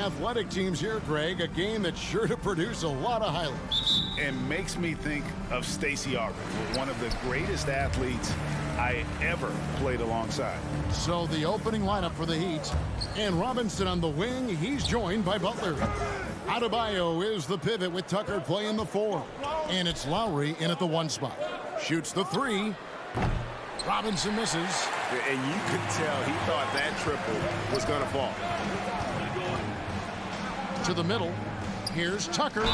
athletic teams here, Greg. A game that's sure to produce a lot of highlights. It makes me think of Stacey Aubrey, one of the greatest athletes I ever played alongside. So the opening lineup for the Heat. And Robinson on the wing. He's joined by Butler. Adebayo is the pivot with Tucker playing the 4. And it's Lowry in at the 1 spot. Shoots the 3. Robinson misses. And you could tell he thought that triple was going to fall. To the middle. Here's Tucker.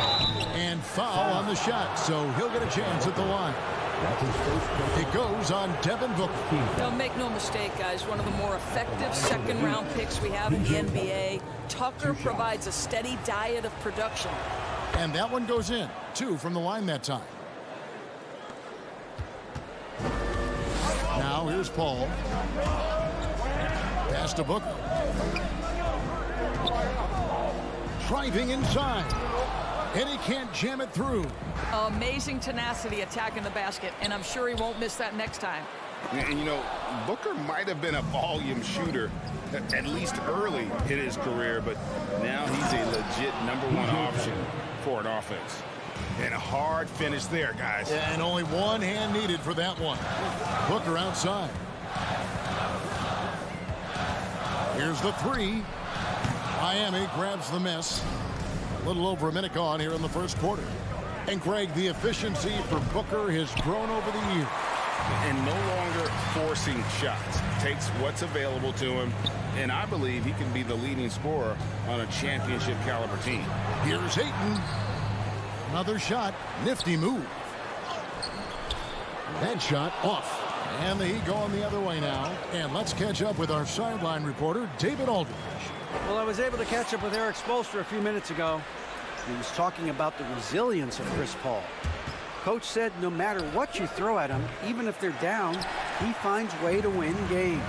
And foul on the shot. So he'll get a chance at the line. It goes on Devin Booker. Don't make no mistake, guys. One of the more effective second-round picks we have in the NBA. Tucker provides a steady diet of production. And that one goes in. 2 from the line that time. Now here's Paul. Pass to Booker. Driving inside. And he can't jam it through. Amazing tenacity attacking the basket, and I'm sure he won't miss that next time. And, you know, Booker might have been a volume shooter, at least early in his career, but now he's a legit #1 option for an offense. And a hard finish there, guys. And only one hand needed for that one. Booker outside. Here's the 3. Miami grabs the miss. A little over a minute gone here in the first quarter. And Greg, the efficiency for Booker has grown over the years. And no longer forcing shots. Takes what's available to him. And I believe he can be the leading scorer on a championship caliber team. Here's Ayton. Another shot. Nifty move. That shot off. And the Heat going the other way now. And let's catch up with our sideline reporter, David Aldridge. Well, I was able to catch up with Eric Spoelstra a few minutes ago. He was talking about the resilience of Chris Paul. Coach said no matter what you throw at him, even if they're down, he finds a way to win games.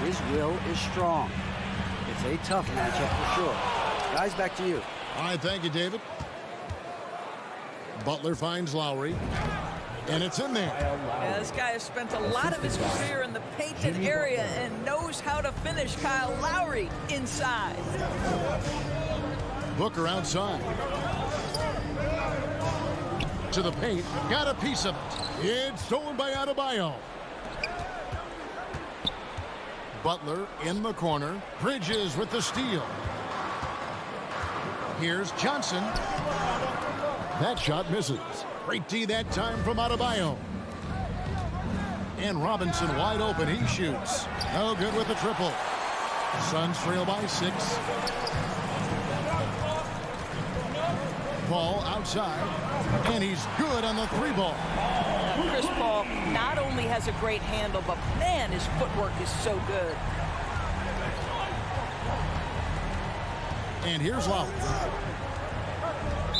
His will is strong. It's a tough matchup for sure. Guys, back to you. All right, thank you, David. Butler finds Lowry. And it's in there. Yeah, this guy has spent a lot of his career in the painted area and knows how to finish. Kyle Lowry inside. Booker outside. To the paint. Got a piece of it. It's stolen by Adebayo. Butler in the corner. Bridges with the steal. Here's Johnson. That shot misses. Great D that time from Adebayo. And Robinson wide open. He shoots. No good with the triple. Suns trail by 6. Paul outside. And he's good on the 3 ball. Chris Paul not only has a great handle, but man, his footwork is so good. And here's Lowry.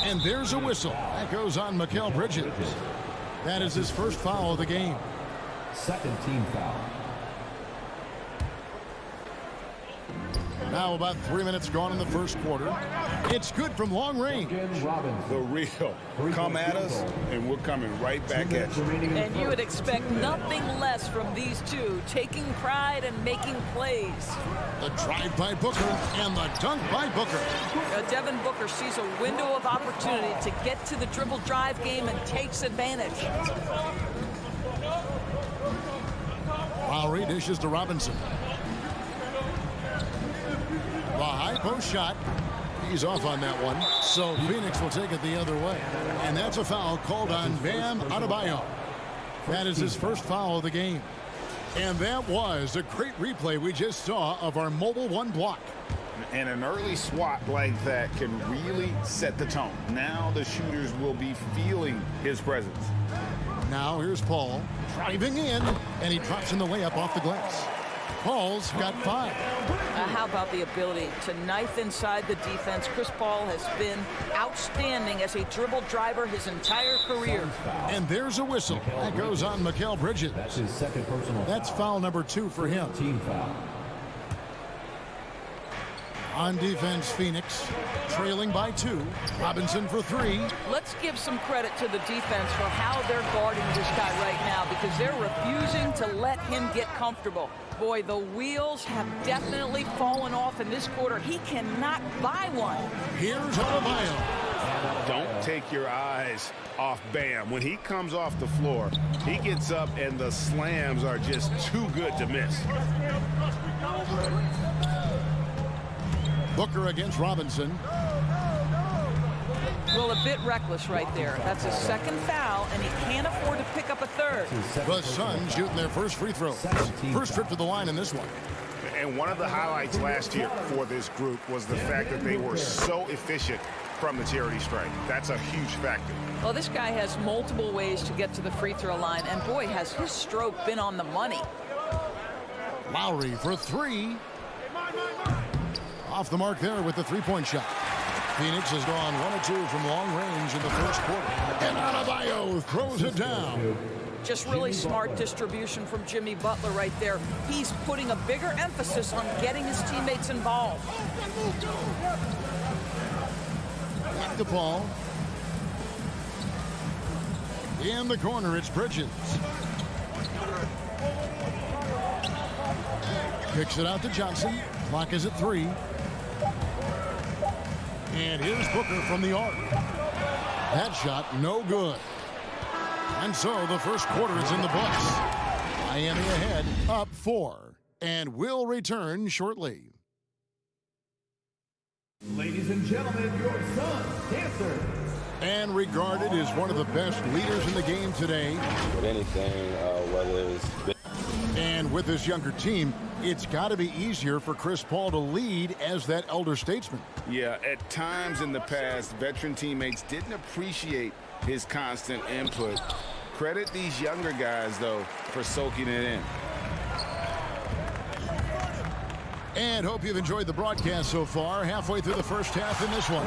And there's a whistle. That goes on Mikal Bridges. That is his first foul of the game. Second team foul. Now about 3 minutes gone in the first quarter. It's good from long range. The real. Come at us, and we're coming right back at you. And you would expect nothing less from these two, taking pride and making plays. The drive by Booker and the dunk by Booker. Devin Booker sees a window of opportunity to get to the dribble drive game and takes advantage. Lowry dishes to Robinson. The high post shot. He's off on that one. So Phoenix will take it the other way. And that's a foul called on Bam Adebayo. That is his first foul of the game. And that was a great replay we just saw of our Mobile One block. And an early swat like that can really set the tone. Now the shooters will be feeling his presence. Now here's Paul driving in, and he drops in the layup off the glass. Paul's got 5. How about the ability to knife inside the defense? Chris Paul has been outstanding as a dribble driver his entire career. And there's a whistle. That goes on Mikal Bridges. That's his second personal foul. That's foul number 2 for him. Team foul. On defense, Phoenix trailing by 2. Robinson for 3. Let's give some credit to the defense for how they're guarding this guy right now, because they're refusing to let him get comfortable. Boy, the wheels have definitely fallen off in this quarter. He cannot buy one. Here's Adebayo. Don't take your eyes off Bam. When he comes off the floor, he gets up and the slams are just too good to miss. Booker against Robinson. Well, a bit reckless right there. That's a second foul, and he can't afford to pick up a third. The Suns shooting their first free throw. First trip to the line in this one. And one of the highlights last year for this group was the fact that they were so efficient from the charity strike. That's a huge factor. Well, this guy has multiple ways to get to the free throw line, and boy, has his stroke been on the money. Lowry for 3. Off the mark there with the three-point shot. Phoenix has gone 1 of 2 from long range in the first quarter. And Adebayo throws it down. Just really smart distribution from Jimmy Butler right there. He's putting a bigger emphasis on getting his teammates involved. Back to Paul. In the corner, it's Bridges. Kicks it out to Johnson. Clock is at 3. And here's Booker from the arc. That shot, no good. And so the first quarter is in the books. Miami ahead, up 4. And will return shortly. Ladies and gentlemen, your Suns dancer. And regarded as one of the best leaders in the game today. With anything, whether it's... And with this younger team, it's got to be easier for Chris Paul to lead as that elder statesman. Yeah, at times in the past, veteran teammates didn't appreciate his constant input. Credit these younger guys, though, for soaking it in. And hope you've enjoyed the broadcast so far. Halfway through the first half in this one.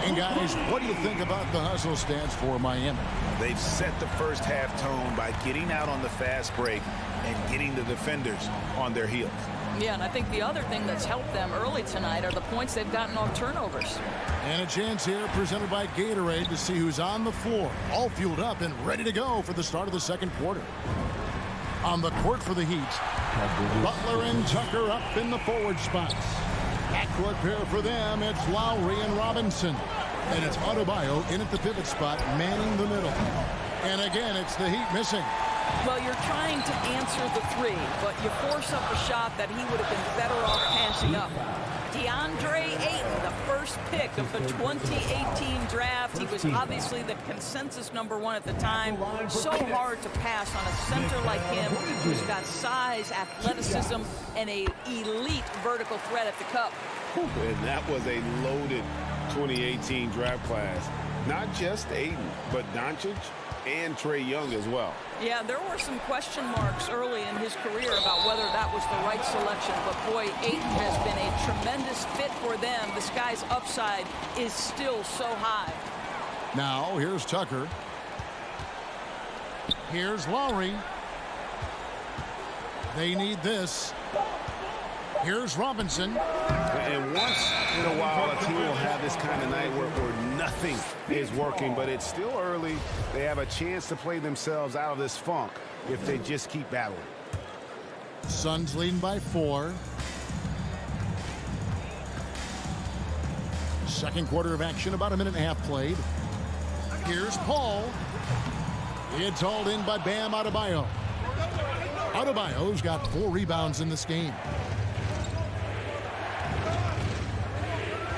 And guys, what do you think about the hustle stats for Miami? They've set the first half tone by getting out on the fast break and getting the defenders on their heels. Yeah, and I think the other thing that's helped them early tonight are the points they've gotten off turnovers. And a chance here presented by Gatorade to see who's on the floor. All fueled up and ready to go for the start of the second quarter. On the court for the Heat, Butler and Tucker up in the forward spots. Backcourt pair for them, it's Lowry and Robinson. And it's Adebayo in at the pivot spot, manning the middle. And again, it's the Heat missing. Well, you're trying to answer the three, but you force up a shot that he would have been better off passing up. DeAndre Ayton, the first pick of the 2018 draft. He was obviously the consensus #1 at the time. So hard to pass on a center like him who's got size, athleticism, and an elite vertical threat at the cup. And that was a loaded 2018 draft class. Not just Ayton, but Doncic and Trae Young as well. Yeah, there were some question marks early in his career about whether that was the right selection, but boy, Ayton has been a tremendous fit for them. This guy's upside is still so high. Now, here's Tucker. Here's Lowry. They need this. Here's Robinson. And once in a while, a team will have this kind of night where nothing is working, but it's still early. They have a chance to play themselves out of this funk if they just keep battling. Suns leading by 4. Second quarter of action, about a minute and a half played. Here's Paul. It's hauled in by Bam Adebayo. Adebayo's got 4 rebounds in this game.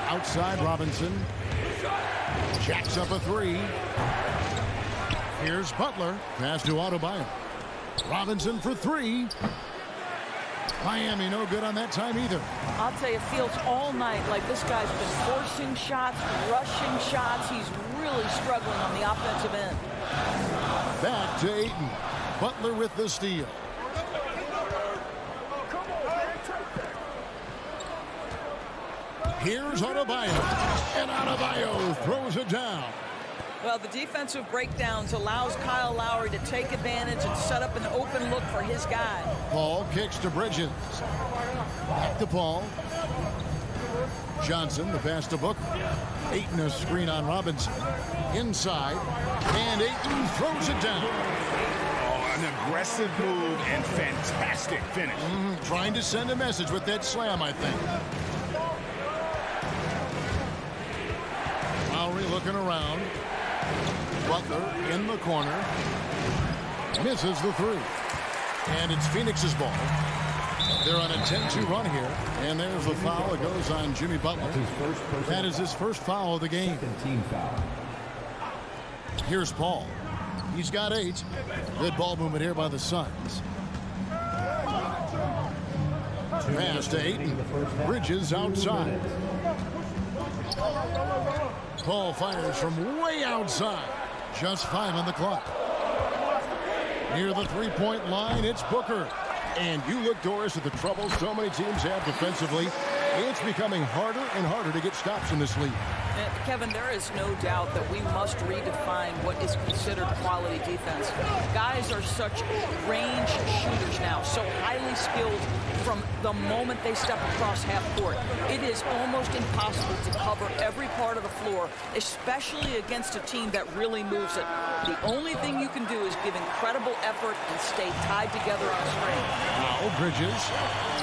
Outside Robinson. Jacks up a 3. Here's Butler. Pass to Adebayo. Robinson for 3. Miami no good on that time either. I'll tell you, it feels all night like this guy's been forcing shots, rushing shots. He's really struggling on the offensive end. Back to Ayton. Butler with the steal. Here's Adebayo. And Adebayo throws it down. Well, the defensive breakdowns allows Kyle Lowry to take advantage and set up an open look for his guy. Paul kicks to Bridges. Back to Paul. Johnson, the pass to Booker. Ayton, a screen on Robinson. Inside, and Ayton throws it down. Oh, an aggressive move and fantastic finish. Trying to send a message with that slam, I think. Lowry looking around. Butler in the corner. Misses the three. And it's Phoenix's ball. They're on a 10-2 run here. And there's the foul. It goes on Jimmy Butler. That is his first foul of the game. Team foul. Here's Paul. He's got 8. Good ball movement here by the Suns. Pass to Ayton. Bridges outside. Paul fires from way outside. Just 5 on the clock. Near the three-point line, it's Booker. And you look, Doris, at the trouble so many teams have defensively. It's becoming harder and harder to get stops in this league. Kevin, there is no doubt that we must redefine what is considered quality defense. Guys are such range shooters now, so highly skilled from the moment they step across half court. It is almost impossible to cover every part of the floor, especially against a team that really moves it. The only thing you can do is give incredible effort and stay tied together on a string. Now Bridges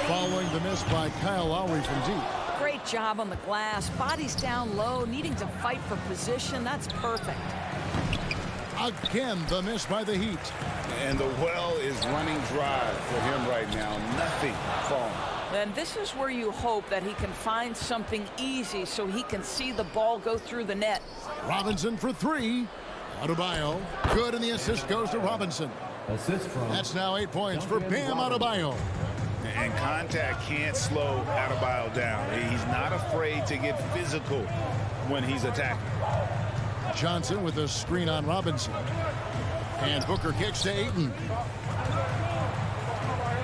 following the miss by Kyle Lowry from deep. Great job on the glass. Body's down low, needing to fight for position. That's perfect. Again, the miss by the Heat. And the well is running dry for him right now. Nothing falling. And this is where you hope that he can find something easy so he can see the ball go through the net. Robinson for 3. Adebayo. Good, and the assist goes to Robinson. Assist from. That's now 8 points for Bam Adebayo. And contact can't slow Adebayo down. He's not afraid to get physical when he's attacking. Johnson with a screen on Robinson. And Booker kicks to Ayton.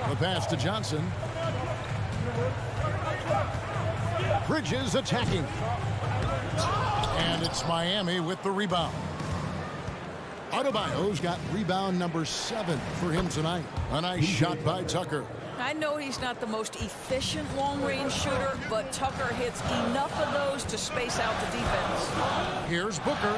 The pass to Johnson. Bridges attacking. And it's Miami with the rebound. Adebayo's got rebound number 7 for him tonight. A nice shot by Tucker. I know he's not the most efficient long-range shooter, but Tucker hits enough of those to space out the defense. Here's Booker.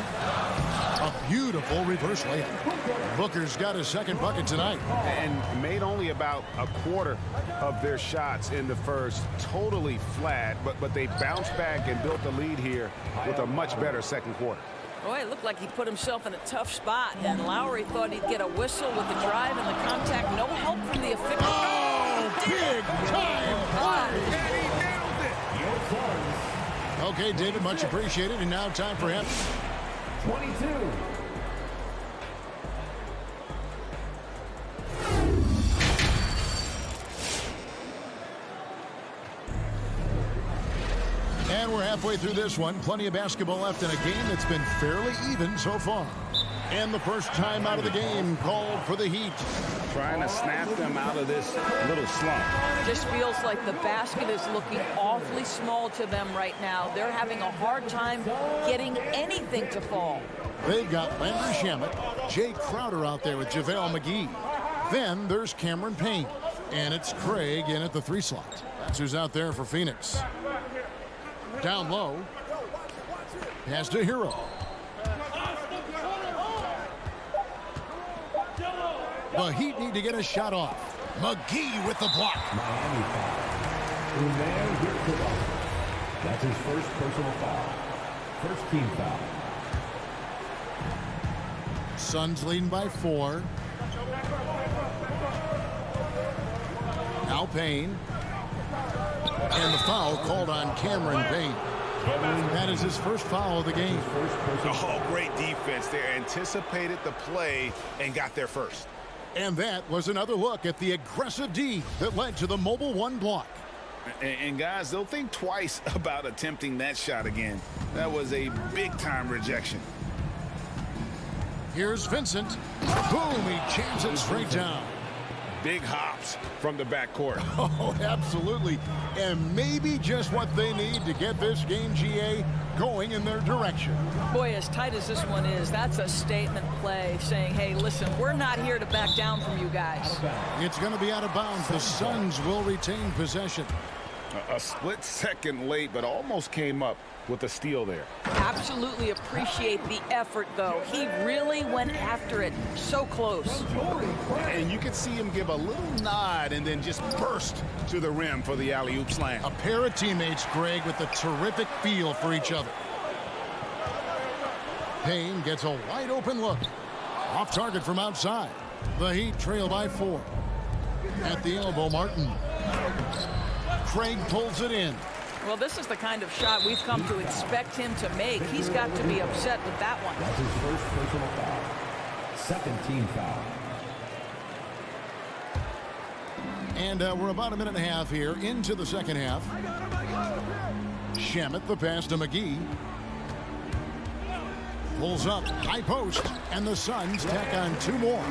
A beautiful reverse layup. Booker's got his second bucket tonight. And made only about a quarter of their shots in the first. Totally flat, but they bounced back and built the lead here with a much better second quarter. Boy, it looked like he put himself in a tough spot, and Lowry thought he'd get a whistle with the drive and the contact. No help from the official. Oh, big time play! And he nailed it. Okay, David, much appreciated. And now time for him. 22. And we're halfway through this one. Plenty of basketball left in a game that's been fairly even so far. And the first time out of the game called for the Heat. Trying to snap them out of this little slump. Just feels like the basket is looking awfully small to them right now. They're having a hard time getting anything to fall. They've got Landry Shamet, Jay Crowder out there with JaVale McGee. Then there's Cameron Payne. And it's Craig in at the 3 slot. That's who's out there for Phoenix. Down low. Pass to Hero. The Heat need to get a shot off. McGee with the block. Miami foul. That's his first personal foul. First team foul. Suns leading by 4. Now Payne. And the foul called on Cameron Payne. That is his first foul of the game. Oh, great defense. They anticipated the play and got there first. And that was another look at the aggressive D that led to the Mobile 1 block. And guys, they'll think twice about attempting that shot again. That was a big-time rejection. Here's Vincent. Boom, he jams it straight down. Big hops from the backcourt. Oh, absolutely. And maybe just what they need to get this game, GA, going in their direction. Boy, as tight as this one is, that's a statement play saying, hey, listen, we're not here to back down from you guys. It's going to be out of bounds. The Suns will retain possession. A split second late, but almost came up with a steal there. Absolutely appreciate the effort, though. He really went after it. So close. And you can see him give a little nod and then just burst to the rim for the alley-oop slam. A pair of teammates, Greg, with a terrific feel for each other. Payne gets a wide open look. Off target from outside. The Heat trail by 4. At the elbow, Martin. Craig pulls it in. Well, this is the kind of shot we've come to expect him to make. He's got to be upset with that one. That's his first personal foul. Second team foul. And we're about a minute and a half here into the second half. Shamet, the pass to McGee. Pulls up, high post, and the Suns tack on 2 more.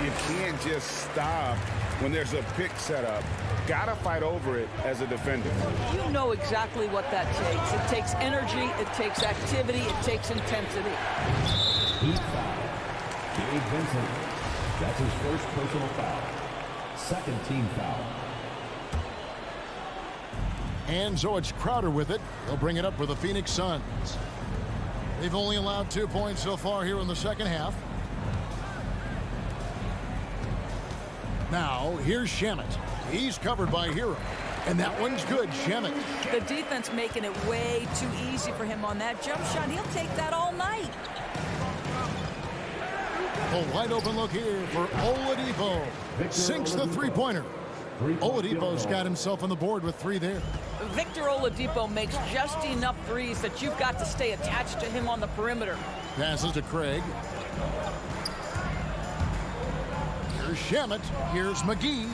You can't just stop when there's a pick set up. Gotta fight over it as a defender. You know exactly what that takes. It takes energy, it takes activity, it takes intensity. Heat foul. Gabe Vincent. That's his first personal foul. Second team foul. And so it's Crowder with it. He'll bring it up for the Phoenix Suns. They've only allowed 2 points so far here in the second half. Now, here's Shamet. He's covered by Hero. And that one's good, Shamet. The defense making it way too easy for him on that jump shot. He'll take that all night. A wide open look here for Oladipo. Sinks the three-pointer. Oladipo's got himself on the board with 3 there. Victor Oladipo makes just enough threes that you've got to stay attached to him on the perimeter. Passes to Craig. Here's Shamet. Here's McGee.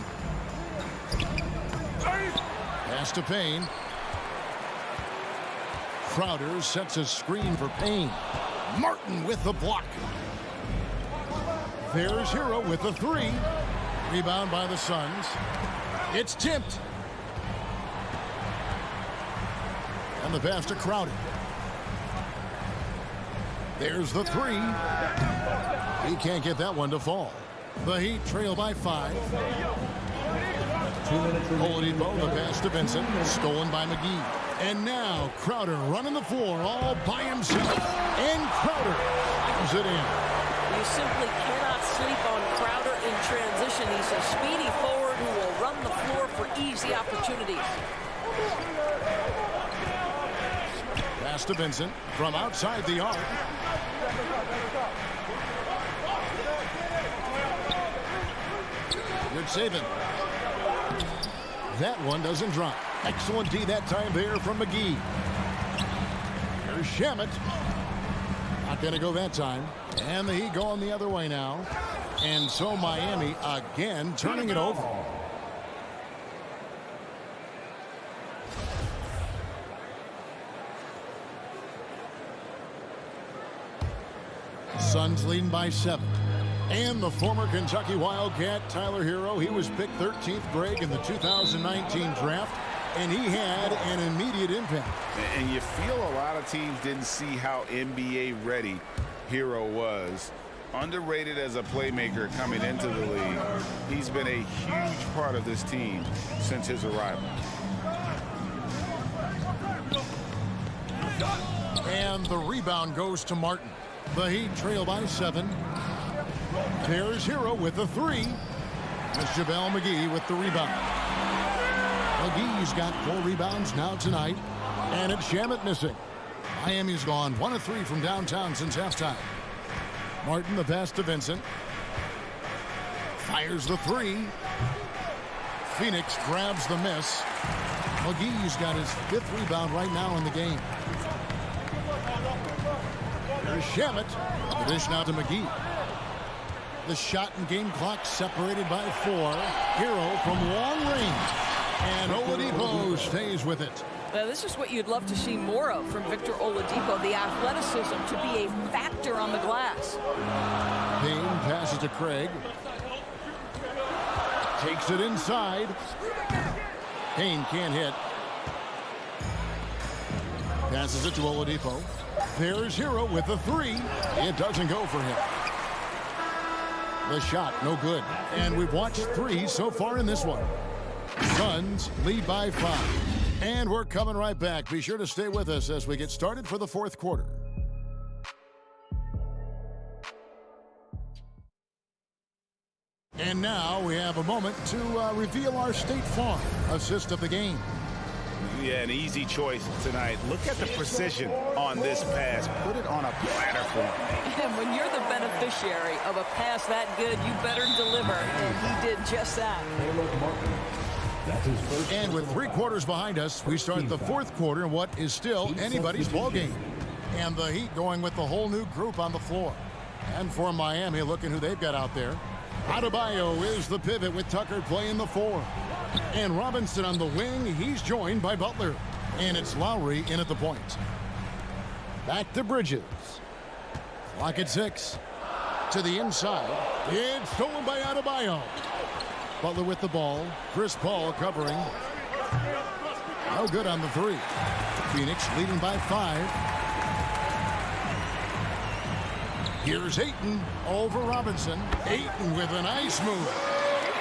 Pass to Payne. Crowder sets a screen for Payne. Martin with the block. There's Hero with the 3. Rebound by the Suns. It's tipped. And the pass to Crowder. There's the 3. He can't get that one to fall. The Heat trail by 5. 2 minutes remaining. Oladipo, the pass to Vincent. Stolen by McGee. And now Crowder running the floor all by himself. And Crowder slams it in. You simply cannot sleep on Crowder in transition. He's a speedy forward who will run the floor for easy opportunities. Pass to Vincent from outside the arc. Good saving. That one doesn't drop. Excellent D that time there from McGee. Here's Shamet. Not going to go that time. And the Heat going the other way now. And so Miami again turning it over. Suns leading by 7. And the former Kentucky Wildcat, Tyler Hero, he was picked 13th, Greg, in the 2019 draft, and he had an immediate impact. And you feel a lot of teams didn't see how NBA ready Hero was. Underrated as a playmaker coming into the league. He's been a huge part of this team since his arrival. And the rebound goes to Martin. The Heat trail by 7. There's Hero with the 3. It's JaVale McGee with the rebound. McGee's got 4 rebounds now tonight. And it's Shamet missing. Miami's gone 1 of 3 from downtown since halftime. Martin, the pass to Vincent. Fires the 3. Phoenix grabs the miss. McGee's got his 5th rebound right now in the game. There's Shamet. The dish now to McGee. The shot and game clock separated by 4. Hero from long range. And Oladipo stays with it. Now, this is what you'd love to see more of from Victor Oladipo, the athleticism to be a factor on the glass. Payne passes to Craig. Takes it inside. Payne can't hit. Passes it to Oladipo. There's Hero with the 3. It doesn't go for him. The shot, no good. And we've watched 3 so far in this one. Suns lead by 5. And we're coming right back. Be sure to stay with us as we get started for the fourth quarter. And now we have a moment to reveal our State Farm assist of the game. Yeah, an easy choice tonight. Look at the precision on this pass. Put it on a platter for him. And when you're the beneficiary of a pass that good, you better deliver. And he did just that. That's his first. And with 3 quarters behind us, we start the fourth quarter in what is still anybody's ball game. And the Heat going with the whole new group on the floor. And for Miami, looking who they've got out there. Adebayo is the pivot with Tucker playing the 4. And Robinson on the wing. He's joined by Butler. And it's Lowry in at the point. Back to Bridges. Clock at 6. To the inside. It's stolen by Adebayo. Butler with the ball. Chris Paul covering. No good on the 3. Phoenix leading by 5. Here's Ayton over Robinson. Ayton with a nice move.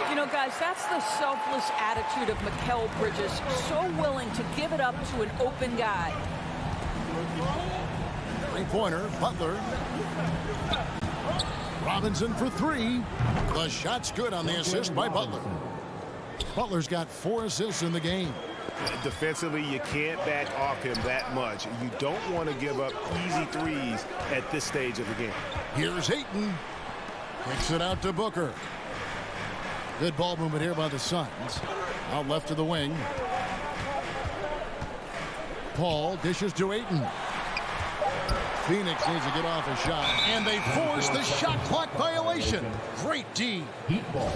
You know, guys, that's the selfless attitude of Mikal Bridges. So willing to give it up to an open guy. 3-pointer, Butler. Robinson for 3. The shot's good on the assist by Butler. Butler's got 4 assists in the game. Defensively, you can't back off him that much. You don't want to give up easy threes at this stage of the game. Here's Ayton. Kicks it out to Booker. Good ball movement here by the Suns. Out left to the wing. Paul dishes to Ayton. Phoenix needs to get off a shot. And they force the shot clock violation. Great D. Heat ball.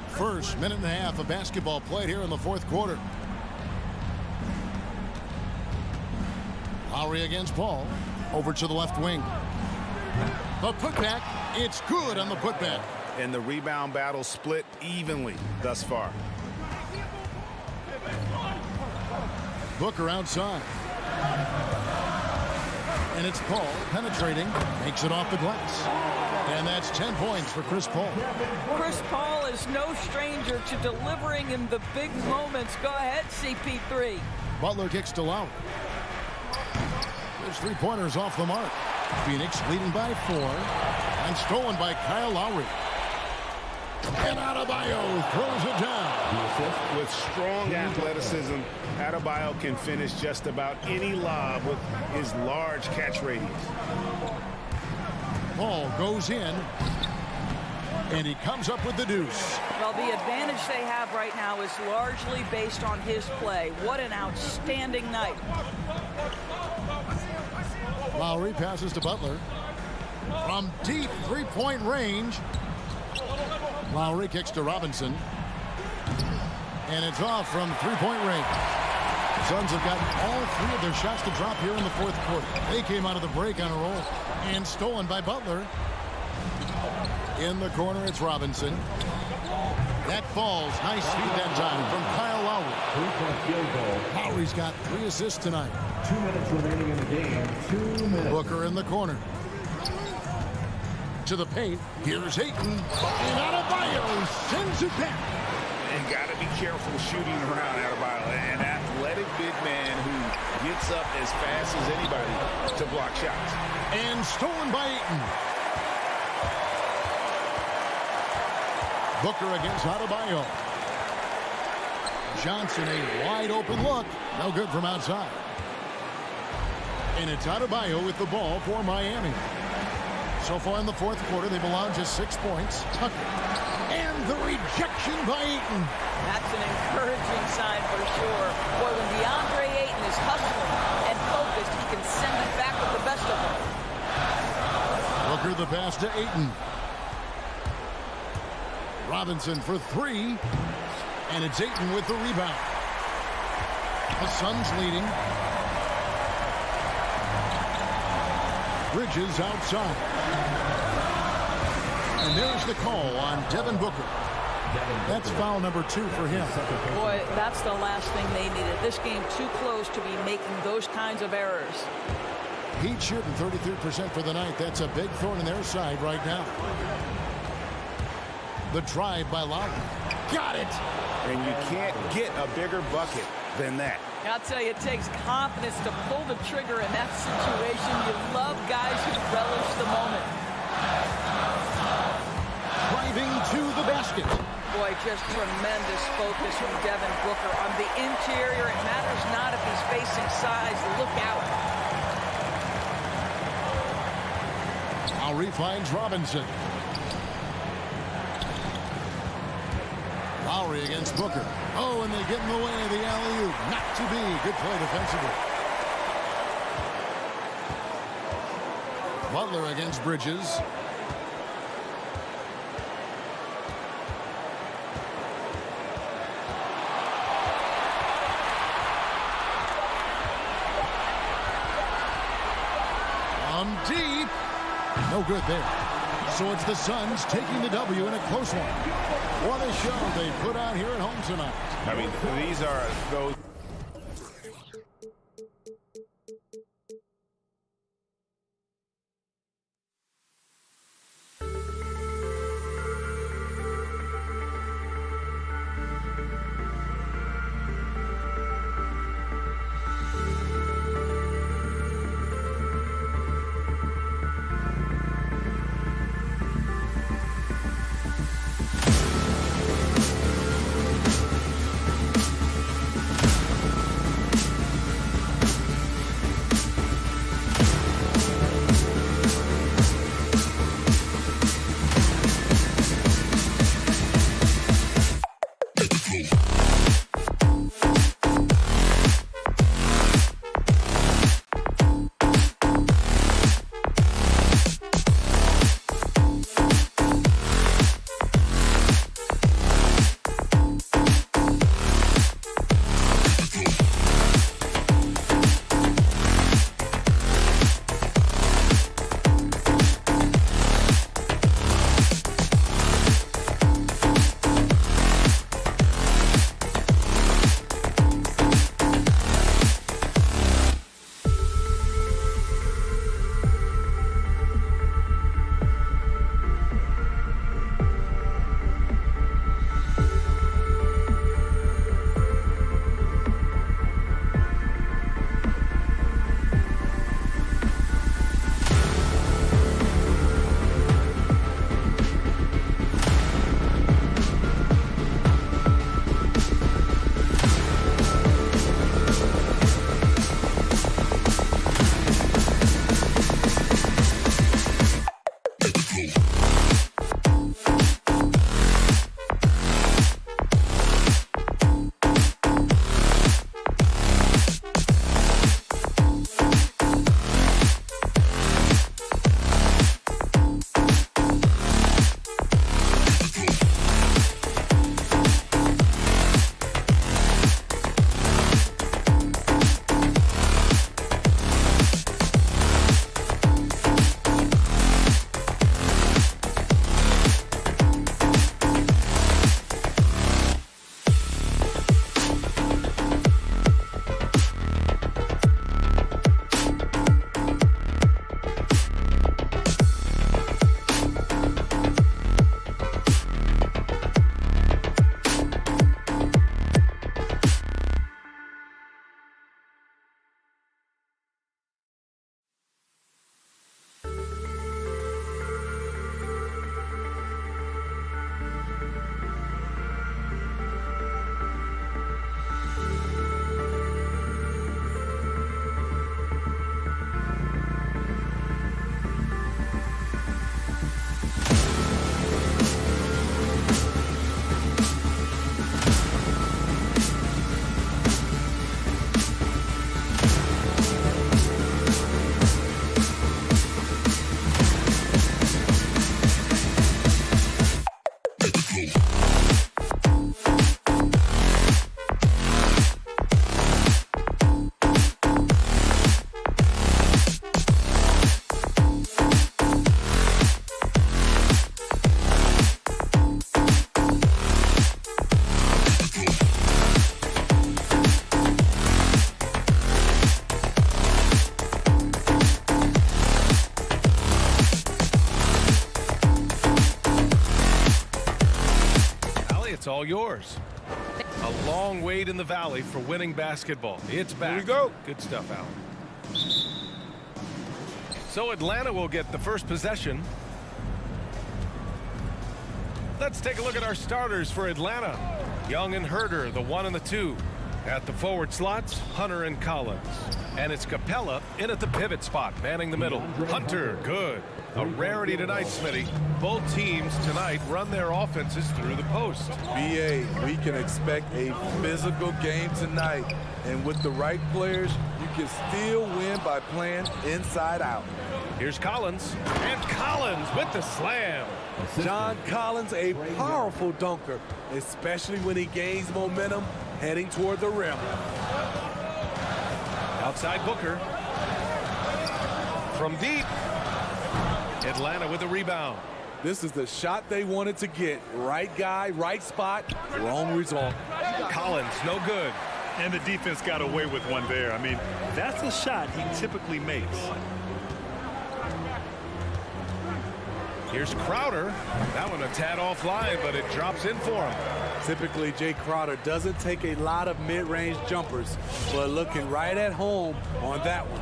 First minute and a half of basketball played here in the fourth quarter. Lowry against Paul. Over to the left wing. The putback. It's good on the putback. And the rebound battle split evenly thus far. Booker outside. And it's Paul penetrating. Makes it off the glass. And that's 10 points for Chris Paul. Chris Paul is no stranger to delivering in the big moments. Go ahead, CP3. Butler kicks to Lowry. There's 3-pointers off the mark. Phoenix leading by 4. And stolen by Kyle Lowry. And Adebayo throws it down. With strong athleticism, Adebayo can finish just about any lob with his large catch radius. Paul goes in. And he comes up with the deuce. Well, the advantage they have right now is largely based on his play. What an outstanding night. Lowry passes to Butler. From deep 3-point range. Lowry kicks to Robinson. And it's off from 3-point range. Suns have gotten all 3 of their shots to drop here in the fourth quarter. They came out of the break on a roll. And stolen by Butler. In the corner, it's Robinson. That falls. Nice feed that time from Kyle Lowry. 3-point field goal. Lowry's got 3 assists tonight. 2 minutes remaining in the game. 2 minutes. Booker in the corner. To the paint. Here's Ayton. And Adebayo sends it back. And got to be careful shooting around Adebayo. An athletic big man who gets up as fast as anybody to block shots. And stolen by Ayton. Booker against Adebayo. Johnson, a wide open look. No good from outside. And it's Adebayo with the ball for Miami. So far in the fourth quarter, they've allowed just 6 points. Tucker. And the rejection by Ayton. That's an encouraging sign for sure. Boy, when DeAndre Ayton is hustling and focused, he can send it back with the best of them. Booker the pass to Ayton. Robinson for 3. And it's Ayton with the rebound. The Suns leading. Bridges outside. And there's the call on Devin Booker. That's foul number 2 for him. Boy, that's the last thing they needed. This game too close to be making those kinds of errors. Heat shooting 33% for the night. That's a big thorn in their side right now. The drive by Lowry. Got it! And you can't get a bigger bucket than that. I'll tell you, it takes confidence to pull the trigger in that situation. You love guys who relish the moment. Driving to the basket. Boy, just tremendous focus from Devin Booker. On the interior, it matters not if he's facing size. Look out. Lowry finds Robinson. Lowry against Booker. Oh, and they get in the way of the alley-oop. Not to be. Good play defensively. Butler against Bridges. Deep. No good there. So it's the Suns taking the W in a close one. What a show they put on here at home tonight. I mean, these are those. yours. A long wait in the valley for winning basketball. It's back. Here we go. Good stuff, Alan. So Atlanta will get the first possession. Let's take a look at our starters for Atlanta. Young and Herder, the 1 and the 2. At the forward slots, Hunter and Collins. And it's Capella in at the pivot spot, manning the middle. Hunter, good. A rarity tonight, Smitty. Both teams tonight run their offenses through the post. BA, we can expect a physical game tonight. And with the right players, you can still win by playing inside out. Here's Collins. And Collins with the slam. John Collins, a powerful dunker, especially when he gains momentum heading toward the rim. Outside Booker. From deep. Atlanta with the rebound. This is the shot they wanted to get. Right guy, right spot, wrong result. Collins, no good. And the defense got away with one there. I mean, that's a shot he typically makes. Here's Crowder. That one a tad offline, but it drops in for him. Typically, Jay Crowder doesn't take a lot of mid-range jumpers, but looking right at home on that one.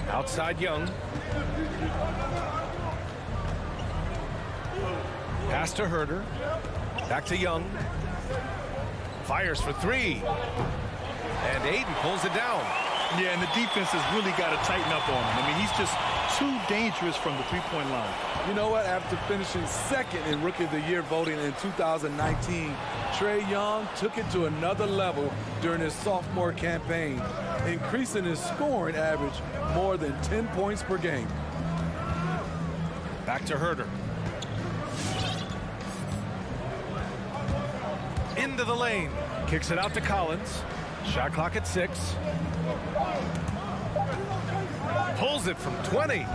Outside Young. Pass to Herder. Back to Young. Fires for 3. And Aiden pulls it down. Yeah, and the defense has really got to tighten up on him. I mean, he's just too dangerous from the three-point line. You know what? After finishing second in Rookie of the Year voting in 2019, Trae Young took it to another level during his sophomore campaign, increasing his scoring average more than 10 points per game. Back to Herder. Into the lane. Kicks it out to Collins. Shot clock at 6. Pulls it from 20.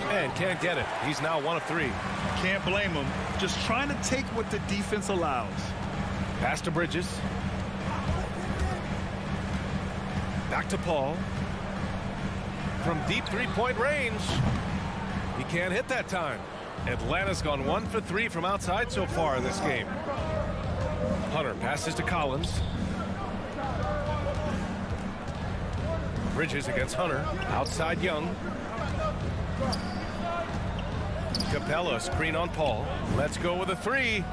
And can't get it. He's now 1 of 3. Can't blame him. Just trying to take what the defense allows. Pass to Bridges. Back to Paul. From deep three-point range. He can't hit that time. Atlanta's gone 1 for 3 from outside so far in this game. Hunter passes to Collins. Bridges against Hunter. Outside Young. Capella screen on Paul. Let's go with a 3.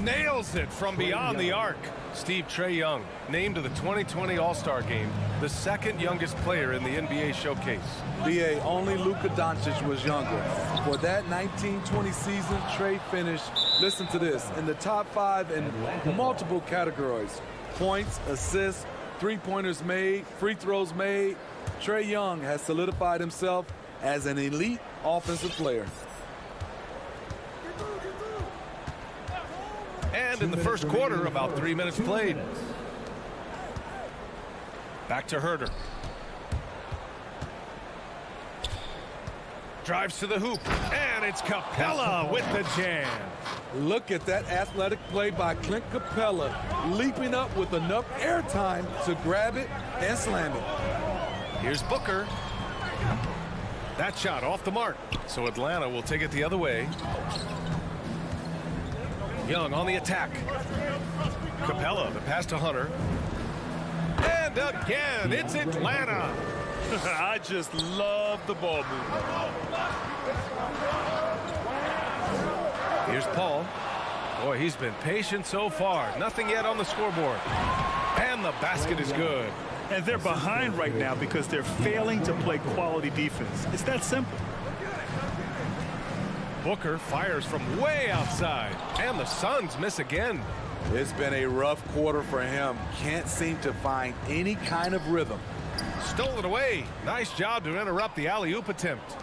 Nails it from beyond the arc. Steve Trae Young named to the 2020 All-Star Game, the second youngest player in the NBA showcase. BA, only Luka Doncic was younger. For that 1920 season, Trae finished, listen to this, in the top 5 in multiple categories. Points, assists, three-pointers made, free throws made. Trae Young has solidified himself as an elite offensive player. And in the first quarter, about 3 minutes played. Back to Herder. Drives to the hoop, and it's Capella with the jam. Look at that athletic play by Clint Capella, leaping up with enough airtime to grab it and slam it. Here's Booker. That shot off the mark, so Atlanta will take it the other way. Young on the attack. Capella, the pass to Hunter. And again, it's Atlanta. I just love the ball movement. Here's Paul. Boy, he's been patient so far. Nothing yet on the scoreboard. And the basket is good. And they're behind right now because they're failing to play quality defense. It's that simple. Booker fires from way outside. And the Suns miss again. It's been a rough quarter for him. Can't seem to find any kind of rhythm. Stole it away. Nice job to interrupt the alley-oop attempt.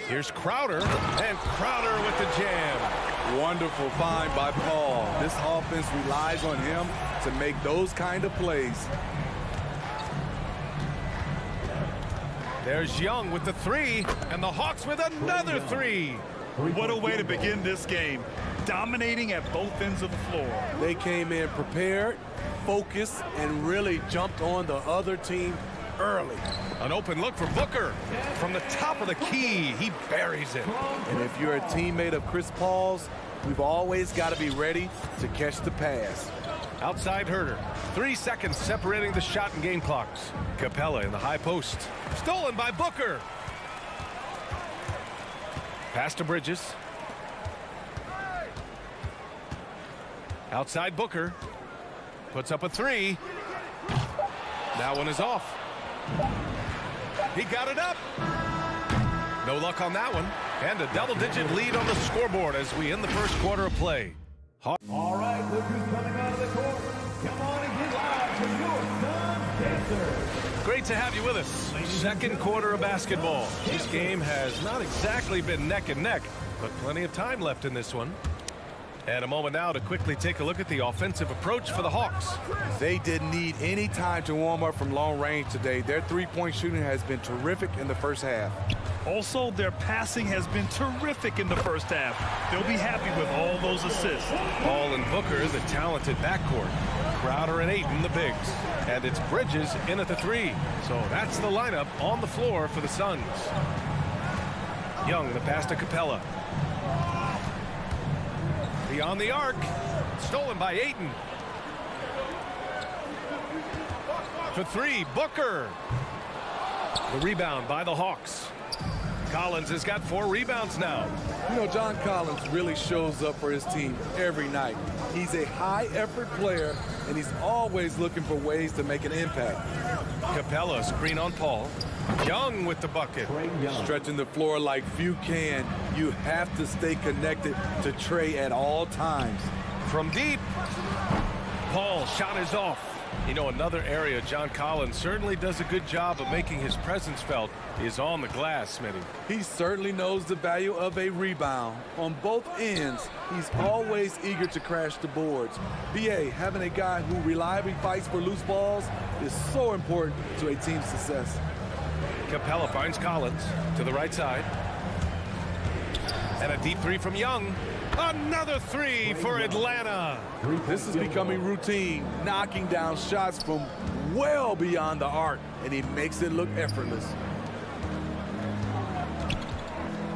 Here's Crowder, and Crowder with the jam. Wonderful find by Paul. This offense relies on him to make those kind of plays. There's Young with the 3, and the Hawks with another 3. What a way to begin this game. Dominating at both ends of the floor. They came in prepared, focused, and really jumped on the other team early. An open look for Booker. From the top of the key, he buries it. And if you're a teammate of Chris Paul's, we've always got to be ready to catch the pass. Outside Herder. 3 seconds separating the shot and game clocks. Capella in the high post. Stolen by Booker. Pass to Bridges. Outside Booker. Puts up a 3. That one is off. He got it up. No luck on that one. And a double-digit lead on the scoreboard as we end the first quarter of play. All right, look who's coming out of the court. Come on and get live for your Suns Pacers. Great to have you with us. Second quarter of basketball. This game has not exactly been neck and neck, but plenty of time left in this one. And a moment now to quickly take a look at the offensive approach for the Hawks. They didn't need any time to warm up from long range today. Their three-point shooting has been terrific in the first half. Also, their passing has been terrific in the first half. They'll be happy with all those assists. Paul and Booker, the talented backcourt. Crowder and Ayton, the bigs. And it's Bridges in at the 3. So that's the lineup on the floor for the Suns. Young, the pass to Capella. Beyond the arc. Stolen by Ayton. For 3, Booker. The rebound by the Hawks. Collins has got 4 rebounds now. You know, John Collins really shows up for his team every night. He's a high-effort player, and he's always looking for ways to make an impact. Capella, screen on Paul. Young with the bucket. Stretching the floor like few can. You have to stay connected to Trey at all times. From deep. Paul, shot is off. You know, another area John Collins certainly does a good job of making his presence felt is on the glass, Smitty. He certainly knows the value of a rebound. On both ends, he's always eager to crash the boards. BA, having a guy who reliably fights for loose balls is so important to a team's success. Capella finds Collins to the right side. And a deep 3 from Young. Another 3 for Atlanta. This is becoming routine, knocking down shots from well beyond the arc, and he makes it look effortless.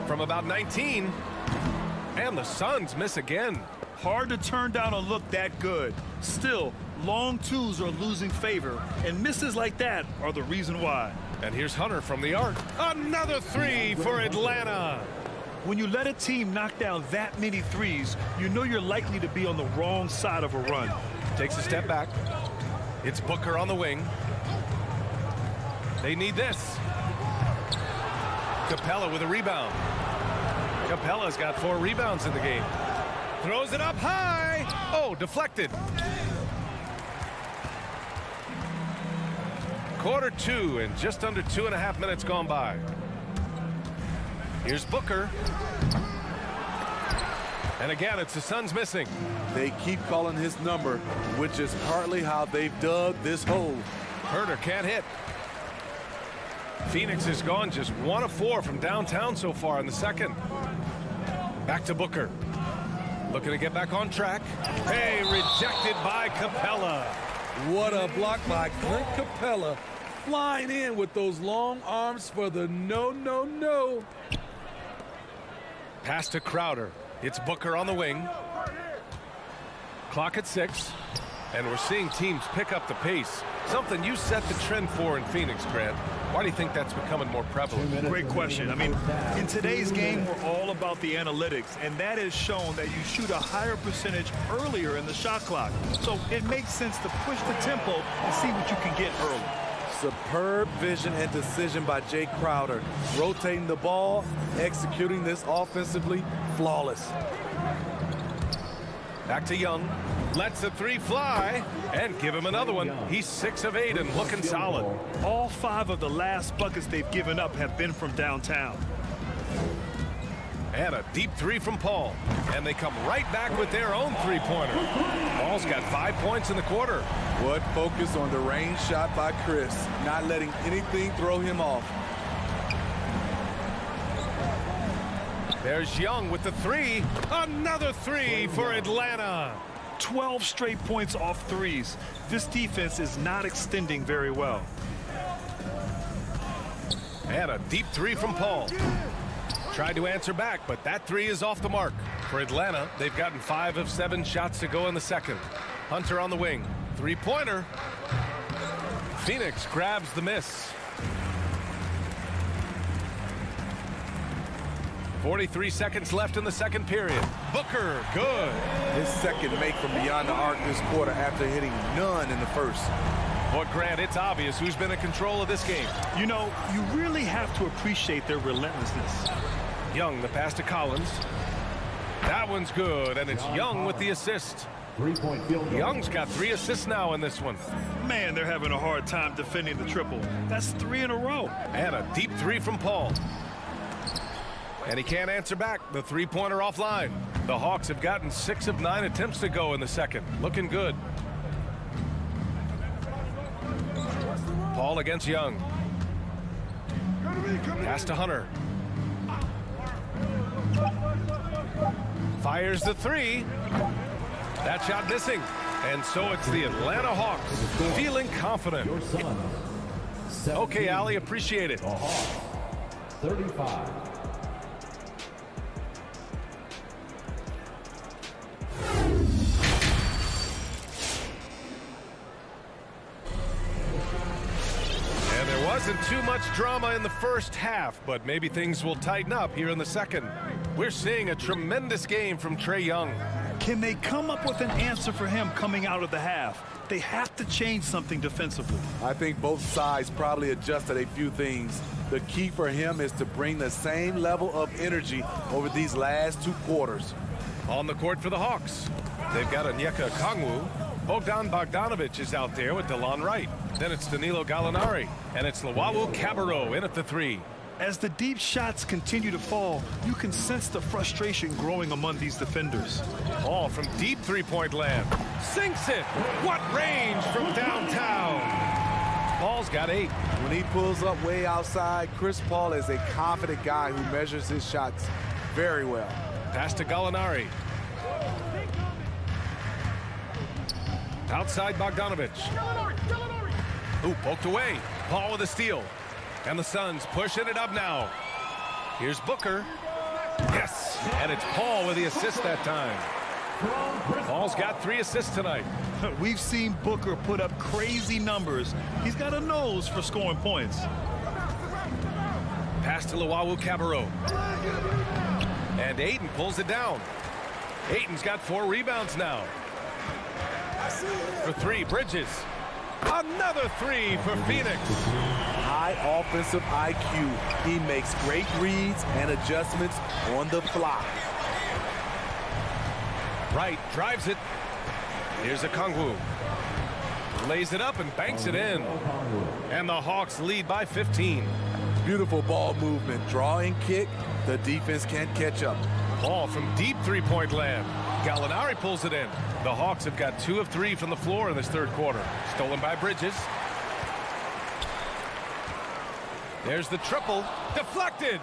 From about 19, and the Suns miss again. Hard to turn down a look that good. Still, long twos are losing favor, and misses like that are the reason why. And here's Hunter from the arc. Another 3 for Atlanta. When you let a team knock down that many threes, you know you're likely to be on the wrong side of a run. Takes a step back. It's Booker on the wing. They need this. Capella with a rebound. Capella's got 4 rebounds in the game. Throws it up high. Oh, deflected. Quarter 2 and just under 2.5 minutes gone by. Here's Booker. And again, it's the Suns missing. They keep calling his number, which is partly how they've dug this hole. Herder can't hit. Phoenix has gone just 1 of 4 from downtown so far in the second. Back to Booker. Looking to get back on track. Hey, rejected by Capella. What a block by Clint Capella. Flying in with those long arms for the no. Pass to Crowder. It's Booker on the wing. Clock at 6. And we're seeing teams pick up the pace. Something you set the trend for in Phoenix, Grant. Why do you think that's becoming more prevalent? Great question. I mean, in today's game, we're all about the analytics, and that has shown that you shoot a higher percentage earlier in the shot clock. So it makes sense to push the tempo and see what you can get early. Superb vision and decision by Jay Crowder. Rotating the ball, executing this offensively, flawless. Back to Young. Lets the 3 fly and give him another one. He's 6 of 8 and looking solid. All 5 of the last buckets they've given up have been from downtown. And a deep 3 from Paul. And they come right back with their own 3-pointer. Paul's got 5 points in the quarter. What focus on the range shot by Chris, not letting anything throw him off. There's Young with the 3. Another 3 for Atlanta. 12 straight points off threes. This defense is not extending very well. And a deep three from Paul. Tried to answer back, but that three is off the mark. For Atlanta, they've gotten 5 of 7 shots to go in the second. Hunter on the wing. Three-pointer. Phoenix grabs the miss. 43 seconds left in the second period. Booker, good. His second make from beyond the arc this quarter after hitting none in the first. But Grant, it's obvious who's been in control of this game. You know, you really have to appreciate their relentlessness. Young, the pass to Collins. That one's good, and it's Young with the assist. 3-point field goal. Young's got 3 assists now in this one. Man, they're having a hard time defending the triple. That's 3 in a row. And a deep three from Paul. And he can't answer back. The three-pointer offline. The Hawks have gotten 6 of 9 attempts to go in the second. Looking good. Paul against Young. Pass to Hunter. Fires the three. That shot missing. And so it's the Atlanta Hawks feeling confident. Your Suns. Okay, Ali, appreciate it. The Hawks, 35. And there wasn't too much drama in the first half, but maybe things will tighten up here in the second. We're seeing a tremendous game from Trae Young. Can they come up with an answer for him coming out of the half? They have to change something defensively. I think both sides probably adjusted a few things. The key for him is to bring the same level of energy over these last 2 quarters. On the court for the Hawks, they've got Onyeka Okongwu. Bogdan Bogdanovic is out there with DeLon Wright. Then it's Danilo Gallinari, and it's Luwawu Cabarrot in at the 3. As the deep shots continue to fall, you can sense the frustration growing among these defenders. Ball from deep three-point land. Sinks it. What range from downtown. Paul's got 8. When he pulls up way outside, Chris Paul is a confident guy who measures his shots very well. Pass to Gallinari. Outside Bogdanovic. Ooh, poked away. Paul with a steal. And the Suns pushing it up now. Here's Booker. Yes, and it's Paul with the assist that time. Paul's got 3 assists tonight. We've seen Booker put up crazy numbers. He's got a nose for scoring points. Pass to Luwawu Cabarrot. And Ayton pulls it down. Ayton's got 4 rebounds now. For 3, Bridges. Another 3 for Phoenix. High offensive IQ. He makes great reads and adjustments on the fly. Wright drives it. Here's Okongwu. Lays it up and banks it in. And the Hawks lead by 15. Beautiful ball movement. Draw and kick. The defense can't catch up. Ball from deep three-point land. Gallinari pulls it in. The Hawks have got 2 of 3 from the floor in this third quarter. Stolen by Bridges. There's the triple. Deflected.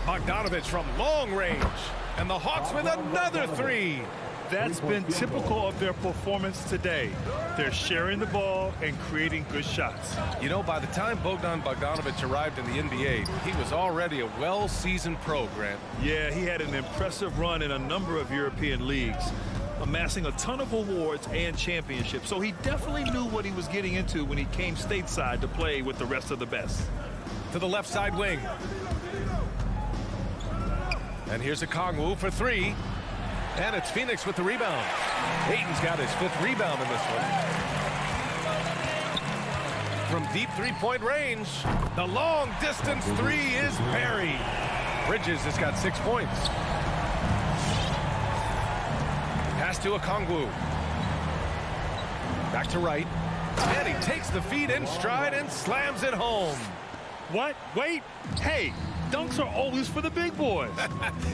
Bogdanovic from long range. And the Hawks with another 3. That's been typical of their performance today. They're sharing the ball and creating good shots. You know, by the time Bogdan Bogdanovic arrived in the NBA, he was already a well-seasoned pro, Grant. Yeah, he had an impressive run in a number of European leagues, amassing a ton of awards and championships. So he definitely knew what he was getting into when he came stateside to play with the rest of the best. To the left side wing. And here's Okongwu for 3. And it's Phoenix with the rebound. Ayton's got his 5th rebound in this one. From deep three-point range, the long-distance 3 is buried. Bridges has got 6 points. Pass to Okongwu. Back to Wright. And he takes the feed in stride and slams it home. What? Wait. Hey, dunks are always for the big boys.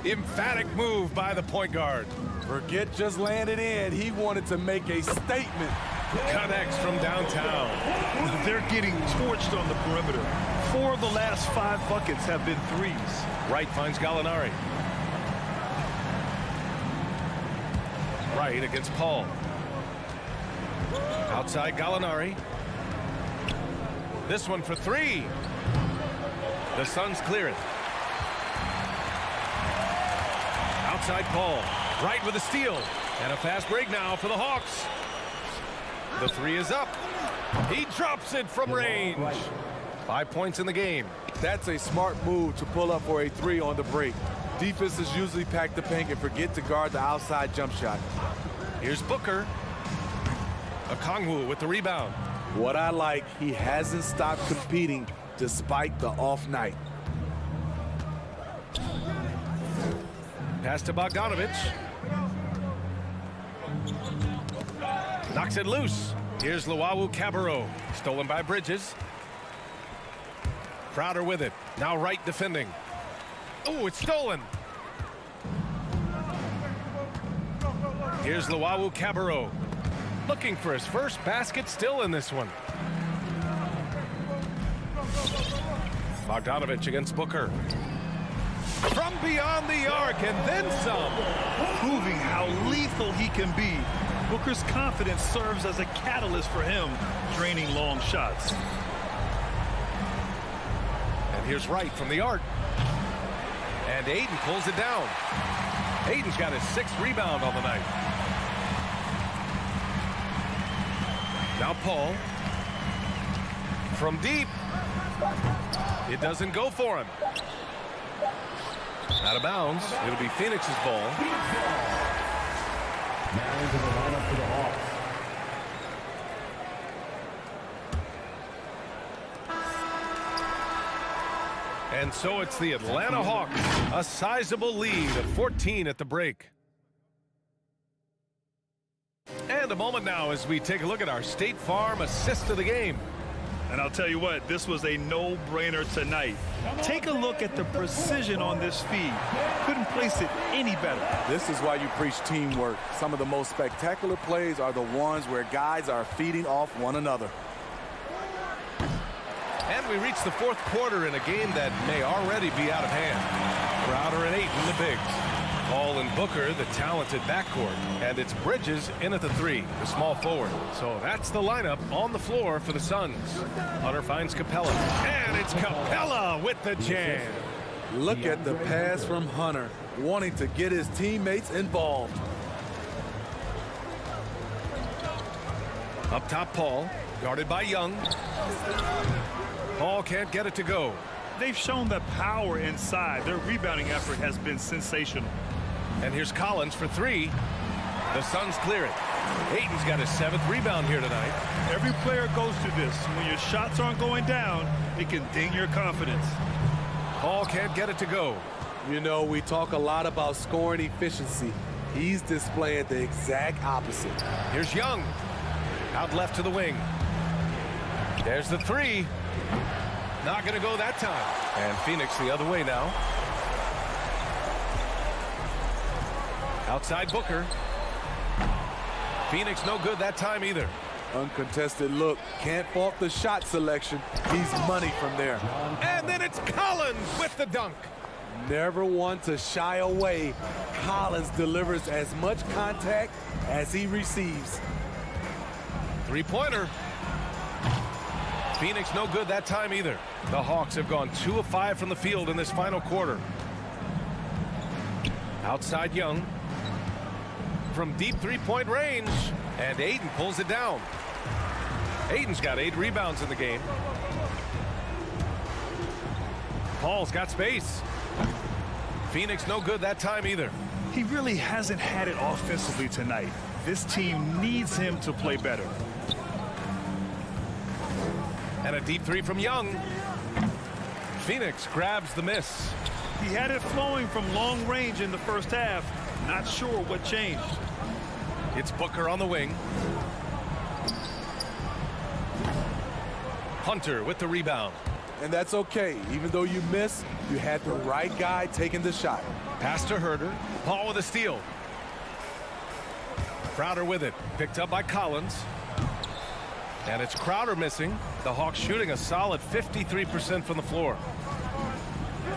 Emphatic move by the point guard. Forget just landed in. He wanted to make a statement. Connects from downtown. They're getting torched on the perimeter. 4 of the last 5 buckets have been threes. Wright finds Gallinari. Wright against Paul. Outside Gallinari. This one for three. The Suns clear it. Outside Paul. Right with a steal. And a fast break now for the Hawks. The three is up. He drops it from range. 5 points in the game. That's a smart move to pull up for a three on the break. Defenses usually pack the paint and forget to guard the outside jump shot. Here's Booker. Okongwu with the rebound. What I like, he hasn't stopped competing despite the off night. Pass to Bogdanovich. Knocks it loose. Here's Luwawu-Cabarrot. Stolen by Bridges. Crowder with it. Now right defending. Oh, it's stolen. Here's Luwawu-Cabarrot. Looking for his first basket still in this one. Bogdanovich against Booker. From beyond the arc and then some. Proving how lethal he can be. Booker's confidence serves as a catalyst for him, draining long shots. And here's Wright from the arc. And Ayton pulls it down. Ayton's got his 6th rebound on the night. Now Paul. From deep. It doesn't go for him. Out of bounds. It'll be Phoenix's ball. Now into the lineup for the Hawks. And so it's the Atlanta Hawks. A sizable lead of 14 at the break. And a moment now as we take a look at our State Farm assist of the game. And I'll tell you what, this was a no-brainer tonight. Take a look at the precision on this feed. Couldn't place it any better. This is why you preach teamwork. Some of the most spectacular plays are the ones where guys are feeding off one another. And we reach the 4th quarter in a game that may already be out of hand. Crowder and Ayton, the bigs. Paul and Booker, the talented backcourt. And it's Bridges in at the 3, the small forward. So that's the lineup on the floor for the Suns. Hunter finds Capella. And it's Capella with the jam. Look at the pass from Hunter, wanting to get his teammates involved. Up top, Paul, guarded by Young. Paul can't get it to go. They've shown the power inside. Their rebounding effort has been sensational. And here's Collins for 3. The Suns clear it. Ayton's got his 7th rebound here tonight. Every player goes through this. When your shots aren't going down, it can ding your confidence. Paul can't get it to go. You know, we talk a lot about scoring efficiency. He's displaying the exact opposite. Here's Young. Out left to the wing. There's the 3. Not going to go that time. And Phoenix the other way now. Outside Booker. Phoenix no good that time either. Uncontested look. Can't fault the shot selection. He's money from there. And then it's Collins with the dunk. Never one to shy away. Collins delivers as much contact as he receives. 3-pointer. Phoenix no good that time either. The Hawks have gone 2 of 5 from the field in this final quarter. Outside Young. From deep 3-point range. And Ayton pulls it down. Ayton's got 8 rebounds in the game. Paul's got space. Phoenix no good that time either. He really hasn't had it offensively tonight. This team needs him to play better. And a deep 3 from Young. Phoenix grabs the miss. He had it flowing from long range in the first half. Not sure what changed. It's Booker on the wing. Hunter with the rebound. And that's okay. Even though you miss, you had the right guy taking the shot. Pass to Herder. Paul with a steal. Crowder with it. Picked up by Collins. And it's Crowder missing. The Hawks shooting a solid 53% from the floor.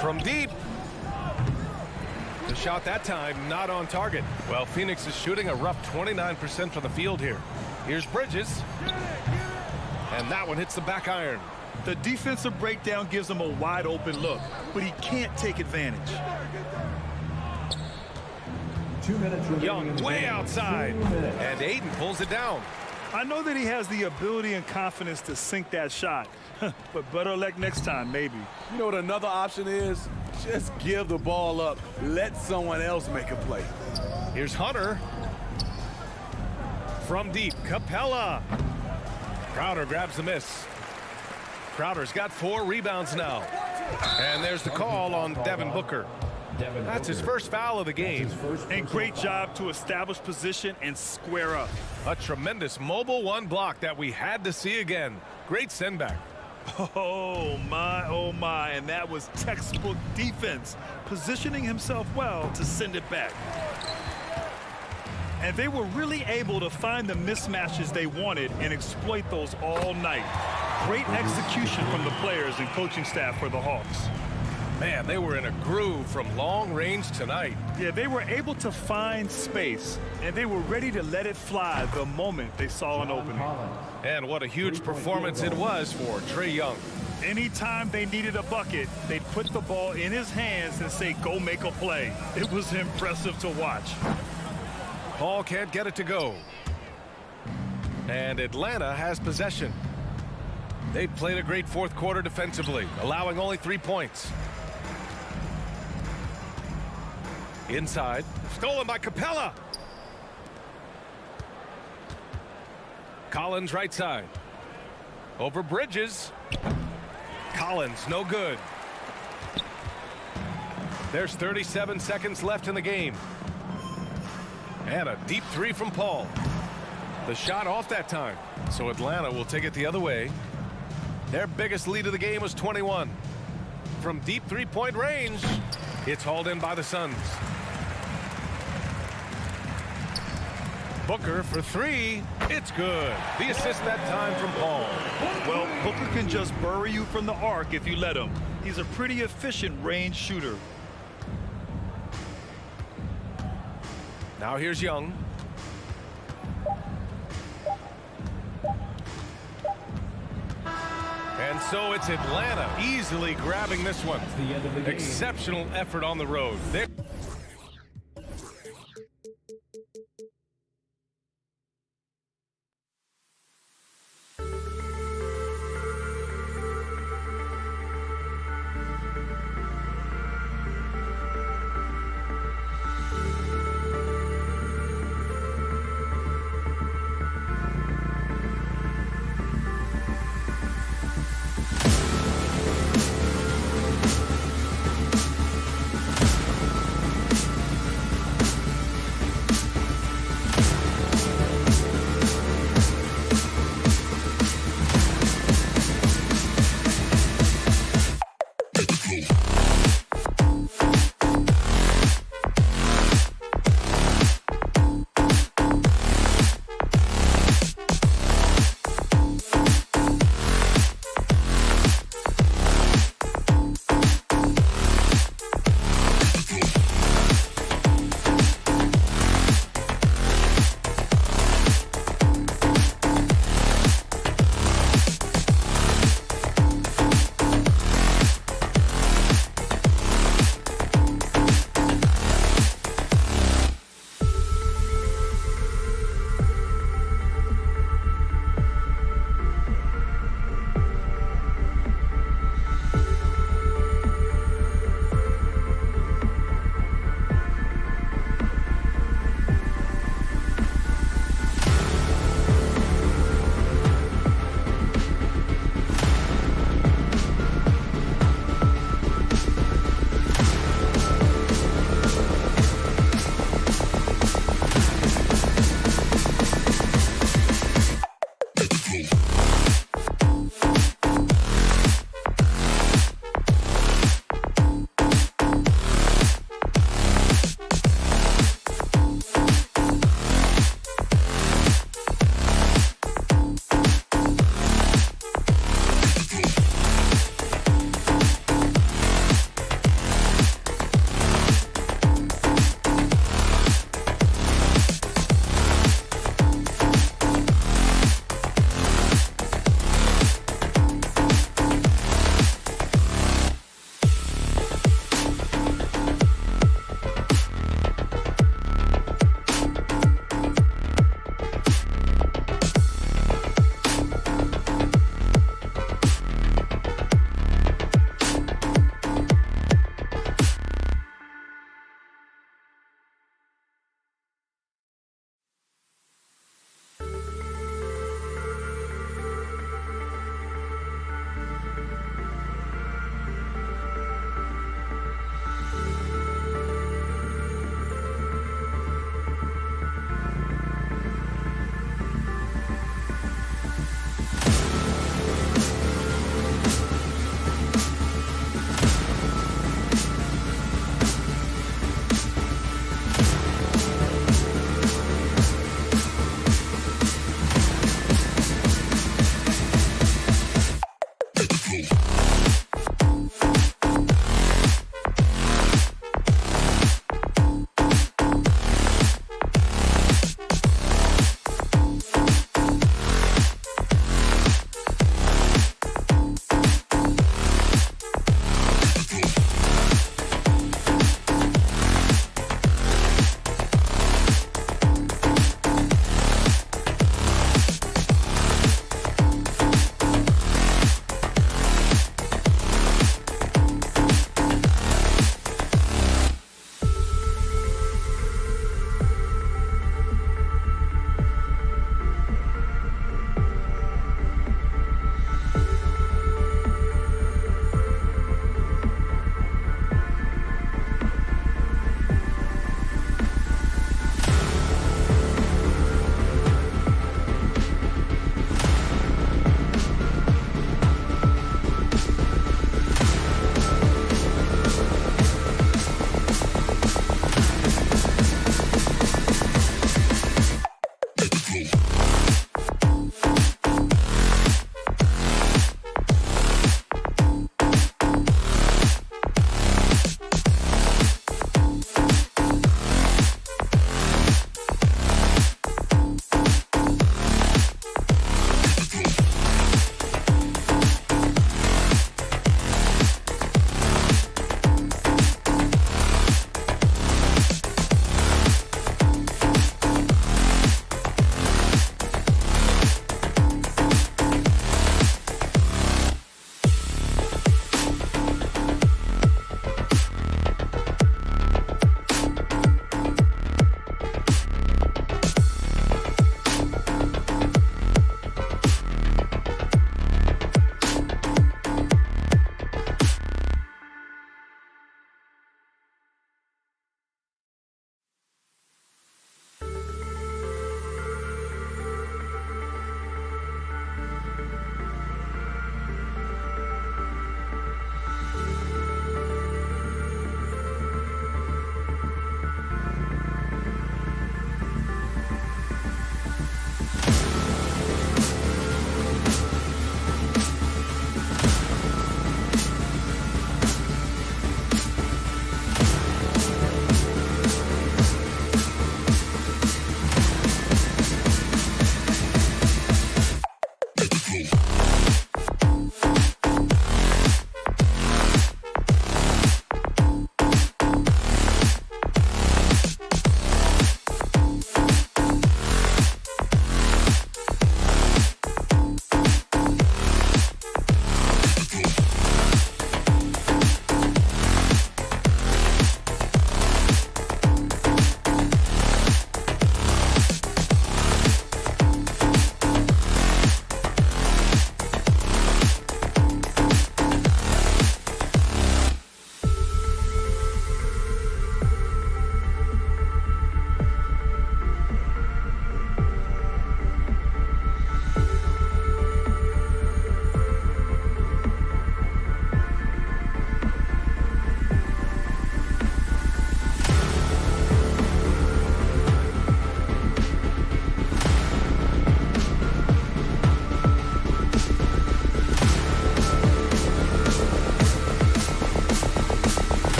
From deep. The shot that time not on target. Well, Phoenix is shooting a rough 29% from the field here. Here's Bridges. And that one hits the back iron. The defensive breakdown gives him a wide open look, but he can't take advantage. 2 minutes remaining. Young way outside, and Aiden pulls it down. I know that he has the ability and confidence to sink that shot, but better luck next time, maybe. You know what another option is? Just give the ball up. Let someone else make a play. Here's Hunter. From deep, Capella. Crowder grabs the miss. Crowder's got 4 rebounds now. And there's the call on Devin Booker. That's his first foul of the game. And great job to establish position and square up. A tremendous mobile 1 block that we had to see again. Great send back. Oh my, and that was textbook defense, positioning himself well to send it back. And they were really able to find the mismatches they wanted and exploit those all night. Great execution from the players and coaching staff for the Hawks. Man, they were in a groove from long range tonight. Yeah, they were able to find space, and they were ready to let it fly the moment they saw an opening. And what a huge performance it was for Trae Young. Anytime they needed a bucket, they'd put the ball in his hands and say, go make a play. It was impressive to watch. Paul can't get it to go. And Atlanta has possession. They've played a great fourth quarter defensively, allowing only 3 points. Inside, stolen by Capella. Collins right side. Over Bridges. Collins, no good. There's 37 seconds left in the game. And a deep 3 from Paul. The shot off that time, so Atlanta will take it the other way. Their biggest lead of the game was 21. From deep 3-point range, it's hauled in by the Suns. Booker for 3. It's good. The assist that time from Paul. Well, Booker can just bury you from the arc if you let him. He's a pretty efficient range shooter. Now here's Young. And so it's Atlanta easily grabbing this one. The end of the game. Exceptional effort on the road.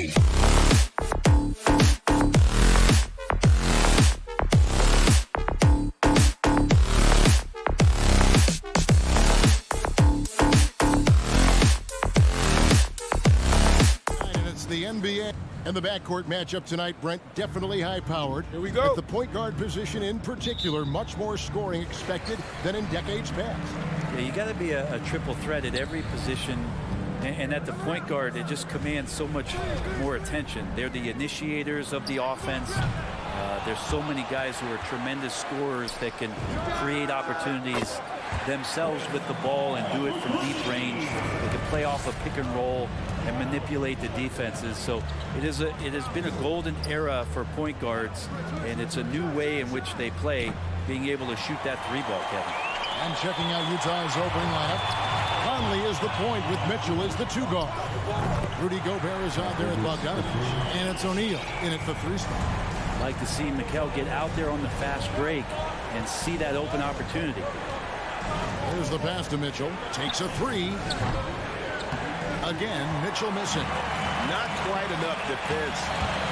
The NBA and the backcourt matchup tonight, Brent, definitely high-powered. Here we go. At the point guard position in particular, much more scoring expected than in decades past. Yeah, you got to be a triple threat at every position, and at the point guard, it just commands so much more attention. They're the initiators of the offense. There's so many guys who are tremendous scorers that can create opportunities themselves with the ball and do it from deep range. They can play off a pick and roll and manipulate the defenses. So it has been a golden era for point guards, and it's a new way in which they play, being able to shoot that three ball, Kevin. And checking out Utah's opening lineup, Conley is the point with Mitchell as the two guard. Rudy Gobert is out there at Bogdanovich, and it's O'Neal in at the three spot. Like to see Mikel get out there on the fast break and see that open opportunity. Here's the pass to Mitchell. Takes a three. Again, Mitchell missing. Not quite enough defense.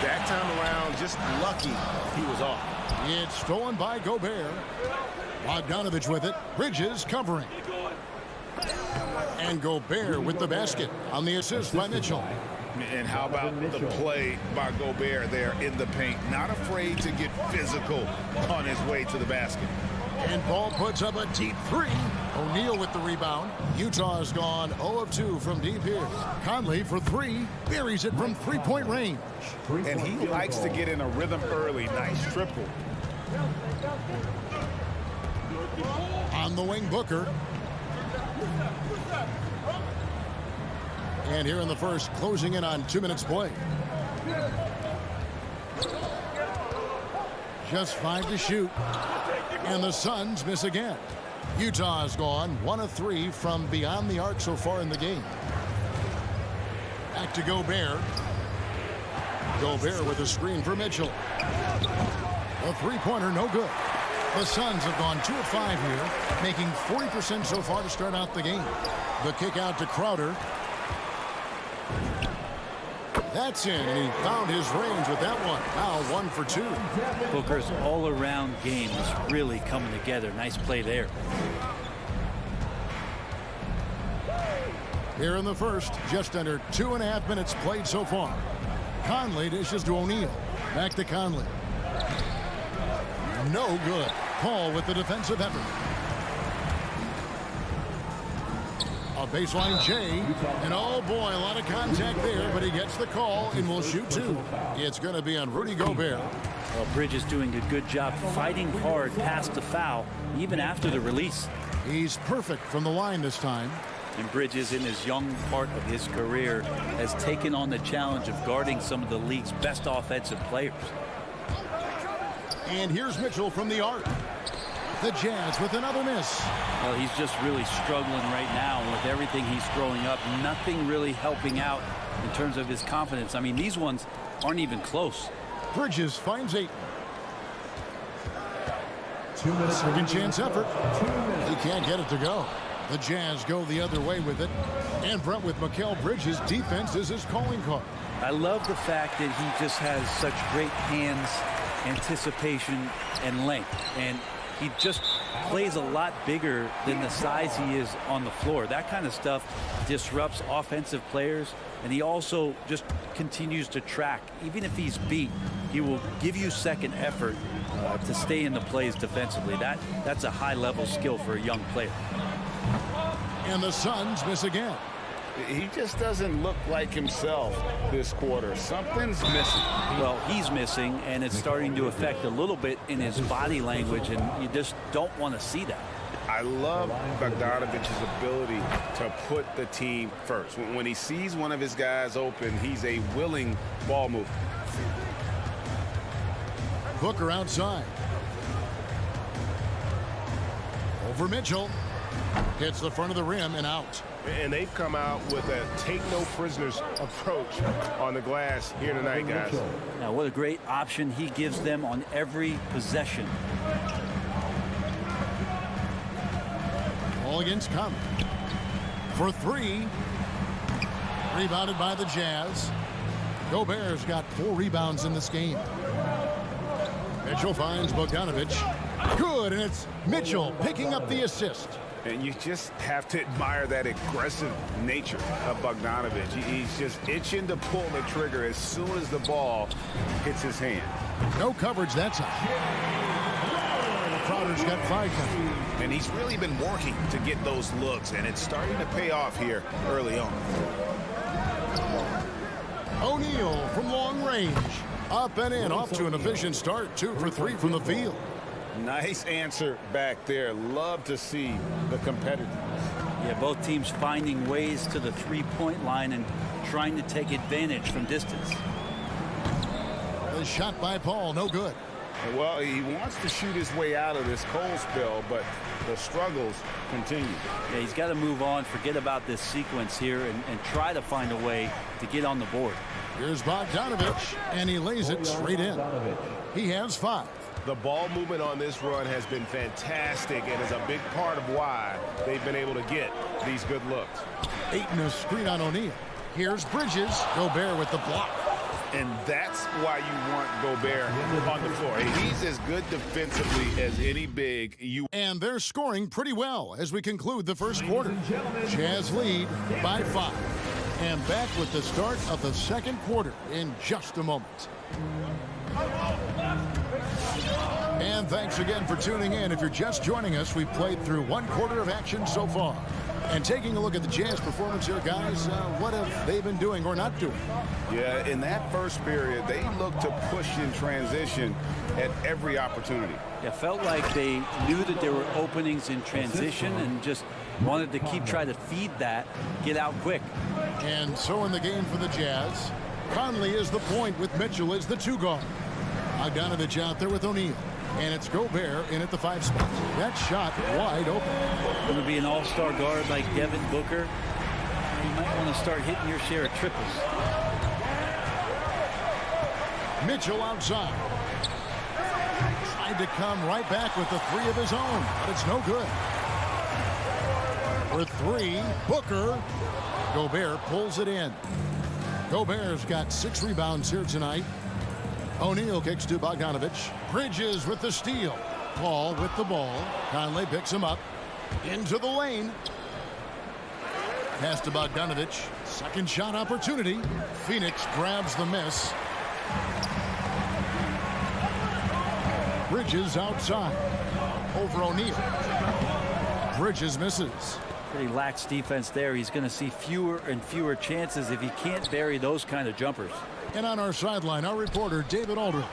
That time around, just lucky he was off. It's stolen by Gobert. Bogdanovich with it. Bridges covering. And Gobert with the basket on the assist by Mitchell. And how about the play by Gobert there in the paint? Not afraid to get physical on his way to the basket. And Ball puts up a deep three. O'Neal with the rebound. Utah has gone 0 of 2 from deep here. Conley for three. Buries it from three-point range. And he likes to get in a rhythm early. Nice triple. On the wing, Booker. And here in the first, closing in on 2 minutes play. Just 5 to shoot. And the Suns miss again. Utah has gone 1 of 3 from beyond the arc so far in the game. Back to Gobert. Gobert with a screen for Mitchell. A three-pointer, no good. The Suns have gone 2 of 5 here, making 40% so far to start out the game. The kick out to Crowder. That's in, and he found his range with that one. Now 1 for 2. Booker's all-around game is really coming together. Nice play there. Here in the first, just under 2.5 minutes played so far. Conley dishes to O'Neal. Back to Conley. No good. Paul with the defensive effort. A baseline J, and oh boy, a lot of contact there, but he gets the call and will shoot 2. It's going to be on Rudy Gobert. Well, Bridges doing a good job fighting hard past the foul, even after the release. He's perfect from the line this time. And Bridges, in his young part of his career, has taken on the challenge of guarding some of the league's best offensive players. And here's Mitchell from the arc. The Jazz with another miss. Well, he's just really struggling right now with everything he's throwing up. Nothing really helping out in terms of his confidence. I mean, these ones aren't even close. Bridges finds 8. 2 minutes. Second chance effort. He can't get it to go. The Jazz go the other way with it. And Brent, with Mikal Bridges, defense is his calling card. I love the fact that he just has such great hands, anticipation, and length. And he just plays a lot bigger than the size he is on the floor. That kind of stuff disrupts offensive players, and he also just continues to track. Even if he's beat, he will give you second effort to stay in the plays defensively. That's a high-level skill for a young player. And the Suns miss again. He just doesn't look like himself this quarter. Something's missing. Well, he's missing, and it's starting to affect a little bit in his body language, and you just don't want to see that. I love Bogdanovich's ability to put the team first. When he sees one of his guys open, he's a willing ball mover. Booker outside. Over Mitchell. Hits the front of the rim and out. And they've come out with a take-no-prisoners approach on the glass here tonight, guys. Now, what a great option he gives them on every possession. All against Conley. For 3. Rebounded by the Jazz. Gobert's got 4 rebounds in this game. Mitchell finds Bogdanovich. Good, and it's Mitchell picking up the assist. And you just have to admire that aggressive nature of Bogdanovich. He's just itching to pull the trigger as soon as the ball hits his hand. No coverage that time. Crowder's got 5 now. And he's really been working to get those looks, and it's starting to pay off here early on. O'Neal from long range. Up and in, off to an efficient start. 2 for 3 from the field. Nice answer back there. Love to see the competitiveness. Yeah, both teams finding ways to the three-point line and trying to take advantage from distance. The shot by Paul, no good. Well, he wants to shoot his way out of this cold spell, but the struggles continue. Yeah, he's got to move on, forget about this sequence here, and try to find a way to get on the board. Here's Bogdanovich, and he lays it straight in. He has 5. The ball movement on this run has been fantastic and is a big part of why they've been able to get these good looks. Ayton a screen on O'Neal. Here's Bridges. Gobert with the block. And that's why you want Gobert on the floor. He's as good defensively as any big. And they're scoring pretty well as we conclude the first quarter. Jazz lead by 5. And back with the start of the second quarter in just a moment. And thanks again for tuning in. If you're just joining us, we've played through 1 quarter of action so far. And taking a look at the Jazz performance here, guys, what have they been doing or not doing? Yeah, in that first period, they looked to push in transition at every opportunity. Yeah, felt like they knew that there were openings in transition and just wanted to keep trying to feed that, get out quick. And so in the game for the Jazz, Conley is the point with Mitchell as the 2 guard. Bogdanovich out there with O'Neal. And it's Gobert in at the 5 spot. That shot wide open. Going to be an all-star guard like Devin Booker. You might want to start hitting your share of triples. Mitchell outside. Tried to come right back with the 3 of his own, but it's no good. For 3, Booker. Gobert pulls it in. Gobert's got 6 rebounds here tonight. O'Neal kicks to Bogdanovich. Bridges with the steal. Paul with the ball. Conley picks him up. Into the lane. Pass to Bogdanovich. Second shot opportunity. Phoenix grabs the miss. Bridges outside. Over O'Neal. Bridges misses. Pretty lax defense there. He's going to see fewer and fewer chances if he can't bury those kind of jumpers. And on our sideline, our reporter, David Aldridge.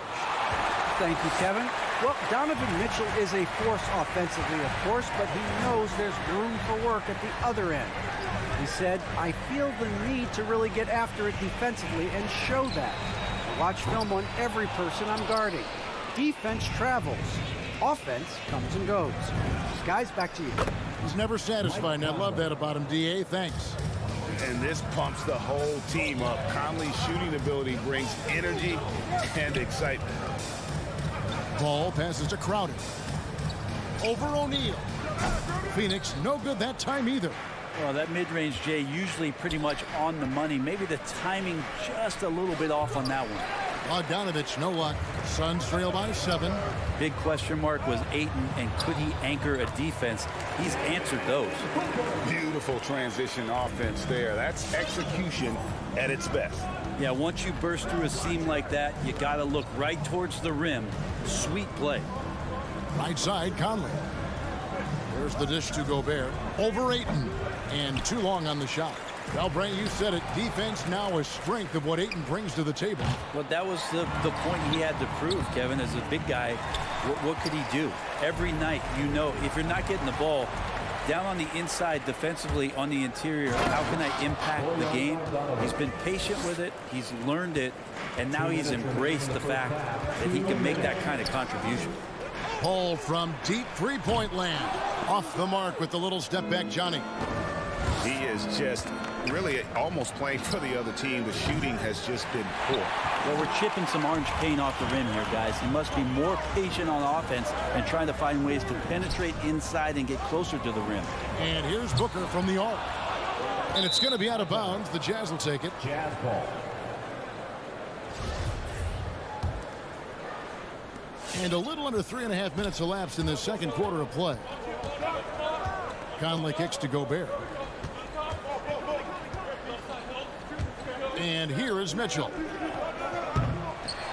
Thank you, Kevin. Well, Donovan Mitchell is a force offensively, of course, but he knows there's room for work at the other end. He said, I feel the need to really get after it defensively and show that. I watch film on every person I'm guarding. Defense travels. Offense comes and goes. Guys, back to you. He's never satisfied, and I love that about him, D.A. Thanks. And this pumps the whole team up. Conley's shooting ability brings energy and excitement. Ball passes to Crowder. Over O'Neal. Phoenix no good that time either. Well, that mid-range, Jay, usually pretty much on the money. Maybe the timing just a little bit off on that one. Bogdanovich, no luck. Suns trail by 7. Big question mark was Ayton, and could he anchor a defense? He's answered those. Beautiful transition offense there. That's execution at its best. Yeah, once you burst through a seam like that, you got to look right towards the rim. Sweet play. Right side, Conley. There's the dish to Gobert. Over Ayton. And too long on the shot. Well, Brent, you said it. Defense now a strength of what Ayton brings to the table. Well, that was the point he had to prove, Kevin. As a big guy, what could he do? Every night, you know, if you're not getting the ball down on the inside defensively on the interior, how can I impact the game? He's been patient with it. He's learned it. And now he's embraced the fact that he can make that kind of contribution. Paul from deep three-point land. Off the mark with the little step back, Johnny. He is just really almost playing for the other team. The shooting has just been poor. Well, we're chipping some orange paint off the rim here, guys. He must be more patient on offense and trying to find ways to penetrate inside and get closer to the rim. And here's Booker from the arc. And it's going to be out of bounds. The Jazz will take it. Jazz ball. And a little under 3.5 minutes elapsed in this second quarter of play. Conley kicks to Gobert. And here is Mitchell.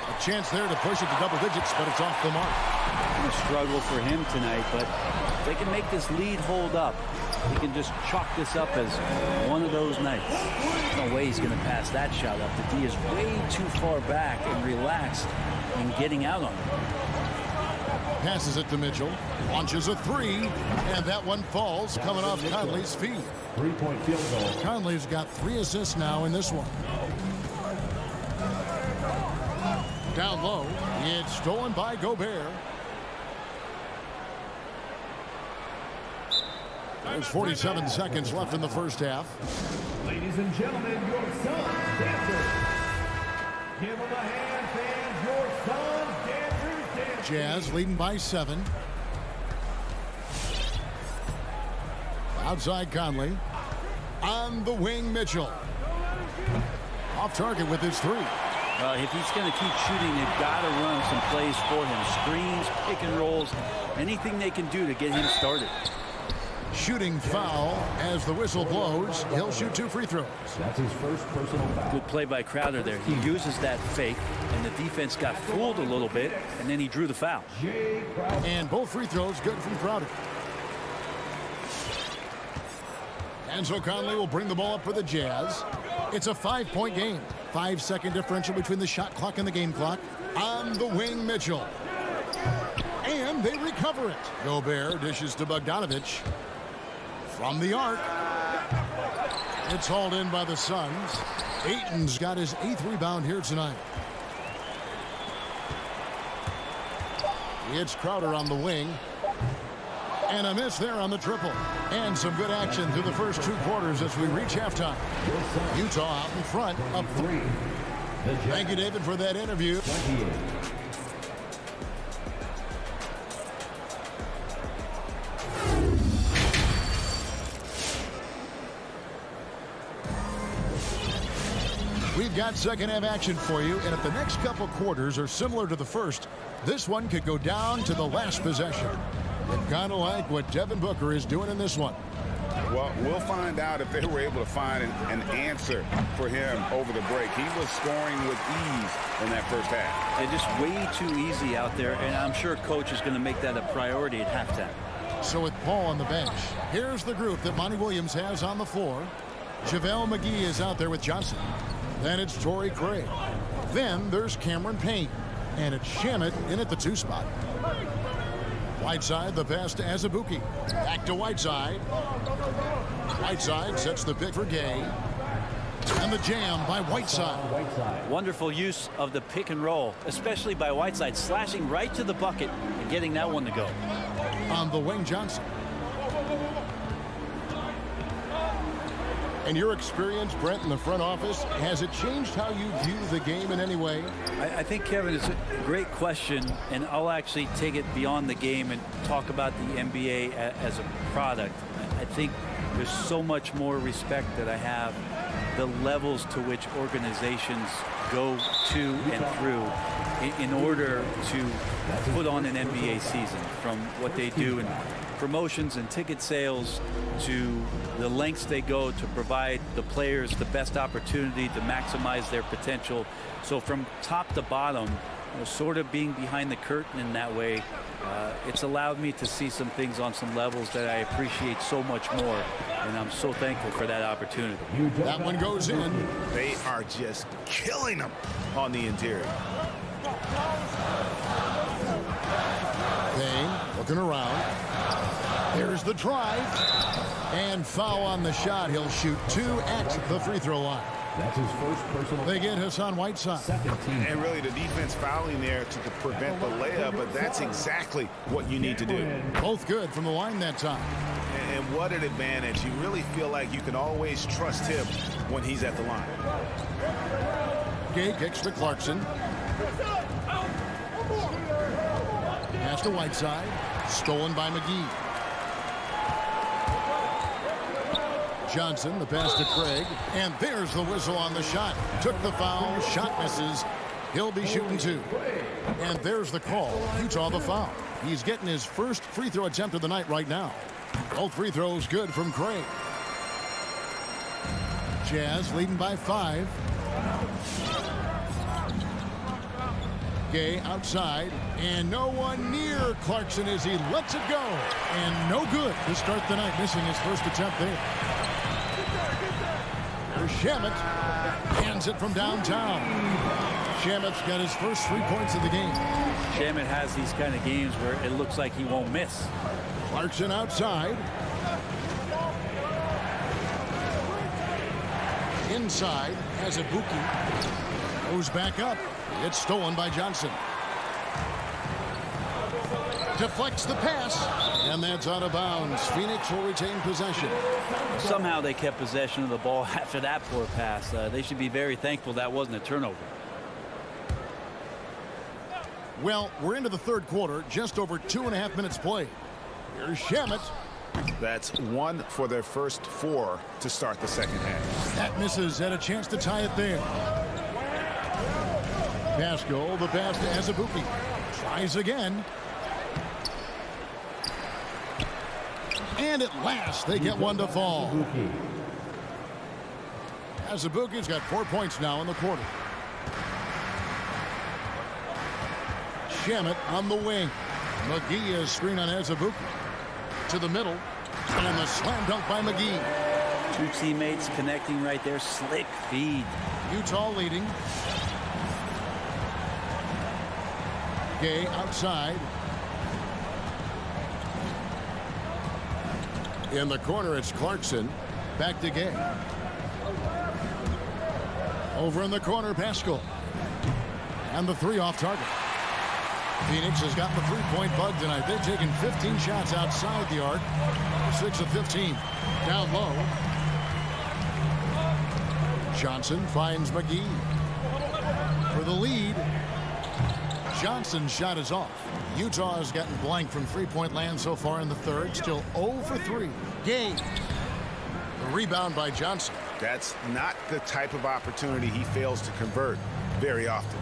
A chance there to push it to double digits, but it's off the mark. A struggle for him tonight, but if they can make this lead hold up, he can just chalk this up as one of those nights. There's no way he's going to pass that shot up. The D is way too far back and relaxed in getting out on it. Passes it to Mitchell. Launches a three. And that one falls, coming off Conley's feet. 3-point field goal. Conley's got 3 assists now in this one. Down low. It's stolen by Gobert. There's 47 seconds left in the first half. Ladies and gentlemen, your son's dancers. Give them a hand, fans. Your son's dancers. Jazz leading by 7. Outside Conley. On the wing, Mitchell. Off target with his 3. Well, if he's going to keep shooting, they've got to run some plays for him. Screens, pick and rolls, anything they can do to get him started. Shooting foul as the whistle blows. He'll shoot 2 free throws. That's his first personal foul. Good play by Crowder there. He uses that fake, and the defense got fooled a little bit, and then he drew the foul. And both free throws good from Crowder. And so Conley will bring the ball up for the Jazz. It's a 5-point game. 5-second differential between the shot clock and the game clock. On the wing, Mitchell. And they recover it. Gobert dishes to Bogdanovich. From the arc. It's hauled in by the Suns. Ayton's got his 8th rebound here tonight. It's Crowder on the wing. And a miss there on the triple. And some good action through the first 2 quarters as we reach halftime. Utah out in front, up 3. Thank you, David, for that interview. We've got second half action for you, and if the next couple quarters are similar to the first, this one could go down to the last possession. And kind of like what Devin Booker is doing in this one. Well, we'll find out if they were able to find an answer for him over the break. He was scoring with ease in that first half. They're just way too easy out there, and I'm sure coach is going to make that a priority at halftime. So with Paul on the bench, here's the group that Monty Williams has on the floor. JaVale McGee is out there with Johnson. Then it's Torrey Craig. Then there's Cameron Payne. And it's Shamet in at the 2 spot. Whiteside, the pass to Azubuike. Back to Whiteside. Whiteside sets the pick for Gay. And the jam by Whiteside. Wonderful use of the pick and roll, especially by Whiteside, slashing right to the bucket and getting that one to go. On the wing, Johnson. And your experience, Brent, in the front office, has it changed how you view the game in any way? I think, Kevin, it's a great question, and I'll actually take it beyond the game and talk about the NBA as a product. I think there's so much more respect that I have, the levels to which organizations go to and through in order to put on an NBA season, from what they do in promotions and ticket sales to the lengths they go to provide the players the best opportunity to maximize their potential. So from top to bottom, sort of being behind the curtain in that way, it's allowed me to see some things on some levels that I appreciate so much more, and I'm so thankful for that opportunity. That one goes in. They are just killing them on the interior. Payne looking around. There's the drive. And foul on the shot. He'll shoot 2 at the free throw line. That's his first personal. They get Hassan Whiteside. And really the defense fouling there to prevent the layup, but that's exactly what you need to do. Both good from the line that time. And what an advantage. You really feel like you can always trust him when he's at the line. Gay kicks to Clarkson. Pass to Whiteside. Stolen by McGee. Johnson, the pass to Craig. And there's the whistle on the shot. Took the foul. Shot misses. He'll be shooting 2. And there's the call. Utah the foul. He's getting his first free throw attempt of the night right now. Both free throws good from Craig. Jazz leading by 5. Gay outside, and no one near Clarkson as he lets it go. And no good to start the night, missing his first attempt there. There's Shamet. Hands it from downtown. Shamet's got his first 3 points of the game. Shamet has these kind of games where it looks like he won't miss. Clarkson outside. Inside has Ibuki. Goes back up. It's stolen by Johnson. Deflects the pass, and that's out of bounds. Phoenix will retain possession. Somehow they kept possession of the ball after that poor pass. They should be very thankful that wasn't a turnover. Well, we're into the third quarter, just over 2.5 minutes played. Here's Shamet. That's 1 for their first 4 to start the second half. That misses, had a chance to tie it there. Pascal, the pass to Azubuike. Tries again. And at last, they get one to fall. Azubuike's got 4 points now in the quarter. Shamet on the wing. McGee is screen on Azubuike. To the middle. And the slam dunk by McGee. 2 teammates connecting right there. Slick feed. Utah leading. Gay outside. In the corner, it's Clarkson. Back to Gay. Over in the corner, Pascal. And the 3 off target. Phoenix has gotten the 3-point bug tonight. They've taken 15 shots outside the arc. 6 of 15. Down low. Johnson finds McGee. For the lead. Johnson's shot is off. Utah has gotten blank from 3-point land so far in the third. Still 0 for 3. Gay. The rebound by Johnson. That's not the type of opportunity he fails to convert very often.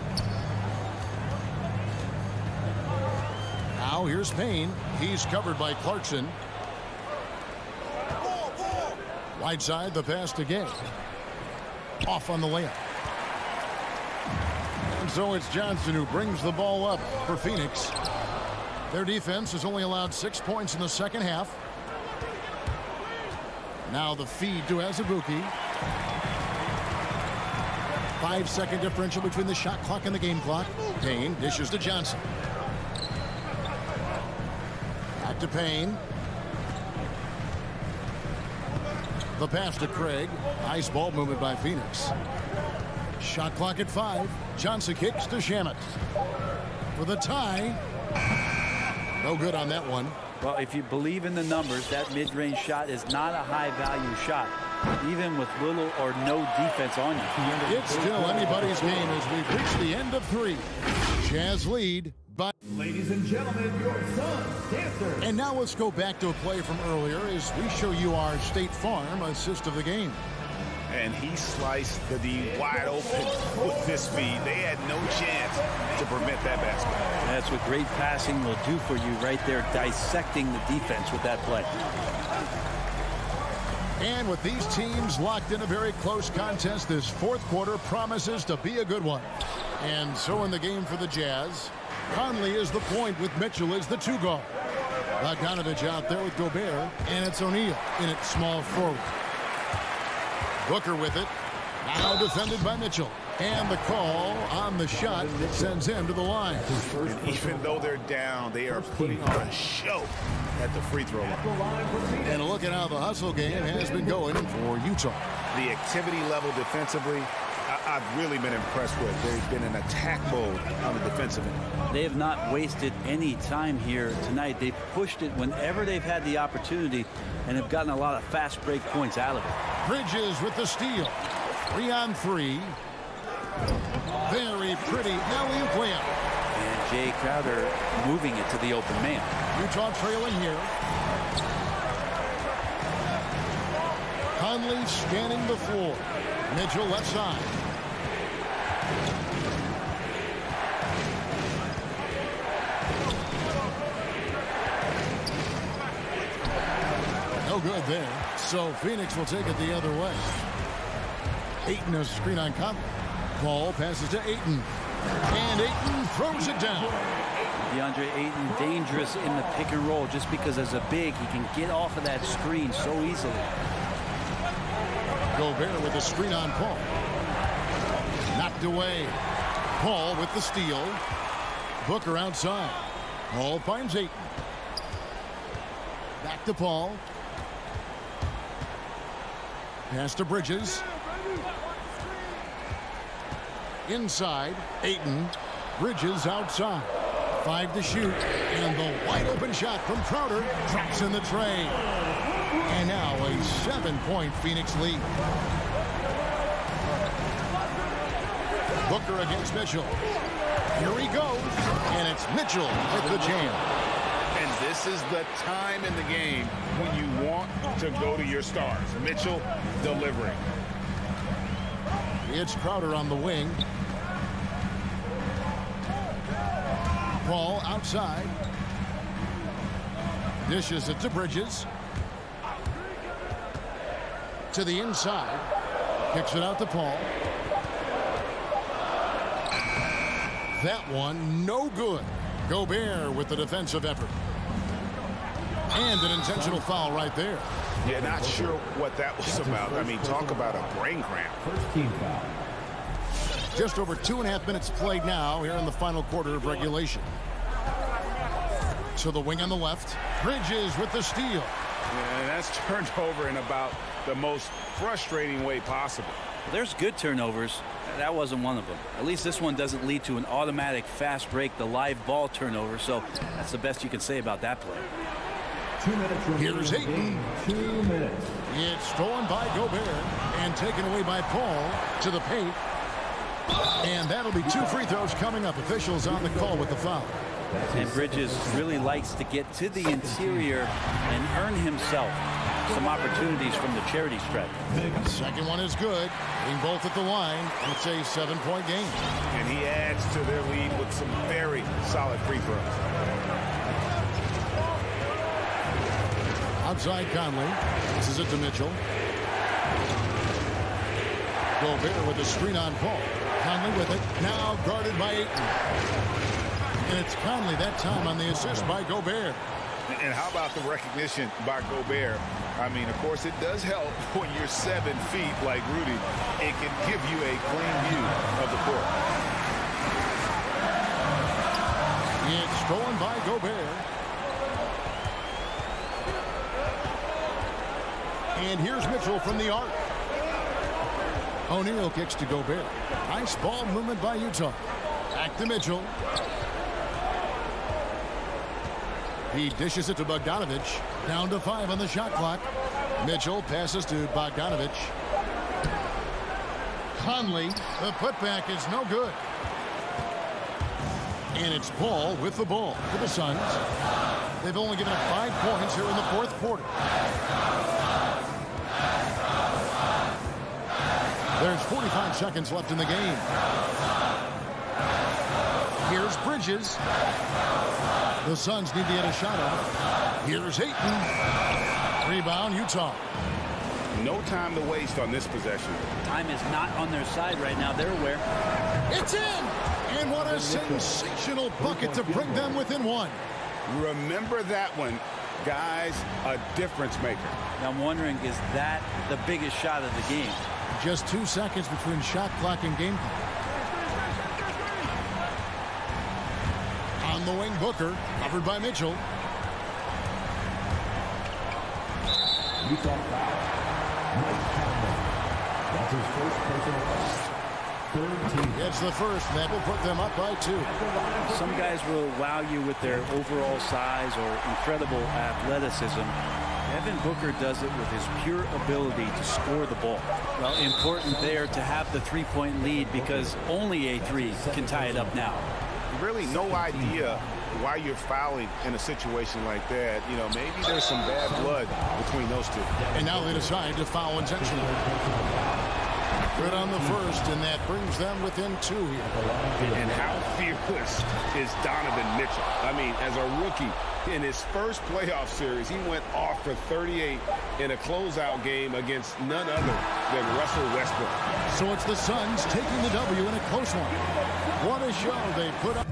Now here's Payne. He's covered by Clarkson. Wide side, the pass to Gay. Off on the layup. And so it's Johnson who brings the ball up for Phoenix. Their defense has only allowed 6 points in the second half. Now the feed to Azubuike. 5-second differential between the shot clock and the game clock. Payne dishes to Johnson. Back to Payne. The pass to Craig. Nice ball movement by Phoenix. Shot clock at 5. Johnson kicks to Shamet. For the tie. No good on that one. Well, if you believe in the numbers, that mid-range shot is not a high-value shot, even with little or no defense on you. It's still anybody's game as we've reached the end of 3. Jazz lead by... Ladies and gentlemen, your son's dancer. And now let's go back to a play from earlier as we show you our State Farm assist of the game. And he sliced the D wide open with this feed. They had no chance to prevent that basket. That's what great passing will do for you right there, dissecting the defense with that play. And with these teams locked in a very close contest, this fourth quarter promises to be a good one. And so in the game for the Jazz, Conley is the point with Mitchell as the 2 guard. Bogdanovich out there with Gobert, and it's O'Neal in at small forward. Booker with it. Now defended by Mitchell. And the call on the shot sends him to the line. And even though they're down, they are putting on a show at the free throw line. And look at how the hustle game has been going for Utah. The activity level defensively, I've really been impressed with. They've been in attack mode on the defensive end. They have not wasted any time here tonight. They've pushed it whenever they've had the opportunity and have gotten a lot of fast break points out of it. Bridges with the steal. 3 on 3. Very pretty alley-oop layup. And Jay Crowder moving it to the open man. Utah trailing here. Conley scanning the floor. Mitchell left side. there. So Phoenix will take it the other way. Ayton has a screen on Conley. Ball passes to Ayton. And Ayton throws it down. DeAndre Ayton dangerous in the pick and roll just because as a big, he can get off of that screen so easily. Gobert with the screen on Paul. Knocked away. Paul with the steal. Booker outside. Paul finds Ayton. Back to Paul. Pass to Bridges. Inside. Ayton. Bridges outside. 5 to shoot. And the wide open shot from Crowder drops in the tray. And now a 7-point Phoenix lead. Booker against Mitchell. Here he goes. And it's Mitchell with the jam. And this is the time in the game when you want to go to your stars. Mitchell delivering. It's Crowder on the wing. Paul outside. Dishes it to Bridges. To the inside. Kicks it out to Paul. That one, no good. Gobert with the defensive effort. And an intentional foul right there. Yeah, not sure what that was about. I mean, talk about a brain cramp. First team foul. Just over 2.5 minutes played now here in the final quarter of regulation. To the wing on the left. Bridges with the steal. Yeah, and that's turned over in about the most frustrating way possible. There's good turnovers. That wasn't one of them. At least this one doesn't lead to an automatic fast break, the live ball turnover. So that's the best you can say about that play. 2 minutes remaining. Here's Ayton. 2 minutes. It's stolen by Gobert and taken away by Paul to the paint. And that'll be 2 free throws coming up. Officials on the call with the foul. And Bridges really likes to get to the interior and earn himself some opportunities from the charity stripe. Second one is good. Being both at the line. It's a 7-point game. And he adds to their lead with some very solid free throws. Outside Conley. This is it to Mitchell. Gobert with the screen on Paul. Conley with it. Now guarded by Ayton. And it's Conley that time on the assist by Gobert. And how about the recognition by Gobert? I mean, of course, it does help when you're 7 feet like Rudy. It can give you a clean view of the court. It's stolen by Gobert. And here's Mitchell from the arc. O'Neal kicks to Gobert. Nice ball movement by Utah. Back to Mitchell. He dishes it to Bogdanovich. Down to 5 on the shot clock. Mitchell passes to Bogdanovich. Conley, the putback is no good. And it's Paul with the ball for the Suns. They've only given up 5 points here in the 4th quarter. There's 45 seconds left in the game. Here's Bridges. The Suns need to get a shot off. Here's Ayton. Rebound, Utah. No time to waste on this possession. Time is not on their side right now. They're aware. It's in! And what a sensational bucket to bring them within 1. Remember that one. Guys, a difference maker. Now I'm wondering, is that the biggest shot of the game? Just 2 seconds between shot clock and game clock. On the wing, Booker, covered by Mitchell. Utah foul. That's his first personal foul. 3rd team. It's the first. That will put them up by 2. Some guys will wow you with their overall size or incredible athleticism. Devin Booker does it with his pure ability to score the ball. Well, important there to have the 3-point lead because only a 3 can tie it up now. Really no idea why you're fouling in a situation like that. You know, maybe there's some bad blood between those two. And now they decide to foul intentionally. Good on the first, and that brings them within 2 here. And how fearless is Donovan Mitchell? I mean, as a rookie, in his first playoff series, he went off for 38 in a closeout game against none other than Russell Westbrook. So it's the Suns taking the W in a close one. What a show they put up.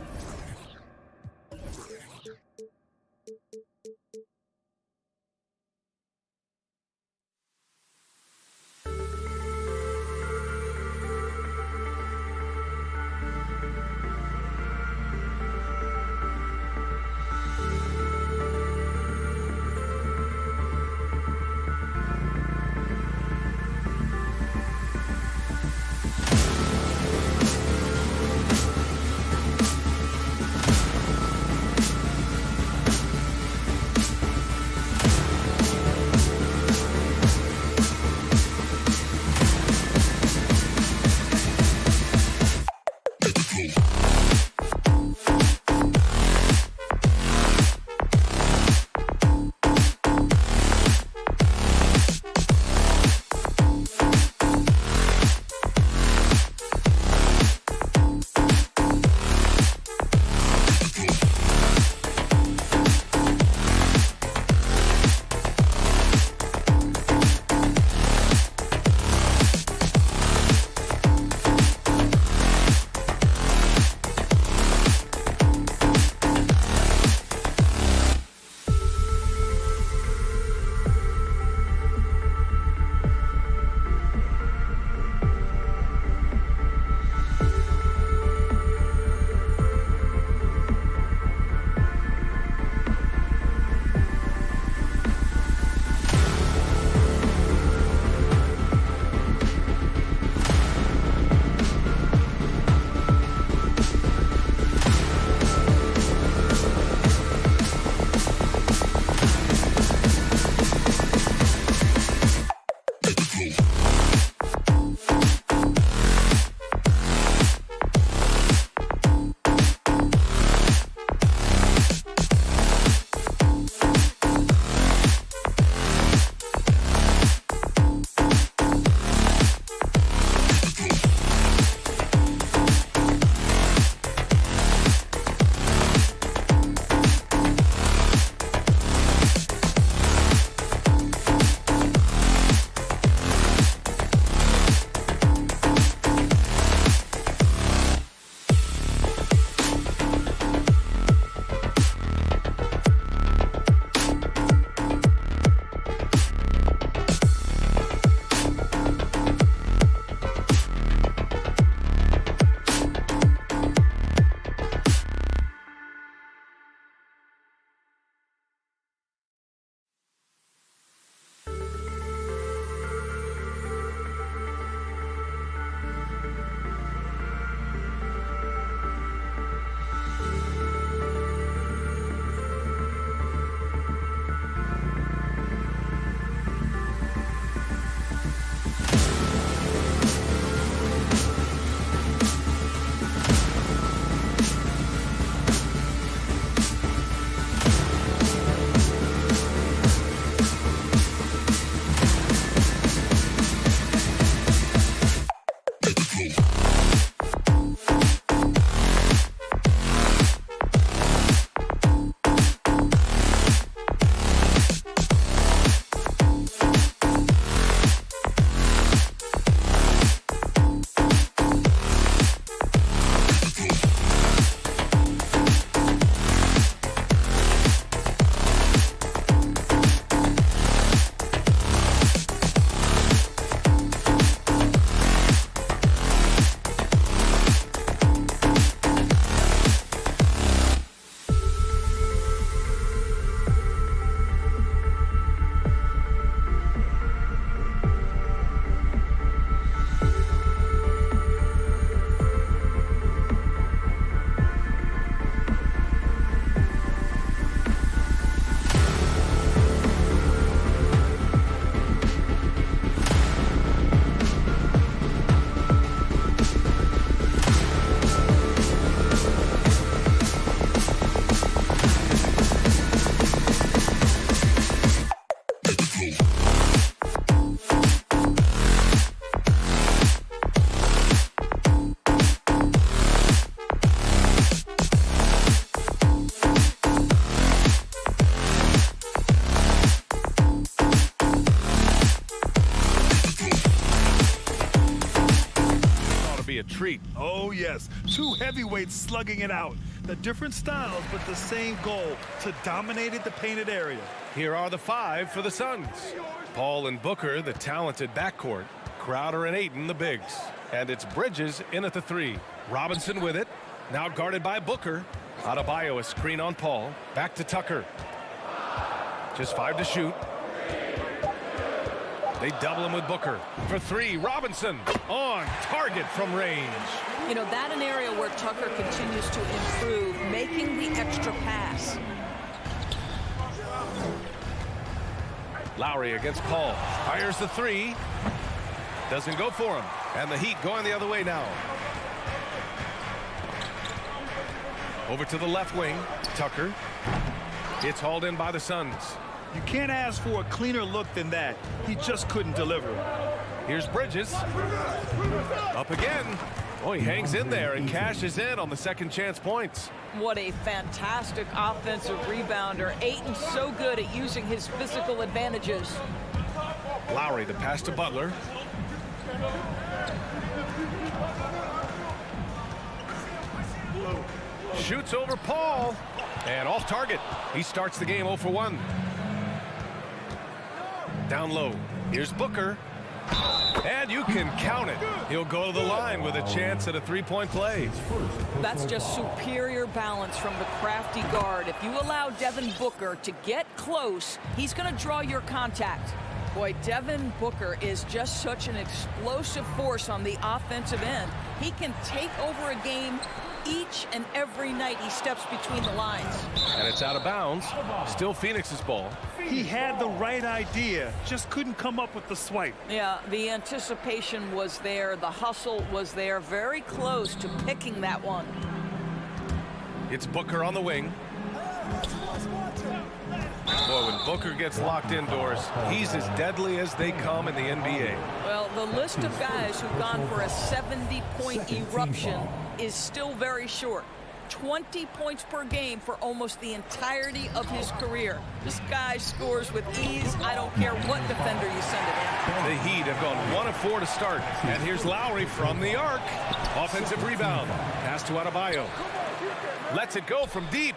contest. Two heavyweights slugging it out. The different styles, but the same goal, to dominate the painted area. Here are the 5 for the Suns. Paul and Booker, the talented backcourt. Crowder and Ayton, the bigs. And it's Bridges in at the 3. Robinson with it. Now guarded by Booker. Adebayo, a screen on Paul. Back to Tucker. Just 5 to shoot. They double him with Booker. For 3, Robinson on target from range. You know, that an area where Tucker continues to improve, making the extra pass. Lowry against Paul. Fires the 3. Doesn't go for him. And the Heat going the other way now. Over to the left wing. Tucker. It's hauled in by the Suns. You can't ask for a cleaner look than that. He just couldn't deliver. Here's Bridges. Up again. Oh, he hangs in there and cashes in on the second chance points. What a fantastic offensive rebounder. Ayton's so good at using his physical advantages. Lowry, the pass to Butler. Shoots over Paul. And off target. He starts the game 0 for 1. Down low. Here's Booker. And you can count it. He'll go to the line with a chance at a 3-point play. That's just superior balance from the crafty guard. If you allow Devin Booker to get close, he's going to draw your contact. Boy, Devin Booker is just such an explosive force on the offensive end. He can take over a game each and every night he steps between the lines. And it's out of bounds. Still Phoenix's ball. He had the right idea, just couldn't come up with the swipe. Yeah, the anticipation was there. The hustle was there. Very close to picking that one. It's Booker on the wing. Boy, when Booker gets locked indoors, he's as deadly as they come in the NBA. Well, the list of guys who've gone for a 70-point eruption is still very short. 20 points per game for almost the entirety of his career. This guy scores with ease. I don't care what defender you send it in. The Heat have gone 1 of 4 to start. And here's Lowry from the arc. Offensive rebound. Pass to Adebayo. Lets it go from deep.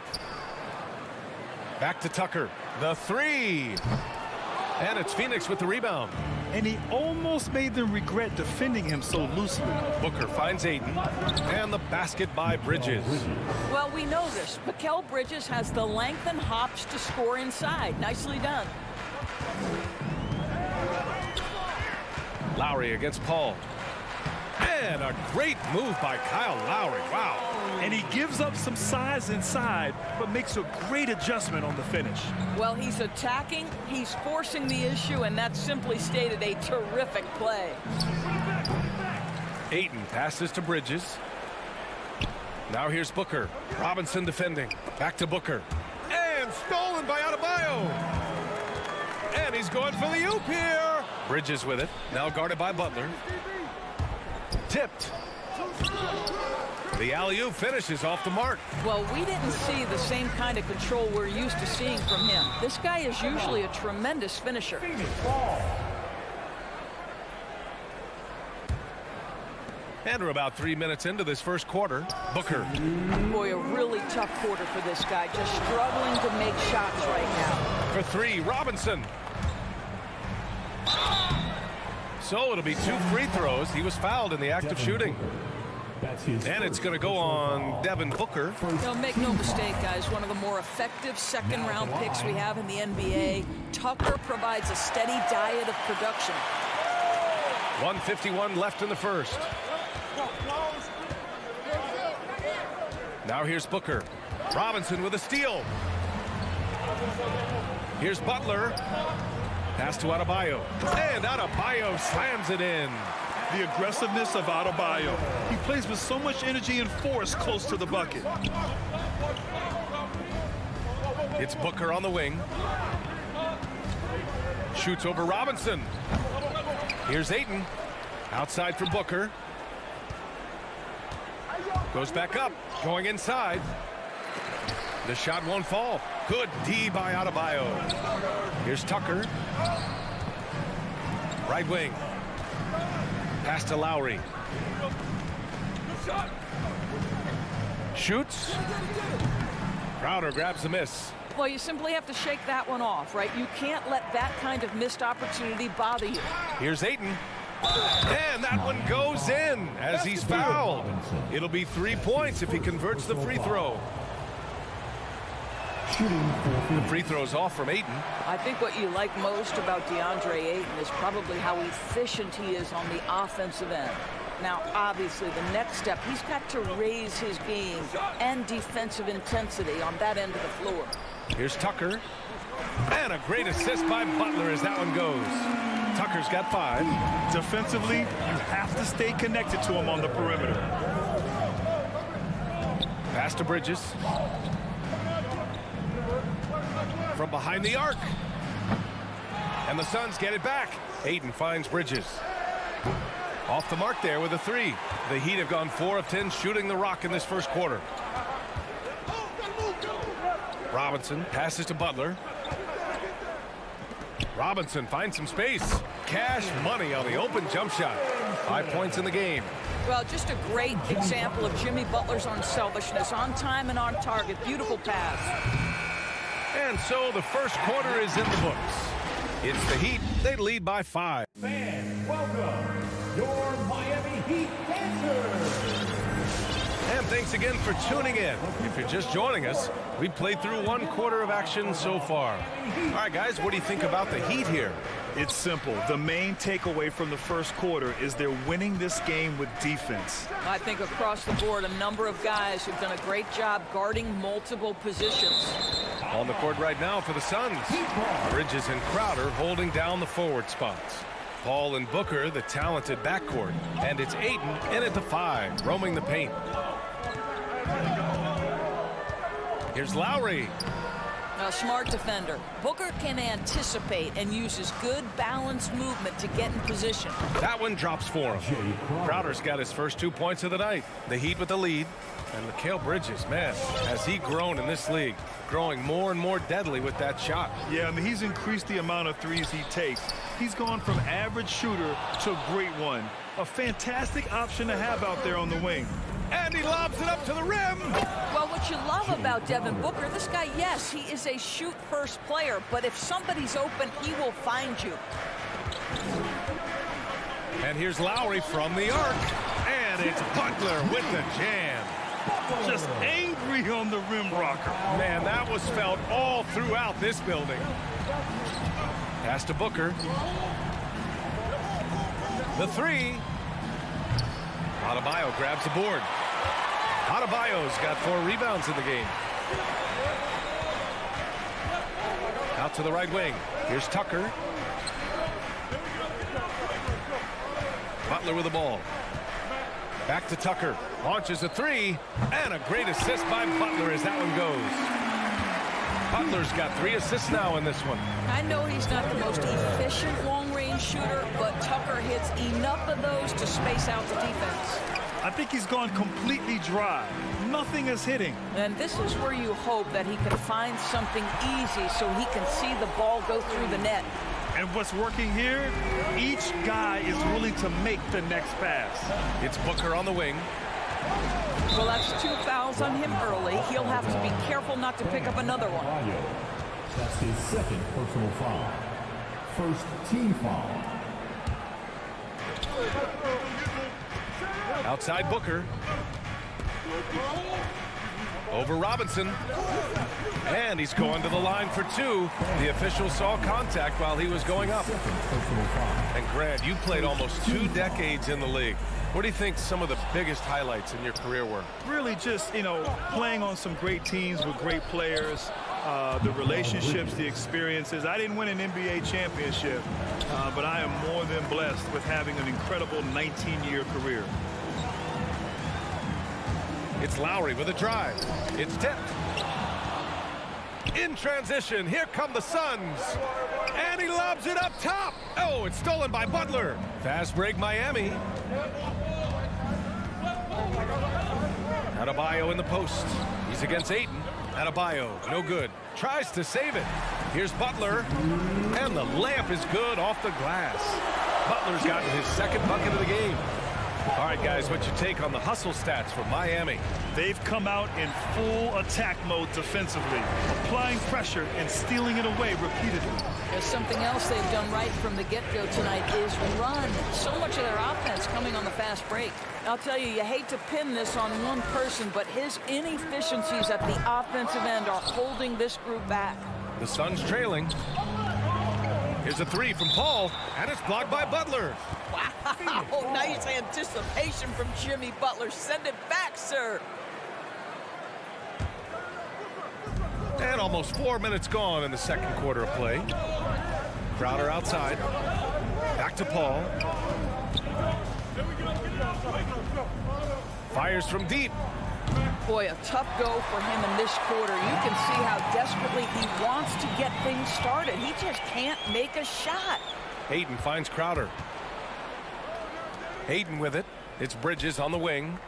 Back to Tucker. The 3. And it's Phoenix with the rebound. And he almost made them regret defending him so loosely. Booker finds Ayton. And the basket by Bridges. Well, we know this. Mikal Bridges has the length and hops to score inside. Nicely done. Lowry against Paul. And a great move by Kyle Lowry. Wow. And he gives up some size inside, but makes a great adjustment on the finish. Well, he's attacking, he's forcing the issue, and that simply stated a terrific play. Ayton passes to Bridges. Now here's Booker. Robinson defending. Back to Booker. And stolen by Adebayo. And he's going for the oop here. Bridges with it. Now guarded by Butler. Tipped. The alley-oop finishes off the mark. Well, we didn't see the same kind of control we're used to seeing from him. This guy is usually a tremendous finisher. And we're about 3 minutes into this first quarter. Booker. Boy, a really tough quarter for this guy. Just struggling to make shots right now. For 3, Robinson. So it'll be 2 free throws. He was fouled in the act of shooting. And it's going to go on Devin Booker. Now, make no mistake, guys, one of the more effective second-round picks we have in the NBA. Tucker provides a steady diet of production. 1:51 left in the first. Now here's Booker. Robinson with a steal. Here's Butler. Pass to Adebayo. And Adebayo slams it in. The aggressiveness of Adebayo. He plays with so much energy and force close to the bucket. It's Booker on the wing. Shoots over Robinson. Here's Ayton. Outside for Booker. Goes back up. Going inside. The shot won't fall. Good D by Adebayo. Here's Tucker. Right wing. Pass to Lowry. Shoots. Crowder grabs the miss. Well, you simply have to shake that one off, right? You can't let that kind of missed opportunity bother you. Here's Ayton. And that one goes in as he's fouled. It'll be 3 points if he converts the free throw. The free throw's off from Ayton. I think what you like most about DeAndre Ayton is probably how efficient he is on the offensive end. Now, obviously, the next step, he's got to raise his game and defensive intensity on that end of the floor. Here's Tucker. And a great assist by Butler as that one goes. Tucker's got 5. Defensively, you have to stay connected to him on the perimeter. Pass to Bridges. From behind the arc. And the Suns get it back. Ayton finds Bridges. Off the mark there with a 3. The Heat have gone 4 of 10 shooting the rock in this first quarter. Robinson passes to Butler. Robinson finds some space. Cash money on the open jump shot. 5 points in the game. Well, just a great example of Jimmy Butler's unselfishness. On time and on target. Beautiful pass. And so the first quarter is in the books. It's the Heat. They lead by 5. Fans, welcome your Miami Heat dancers. And thanks again for tuning in. If you're just joining us, we played through 1 quarter of action so far. All right, guys, what do you think about the Heat here? It's simple. The main takeaway from the first quarter is they're winning this game with defense. I think across the board, a number of guys who've done a great job guarding multiple positions. On the court right now for the Suns. Bridges and Crowder holding down the forward spots. Paul and Booker, the talented backcourt. And it's Ayton in at the 5, roaming the paint. Here's Lowry. A smart defender. Booker can anticipate and uses good balanced movement to get in position. That one drops for him. Crowder's got his first 2 points of the night. The Heat with the lead. And Mikal Bridges, man, has he grown in this league? Growing more and more deadly with that shot. Yeah, I mean, he's increased the amount of threes he takes. He's gone from average shooter to a great one. A fantastic option to have out there on the wing. And he lobs it up to the rim. Well, what you love about Devin Booker, this guy, yes, he is a shoot-first player, but if somebody's open, he will find you. And here's Lowry from the arc. And it's Butler with the jam. Just angry on the rim rocker. Man, that was felt all throughout this building. Pass to Booker. The 3. Adebayo grabs the board. Adebayo's got 4 rebounds in the game. Out to the right wing. Here's Tucker. Butler with the ball. Back to Tucker. Launches a 3. And a great assist by Butler as that one goes. Butler's got 3 assists now in this one. I know he's not the most efficient long-range shooter, but Tucker hits enough of those to space out the defense. I think he's gone completely dry. Nothing is hitting. And this is where you hope that he can find something easy so he can see the ball go through the net. And what's working here, each guy is willing to make the next pass. It's Booker on the wing. Well, that's 2 fouls on him early. He'll have to be careful not to pick up another one. That's his second personal foul. First team foul. Outside Booker. Over Robinson. And he's going to the line for 2. The official saw contact while he was going up. And Grant, you played almost 2 decades in the league. What do you think some of the biggest highlights in your career were? Really just, playing on some great teams with great players, the relationships, the experiences. I didn't win an NBA championship, but I am more than blessed with having an incredible 19-year career. It's Lowry with a drive. It's tipped. In transition, here come the Suns. And he lobs it up top. Oh, it's stolen by Butler. Fast break Miami. Adebayo in the post. He's against Ayton. Adebayo, no good. Tries to save it. Here's Butler. And the layup is good off the glass. Butler's gotten his second bucket of the game. All right, guys, what's your take on the hustle stats for Miami? They've come out in full attack mode defensively, applying pressure and stealing it away repeatedly. There's something else they've done right from the get-go tonight is run. So much of their offense coming on the fast break. I'll tell you, you hate to pin this on one person, but his inefficiencies at the offensive end are holding this group back. The Suns trailing. Here's a three from Paul, and it's blocked by Butler. Wow, nice anticipation from Jimmy Butler. Send it back, sir. And almost 4 minutes gone in the second quarter of play. Crowder outside. Back to Paul. Fires from deep. Boy, a tough go for him in this quarter. You can see how desperately he wants to get things started. He just can't make a shot. Hayden finds Crowder. Hayden with it. It's Bridges on the wing.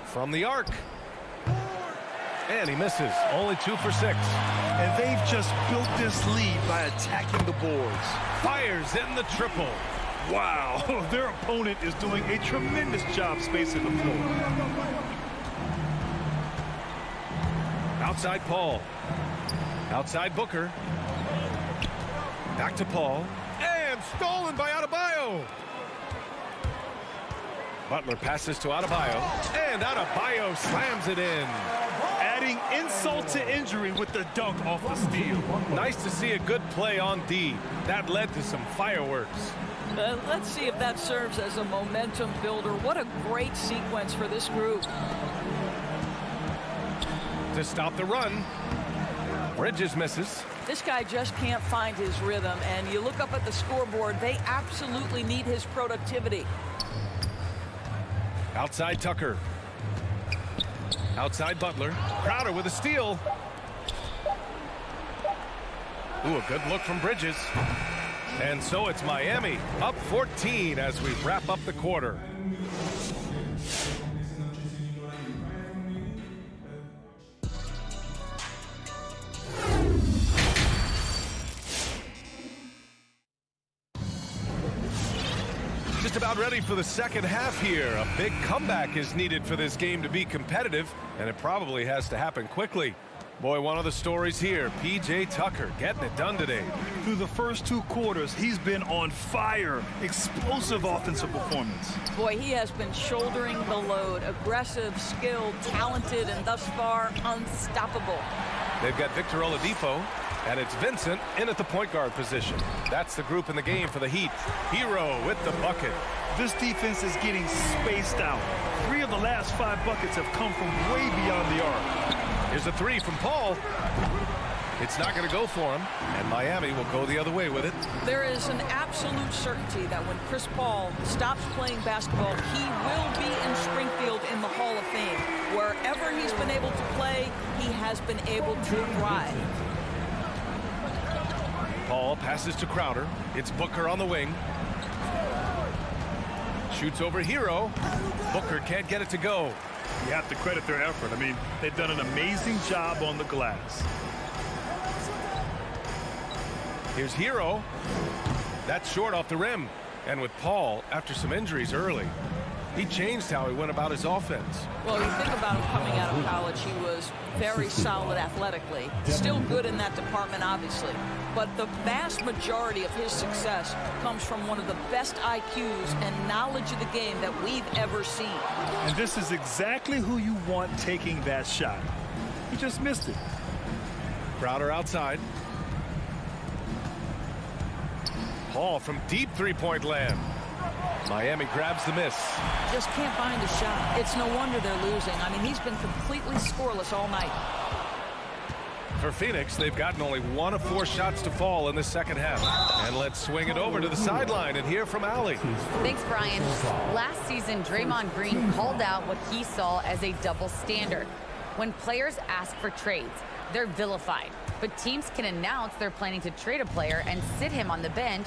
From the arc. And he misses. Only 2 for 6. And they've just built this lead by attacking the boards. Fires in the triple. Wow, their opponent is doing a tremendous job spacing the floor. Outside Paul. Outside Booker. Back to Paul. And stolen by Adebayo. Butler passes to Adebayo. And Adebayo slams it in. Adding insult to injury with the dunk off the steal. Nice to see a good play on D. That led to some fireworks. Let's see if that serves as a momentum builder. What a great sequence for this group. To stop the run. Bridges misses. This guy just can't find his rhythm, and you look up at the scoreboard, they absolutely need his productivity. Outside Tucker. Outside Butler. Crowder with a steal. Ooh, a good look from Bridges. And so it's Miami up 14 as we wrap up the quarter. Just about ready for the second half here. A big comeback is needed for this game to be competitive, and it probably has to happen quickly. Boy, one of the stories here, P.J. Tucker getting it done today. Through the first 2 quarters, he's been on fire. Explosive offensive performance. Boy, he has been shouldering the load. Aggressive, skilled, talented, and thus far, unstoppable. They've got Victor Oladipo, and it's Vincent in at the point guard position. That's the group in the game for the Heat. Hero with the bucket. This defense is getting spaced out. 3 of the last 5 buckets have come from way beyond the arc. Here's a 3 from Paul. It's not going to go for him, and Miami will go the other way with it. There is an absolute certainty that when Chris Paul stops playing basketball, he will be in Springfield in the Hall of Fame. Wherever he's been able to play, he has been able to thrive. Paul passes to Crowder. It's Booker on the wing. Shoots over Hero. Booker can't get it to go. You have to credit their effort. I mean, they've done an amazing job on the glass. Here's Hero. That's short off the rim. And with Paul, after some injuries early, he changed how he went about his offense. Well, you think about him coming out of college, he was very solid athletically. Still good in that department, obviously. But the vast majority of his success comes from one of the best IQs and knowledge of the game that we've ever seen. And this is exactly who you want taking that shot. He just missed it. Crowder outside. Paul from deep three-point land. Miami grabs the miss. Just can't find a shot. It's no wonder they're losing. I mean, he's been completely scoreless all night. For Phoenix, they've gotten only 1 of 4 shots to fall in the second half. And let's swing it over to the sideline and hear from Allie. Thanks, Brian. Last season, Draymond Green called out what he saw as a double standard. When players ask for trades, they're vilified. But teams can announce they're planning to trade a player and sit him on the bench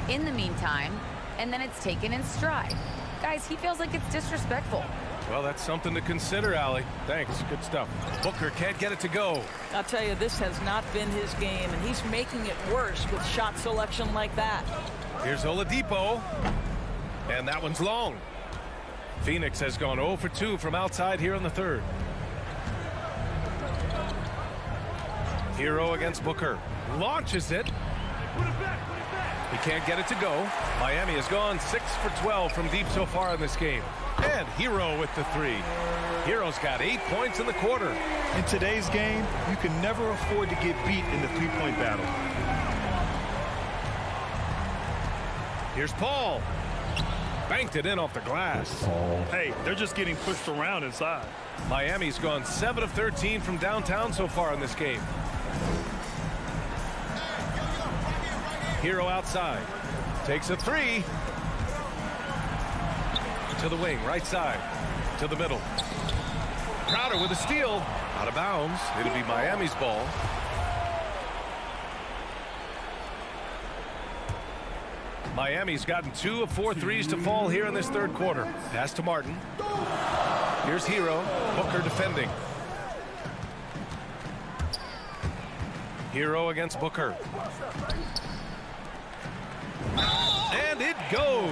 in the meantime, and then it's taken in stride. Guys, he feels like it's disrespectful. Well, that's something to consider, Allie. Thanks. Good stuff. Booker can't get it to go. I'll tell you, this has not been his game, and he's making it worse with shot selection like that. Here's Oladipo. And that one's long. Phoenix has gone 0 for 2 from outside here in the third. Hero against Booker. Launches it. He can't get it to go. Miami has gone 6 for 12 from deep so far in this game. And Hero with the 3. Hero's got 8 points in the quarter. In today's game, you can never afford to get beat in the three-point battle. Here's Paul. Banked it in off the glass. Hey, they're just getting pushed around inside. Miami's gone 7 of 13 from downtown so far in this game. Hero outside. Takes a 3. To the wing, right side. To the middle. Crowder with a steal. Out of bounds. It'll be Miami's ball. Miami's gotten 2 of 4 threes to fall here in this third quarter. Pass to Martin. Here's Hero. Booker defending. Hero against Booker. And it goes.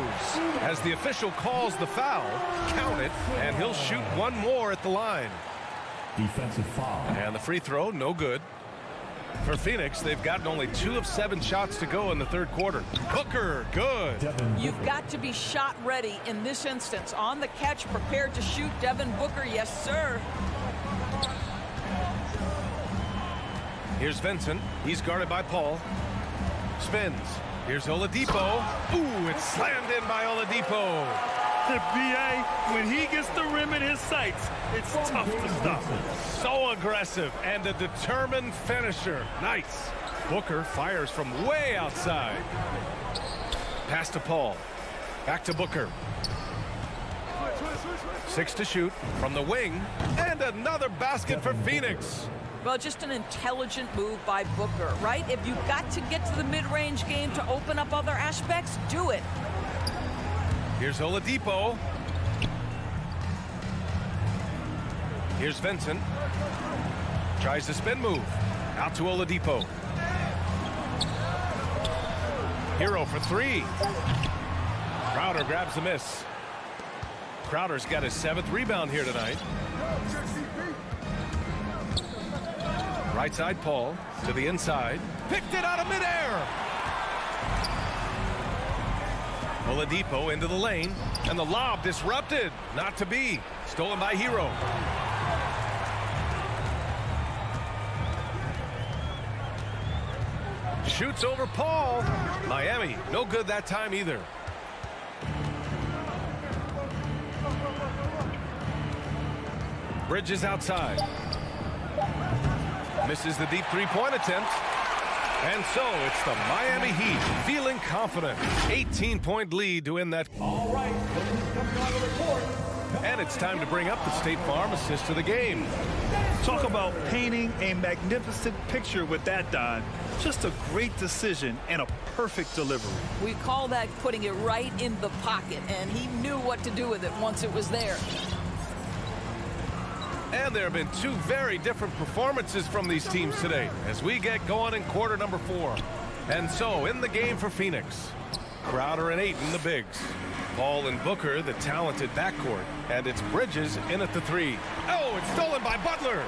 As the official calls the foul, count it, and he'll shoot one more at the line. Defensive foul. And the free throw, no good. For Phoenix, they've gotten only 2 of 7 shots to go in the third quarter. Booker, good. You've got to be shot ready in this instance. On the catch, prepared to shoot. Devin Booker, yes, sir. Here's Vincent. He's guarded by Paul. Spins. Here's Oladipo. Ooh, it's slammed in by Oladipo. The BA, when he gets the rim in his sights, it's tough to stop. So aggressive and a determined finisher. Nice. Booker fires from way outside. Pass to Paul. Back to Booker. 6 to shoot from the wing. And another basket for Phoenix. Well, just an intelligent move by Booker, right? If you've got to get to the mid-range game to open up other aspects, do it. Here's Oladipo. Here's Vincent. Tries the spin move. Out to Oladipo. Hero for 3. Crowder grabs the miss. Crowder's got his 7th rebound here tonight. Right side, Paul to the inside. Picked it out of midair. Oladipo into the lane, and the lob disrupted. Not to be. Stolen by Hero. Shoots over Paul. Miami, no good that time either. Bridges outside. Misses the deep three-point attempt. And so it's the Miami Heat feeling confident. 18-point lead to win that. All right, coming on the court. And it's time to bring up the State Farm assist to the game. Talk about painting a magnificent picture with that, Don. Just a great decision and a perfect delivery. We call that putting it right in the pocket, and he knew what to do with it once it was there. And there have been 2 very different performances from these teams today as we get going in quarter number 4. And so in the game for Phoenix, Crowder and Ayton, the bigs. Paul and Booker, the talented backcourt. And it's Bridges in at the 3. Oh, it's stolen by Butler.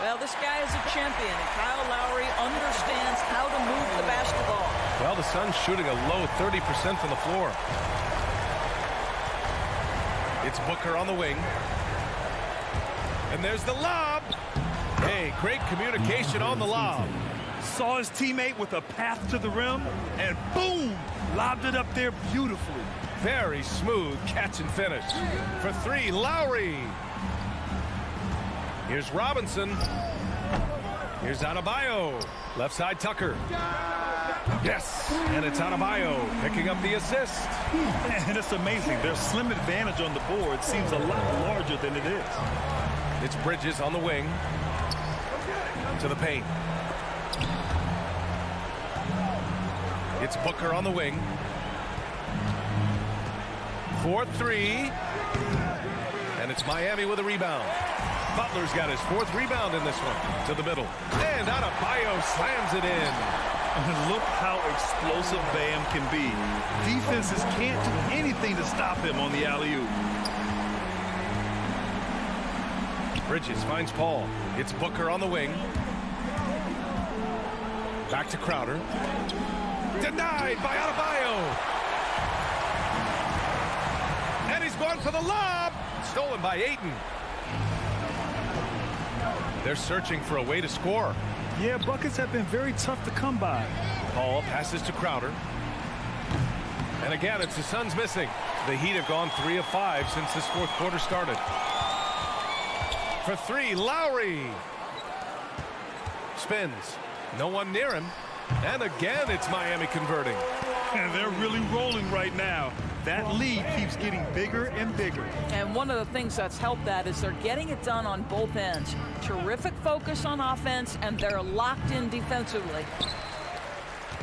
Well, this guy is a champion, and Kyle Lowry understands how to move the basketball. Well, the Suns shooting a low 30% from the floor. It's Booker on the wing. And there's the lob. Hey, great communication on the lob. Saw his teammate with a path to the rim, and boom, lobbed it up there beautifully. Very smooth catch and finish. For 3, Lowry. Here's Robinson. Here's Adebayo. Left side, Tucker. Yes, and it's Adebayo picking up the assist. And it's amazing. Their slim advantage on the board seems a lot larger than it is. It's Bridges on the wing. To the paint. It's Booker on the wing. 4-3. And it's Miami with a rebound. Butler's got his 4th rebound in this one. To the middle. And Adebayo slams it in. And look how explosive Bam can be. Defenses can't do anything to stop him on the alley-oop. Bridges finds Paul. It's Booker on the wing. Back to Crowder. Denied by Adebayo. And he's gone for the lob. Stolen by Ayton. They're searching for a way to score. Yeah, buckets have been very tough to come by. Paul passes to Crowder. And again, it's the Suns missing. The Heat have gone 3 of 5 since this fourth quarter started. For 3, Lowry. Spins. No one near him. And again, it's Miami converting. And they're really rolling right now. That lead keeps getting bigger and bigger. And one of the things that's helped that is they're getting it done on both ends. Terrific focus on offense, and they're locked in defensively.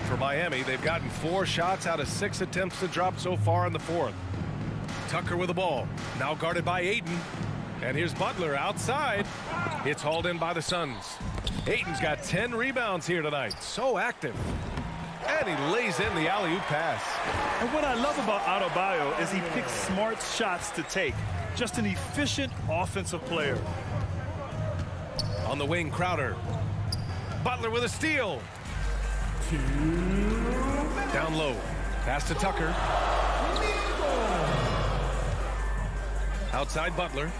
For Miami, they've gotten 4 shots out of 6 attempts to drop so far in the fourth. Tucker with the ball. Now guarded by Ayton. And here's Butler outside. It's hauled in by the Suns. Ayton's got 10 rebounds here tonight. So active. And he lays in the alley-oop pass. And what I love about Adebayo is he picks smart shots to take. Just an efficient offensive player. On the wing, Crowder. Butler with a steal. Down low. Pass to Tucker. Outside Butler.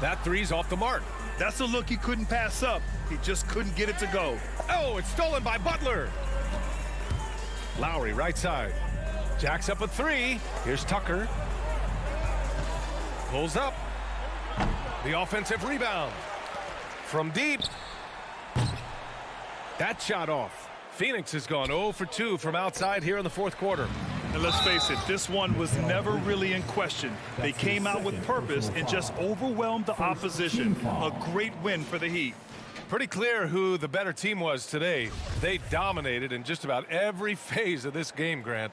That three's off the mark. That's a look he couldn't pass up. He just couldn't get it to go. Oh, it's stolen by Butler. Lowry right side. Jacks up a 3. Here's Tucker. Pulls up. The offensive rebound. From deep. That shot off. Phoenix has gone 0 for 2 from outside here in the fourth quarter. And let's face it, this one was never really in question. They came out with purpose and just overwhelmed the opposition. A great win for the Heat. Pretty clear who the better team was today. They dominated in just about every phase of this game, Grant.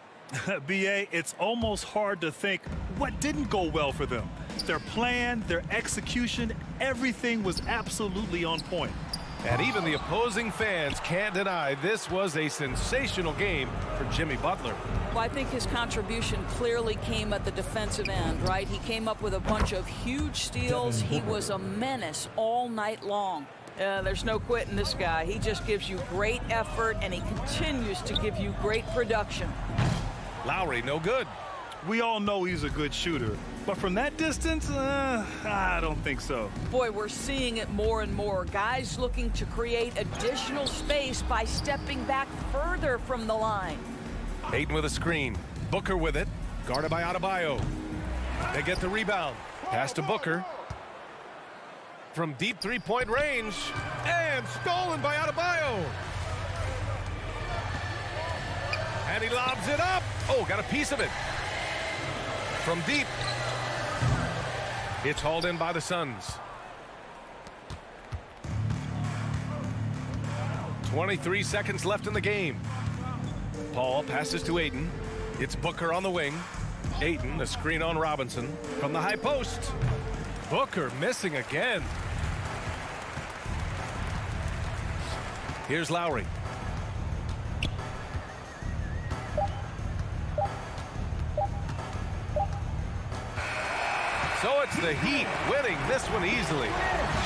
B.A., it's almost hard to think what didn't go well for them. Their plan, their execution, everything was absolutely on point. And even the opposing fans can't deny this was a sensational game for Jimmy Butler. Well, I think his contribution clearly came at the defensive end, right? He came up with a bunch of huge steals. He was a menace all night long. There's no quitting this guy. He just gives you great effort, and he continues to give you great production. Lowry, no good. We all know he's a good shooter, but from that distance, I don't think so. Boy, we're seeing it more and more. Guys looking to create additional space by stepping back further from the line. Ayton with a screen. Booker with it. Guarded by Adebayo. They get the rebound. Pass to Booker. From deep three-point range. And stolen by Adebayo. And he lobs it up. Oh, got a piece of it. From deep. It's hauled in by the Suns. 23 seconds left in the game. Paul passes to Ayton. It's Booker on the wing. Ayton, a screen on Robinson. From the high post. Booker missing again. Here's Lowry. So it's the Heat winning this one easily.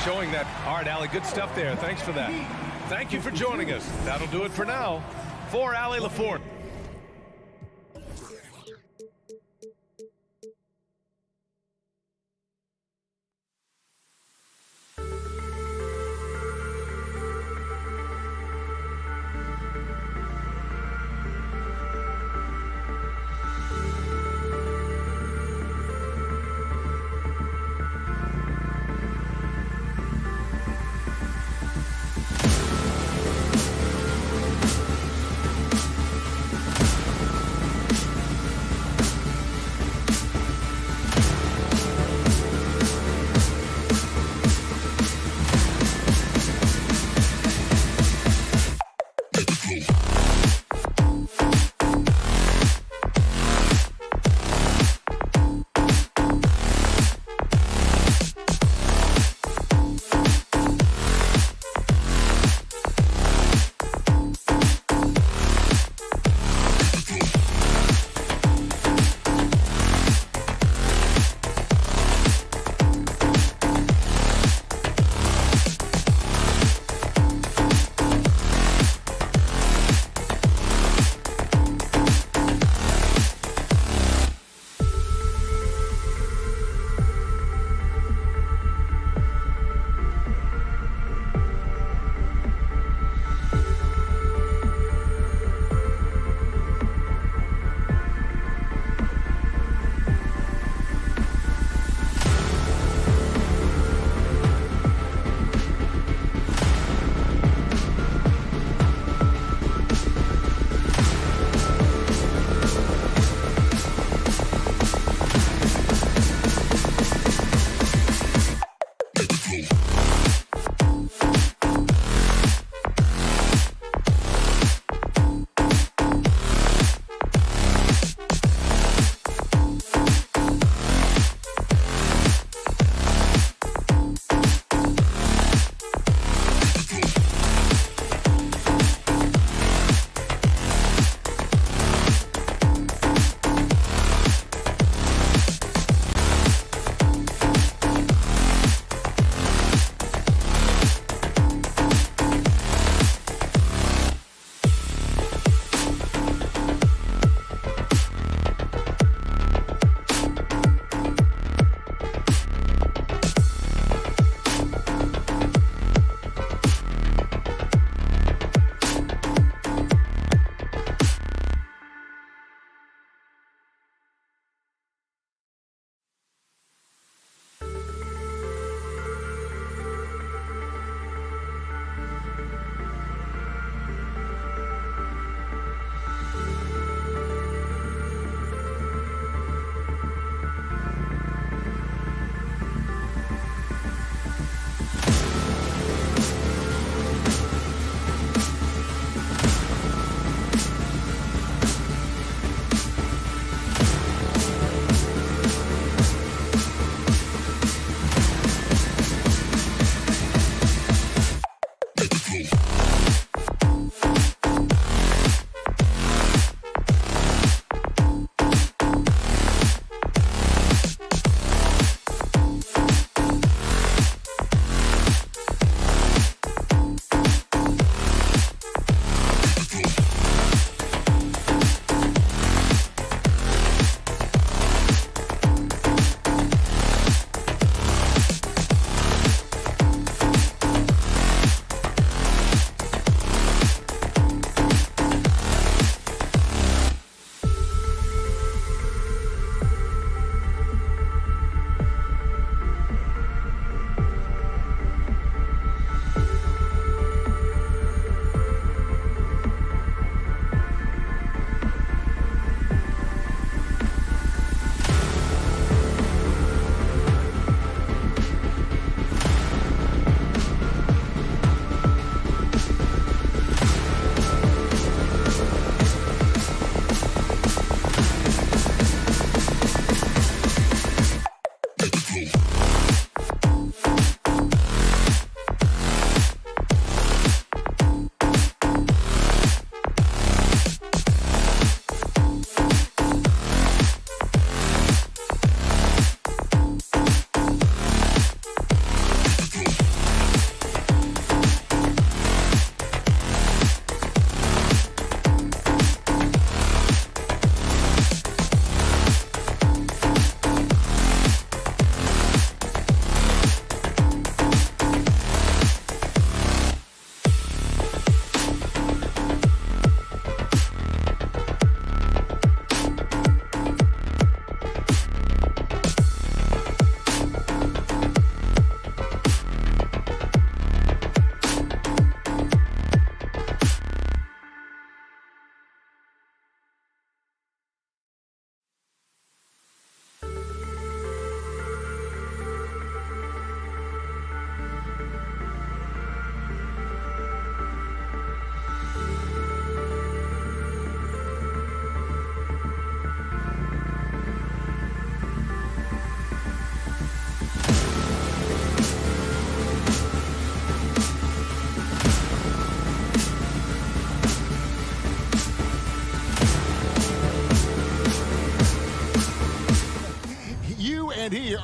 Showing that, all right, Allie, good stuff there. Thanks for that. Thank you for joining us. That'll do it for now. For Allie LaForte.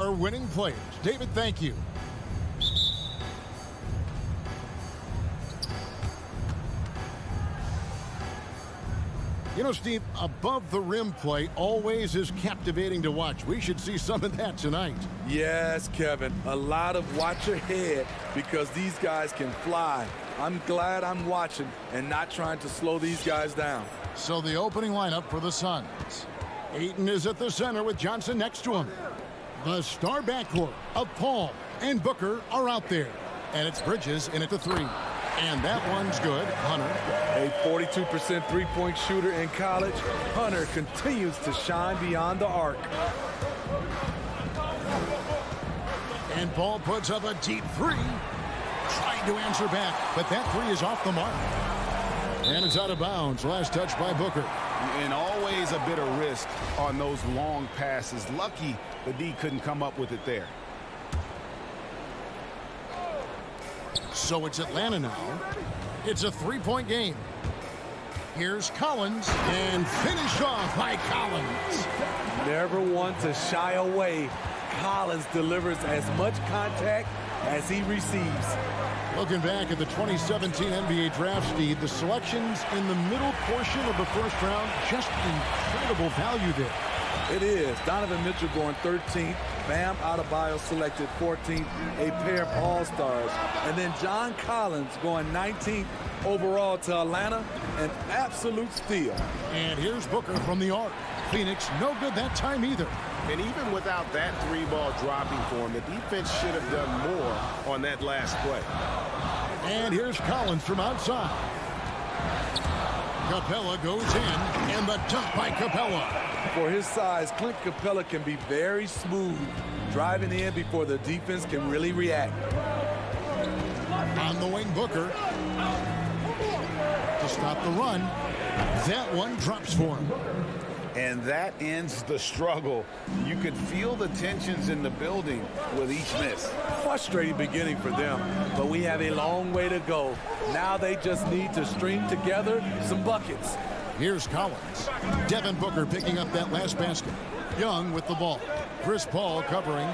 our winning players. David, thank you. You know, Steve, above the rim play always is captivating to watch. We should see some of that tonight. Yes, Kevin. A lot of watch ahead because these guys can fly. I'm glad I'm watching and not trying to slow these guys down. So the opening lineup for the Suns. Ayton is at the center with Johnson next to him. The star backcourt of Paul and Booker are out there. And it's Bridges in at the three. And that one's good. Hunter. A 42% three-point shooter in college. Hunter continues to shine beyond the arc. And Paul puts up a deep three. Trying to answer back, but that three is off the mark. And it's out of bounds. Last touch by Booker. And always a bit of risk on those long passes. Lucky the D couldn't come up with it there. So it's Atlanta now. It's a three-point game. Here's Collins, and finished off by Collins. Never one to shy away. Collins delivers as much contact as he receives. Looking back at the 2017 NBA draft, Steve, the selections in the middle portion of the first round, just incredible value there. It is. Donovan Mitchell going 13th. Bam Adebayo selected 14th. A pair of all-stars. And then John Collins going 19th overall to Atlanta. An absolute steal. And here's Booker from the arc. Phoenix no good that time either. And even without that three ball dropping for him, the defense should have done more on that last play. And here's Collins from outside. Capella goes in, and the dunk by Capella. For his size, Clint Capella can be very smooth, driving in before the defense can really react. On the wing, Booker. To stop the run. That one drops for him. And that ends the struggle. You could feel the tensions in the building with each miss. Frustrating beginning for them, but we have a long way to go. Now they just need to string together some buckets. Here's Collins. Devin Booker picking up that last basket. Young with the ball. Chris Paul covering.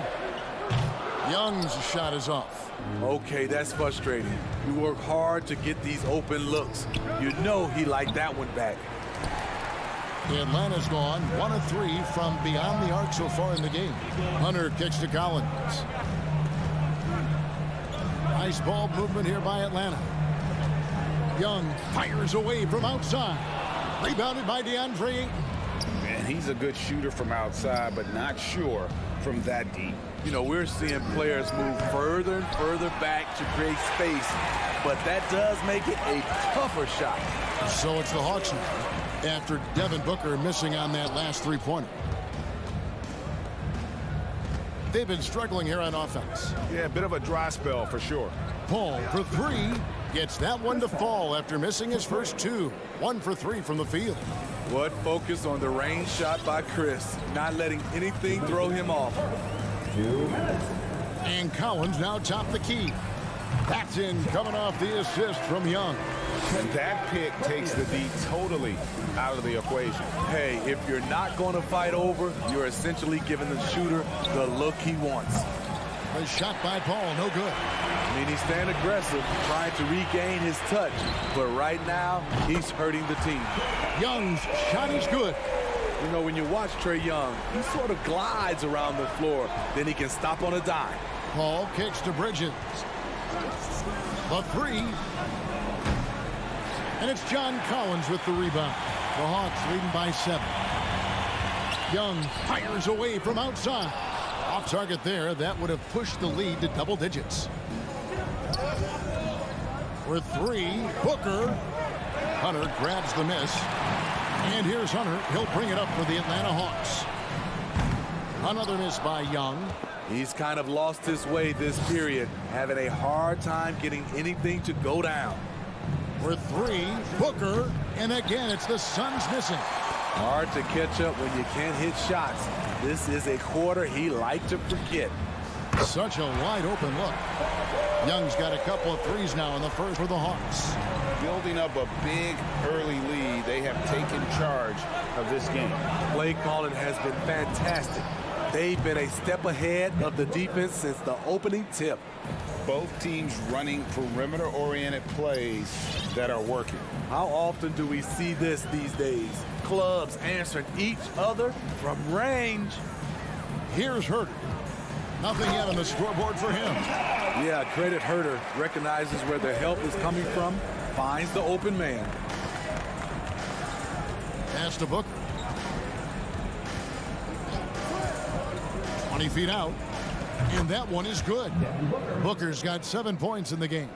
Young's shot is off. Okay, that's frustrating. We work hard to get these open looks. You know he liked that one back. Atlanta's gone 1 of 3 from beyond the arc so far in the game. Hunter kicks to Collins. Nice ball movement here by Atlanta. Young fires away from outside. Rebounded by DeAndre Ayton. And he's a good shooter from outside, but not sure from that deep. You know, we're seeing players move further and further back to create space, but that does make it a tougher shot. So it's the Hawks now, after Devin Booker missing on that last three-pointer. They've been struggling here on offense. Yeah, a bit of a dry spell for sure. Paul for three. Gets that one to fall after missing his first two. 1 for 3 from the field. What focus on the range shot by Chris, not letting anything throw him off. And Collins now top the key. That's in, coming off the assist from Young. And that pick takes the D totally out of the equation. Hey, if you're not going to fight over, you're essentially giving the shooter the look he wants. A shot by Paul, no good. I mean, he's staying aggressive, trying to regain his touch. But right now, he's hurting the team. Young's shot is good. You know, when you watch Trae Young, he sort of glides around the floor. Then he can stop on a dime. Paul kicks to Bridges. The three. And it's John Collins with the rebound. The Hawks leading by 7. Young fires away from outside. Off target there. That would have pushed the lead to double digits. For 3, Booker. Hunter grabs the miss. And here's Hunter. He'll bring it up for the Atlanta Hawks. Another miss by Young. He's kind of lost his way this period, having a hard time getting anything to go down. For 3, Booker. And again, it's the Suns missing. Hard to catch up when you can't hit shots. This is a quarter he liked to forget. Such a wide open look. Young's got a couple of threes now in the first for the Hawks. Building up a big early lead, they have taken charge of this game. Play calling has been fantastic. They've been a step ahead of the defense since the opening tip. Both teams running perimeter-oriented plays that are working. How often do we see this these days? Clubs answering each other from range. Here's Herter. Nothing yet on the scoreboard for him. Yeah, credit Herter. Recognizes where the help is coming from, finds the open man. Pass to Booker. 20 feet out. And that one is good. Booker's got 7 points in the game.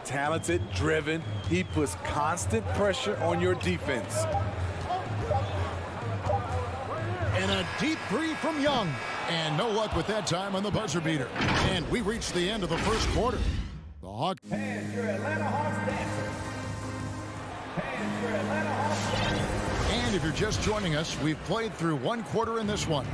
Talented, driven. He puts constant pressure on your defense. And a deep three from Young. And no luck with that time on the buzzer beater. And we reach the end of the first quarter. The Hawks. And your Atlanta Hawks dancers. And your Atlanta Hawks dancers. And if you're just joining us, we've played through one quarter in this one.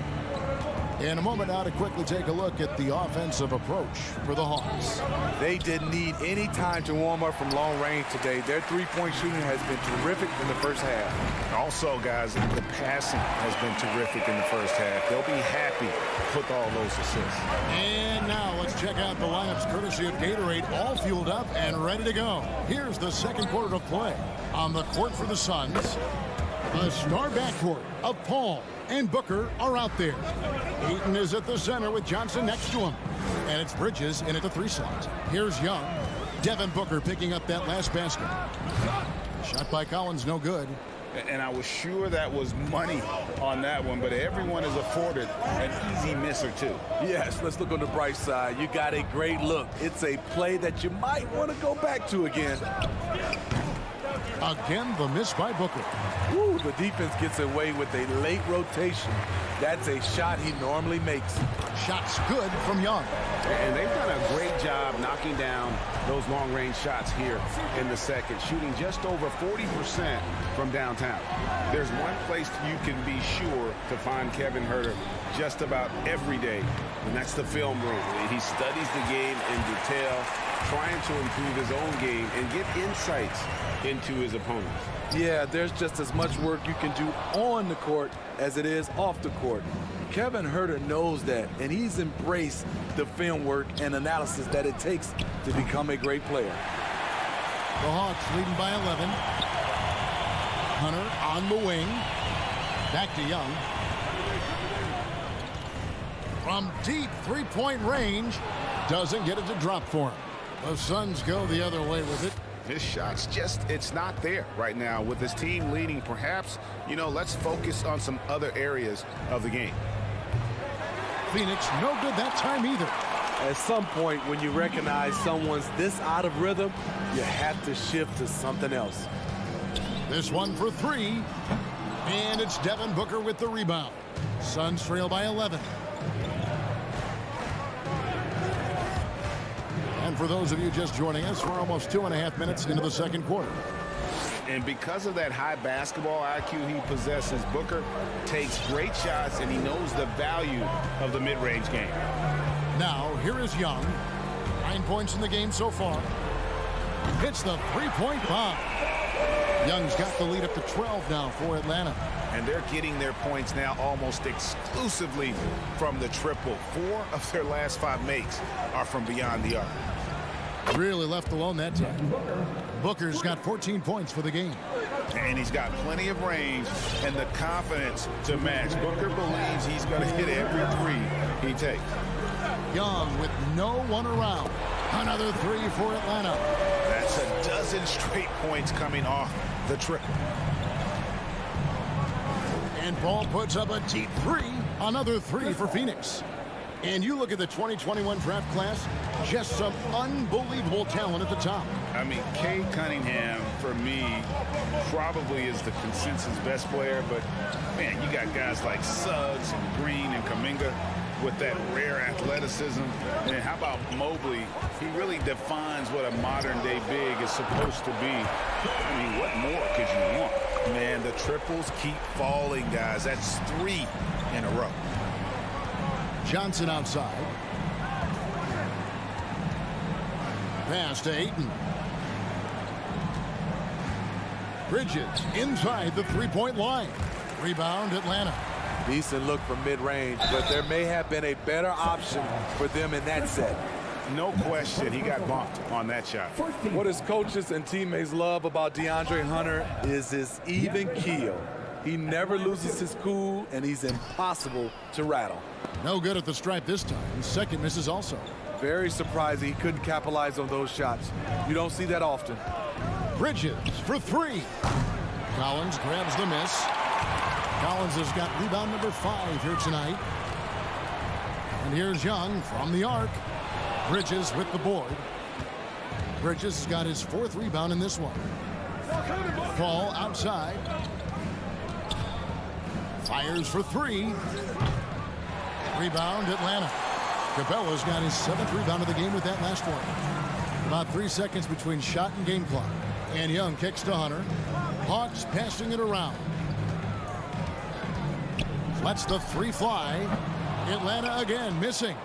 In a moment now to quickly take a look at the offensive approach for the Hawks. They didn't need any time to warm up from long range today. Their three-point shooting has been terrific in the first half. Also, guys, the passing has been terrific in the first half. They'll be happy with all those assists. And now let's check out the lineups courtesy of Gatorade, all fueled up and ready to go. Here's the second quarter of play. On the court for the Suns, the star backcourt of Paul and Booker are out there. Eaton is at the center with Johnson next to him. And it's Bridges in at the 3 slot. Here's Young. Devin Booker picking up that last basket. Shot by Collins, no good. And I was sure that was money on that one, but everyone is afforded an easy miss or two. Yes, let's look on the bright side. You got a great look. It's a play that you might want to go back to again. Again, the miss by Booker. Woo, the defense gets away with a late rotation. That's a shot he normally makes. Shots good from Young. And they've done a great job knocking down those long-range shots here in the second, shooting just over 40% from downtown. There's one place you can be sure to find Kevin Herter just about every day, and that's the film room. He studies the game in detail, trying to improve his own game and get insights into his opponents. Yeah, there's just as much work you can do on the court as it is off the court. Kevin Herter knows that, and he's embraced the film work and analysis that it takes to become a great player. The Hawks leading by 11. Hunter on the wing. Back to Young. From deep three-point range. Doesn't get it to drop for him. The Suns go the other way with it. His shot's just, it's not there right now. With his team leading, perhaps, let's focus on some other areas of the game. Phoenix, no good that time either. At some point, when you recognize someone's this out of rhythm, you have to shift to something else. This one for 3. And it's Devin Booker with the rebound. Suns trail by 11. And for those of you just joining us, we're almost 2.5 minutes into the second quarter. And because of that high basketball IQ he possesses, Booker takes great shots, and he knows the value of the mid-range game. Now, here is Young. 9 points in the game so far. Hits the three-point bomb. Young's got the lead up to 12 now for Atlanta. And they're getting their points now almost exclusively from the triple. 4 of their last 5 makes are from beyond the arc. Really left alone that time. Booker's got 14 points for the game. And he's got plenty of range and the confidence to match. Booker believes he's going to hit every three he takes. Young with no one around. Another 3 for Atlanta. That's a dozen straight points coming off the triple. And Paul puts up a deep 3. Another 3 for Phoenix. And you look at the 2021 draft class, just some unbelievable talent at the top. I mean, Cade Cunningham, for me, probably is the consensus best player. But, man, you got guys like Suggs and Green and Kuminga with that rare athleticism. And how about Mobley? He really defines what a modern-day big is supposed to be. I mean, what more could you want? Man, the triples keep falling, guys. That's 3 in a row. Johnson outside. Pass to Ayton. Bridges inside the three-point line. Rebound Atlanta. Decent look from mid-range, but there may have been a better option for them in that set. No question, he got bumped on that shot. What his coaches and teammates love about DeAndre Hunter is his even keel. He never loses his cool, and he's impossible to rattle. No good at the stripe this time. Second misses also. Very surprising he couldn't capitalize on those shots. You don't see that often. Bridges for three. Collins grabs the miss. Collins has got rebound number 5 here tonight. And here's Young from the arc. Bridges with the board. Bridges has got his 4th rebound in this one. Paul outside. Fires for 3. Rebound Atlanta. Capella's got his 7th rebound of the game with that last one. About 3 seconds between shot and game clock. And Young kicks to Hunter. Hawks passing it around. Lets the 3 fly. Atlanta again missing.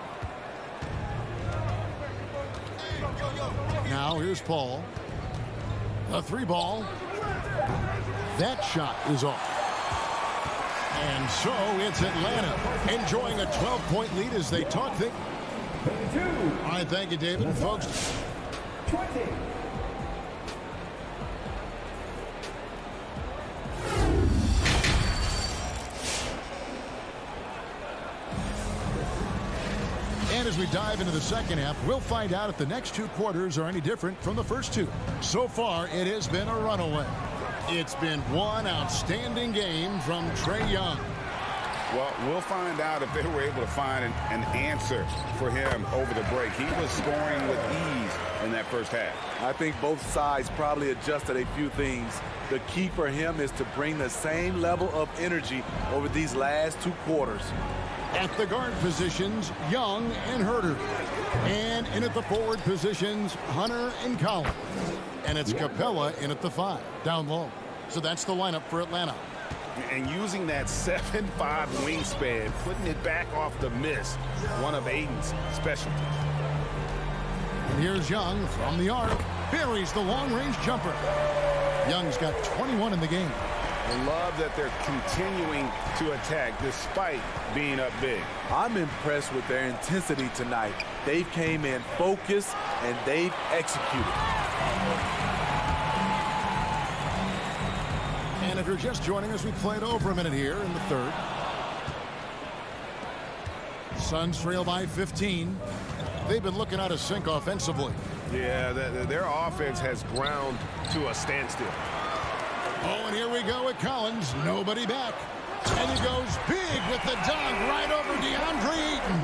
Now here's Paul. The 3 ball. That shot is off. And so it's Atlanta enjoying a 12-point lead as they talk things. All right, thank you, David. Folks. 20. And as we dive into the second half, we'll find out if the next 2 quarters are any different from the first 2. So far, it has been a runaway. It's been one outstanding game from Trae Young. Well, we'll find out if they were able to find an answer for him over the break. He was scoring with ease in that first half. I think both sides probably adjusted a few things. The key for him is to bring the same level of energy over these last 2 quarters. At the guard positions, Young and Herter. And in at the forward positions, Hunter and Collins. And it's Capella in at the 5, down low. So that's the lineup for Atlanta. And using that 7'5" wingspan, putting it back off the miss, one of Aiden's specialties. And here's Young from the arc. Buries the long-range jumper. Young's got 21 in the game. I love that they're continuing to attack despite being up big. I'm impressed with their intensity tonight. They came in focused and they've executed. And if you're just joining us, we played over a minute here in the 3rd. Suns trail by 15. They've been looking out of sync offensively. Yeah, their offense has ground to a standstill. Oh, and here we go with Collins. Nobody back. And he goes big with the dunk right over DeAndre Ayton.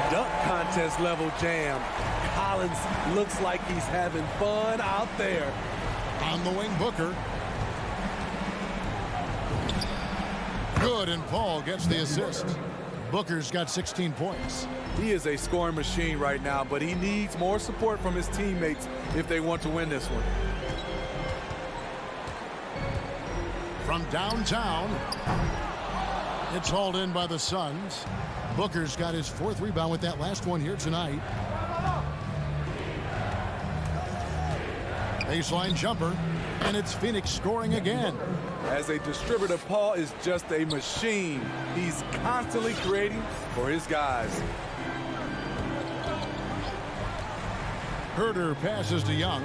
Dunk contest level jam. Collins looks like he's having fun out there. On the wing, Booker. Good, and Paul gets the assist. Booker's got 16 points. He is a scoring machine right now, but he needs more support from his teammates if they want to win this one. From downtown, it's hauled in by the Suns. Booker's got his 4th rebound with that last one here tonight. Baseline jumper, and it's Phoenix scoring again. As a distributor, Paul is just a machine. He's constantly creating for his guys. Herter passes to Young.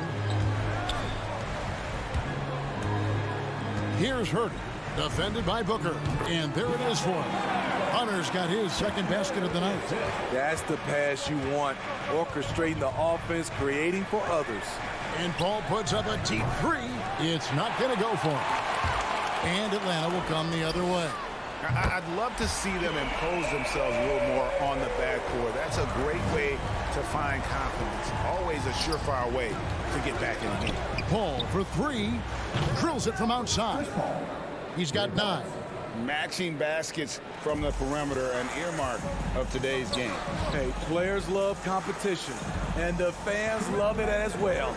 Here's Herter, defended by Booker, and there it is for him. Hunter's got his 2nd basket of the night. That's the pass you want, orchestrating the offense, creating for others. And Paul puts up a deep 3. It's not going to go for him. And Atlanta will come the other way. I'd love to see them impose themselves a little more on the backcourt. That's a great way to find confidence. Always a surefire way to get back in the game. Paul for 3. Drills it from outside. He's got 9. Matching baskets from the perimeter, an earmark of today's game. Hey, players love competition, and the fans love it as well.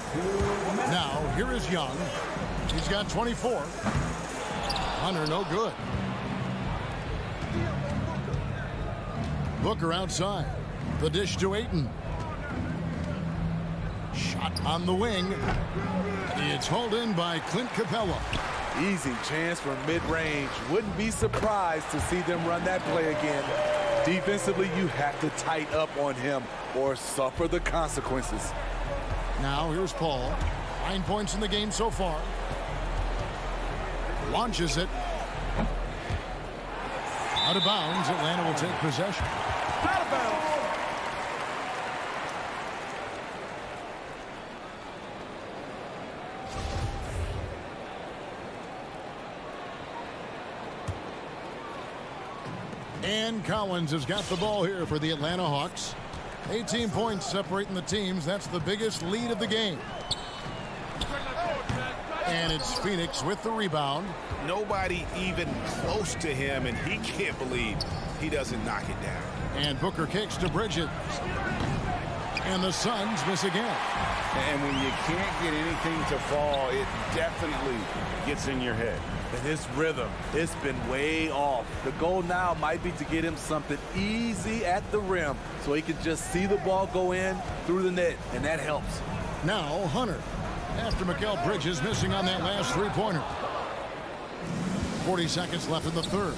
Now, here is Young. He's got 24. Hunter, no good. Booker outside. The dish to Ayton. Shot on the wing. It's hauled in by Clint Capella. Easy chance from mid-range. Wouldn't be surprised to see them run that play again. Defensively, you have to tighten up on him or suffer the consequences. Now here's Paul. 9 points in the game so far. Launches it. Out of bounds. Atlanta will take possession. Out of bounds. And Collins has got the ball here for the Atlanta Hawks. 18 points separating the teams. That's the biggest lead of the game. And it's Phoenix with the rebound. Nobody even close to him, and he can't believe he doesn't knock it down. And Booker kicks to Bridges. And the Suns miss again. And when you can't get anything to fall, it definitely gets in your head. And his rhythm, it's been way off. The goal now might be to get him something easy at the rim so he can just see the ball go in through the net, and that helps. Now Hunter, after Mikal Bridges missing on that last three-pointer. 40 seconds left in the third.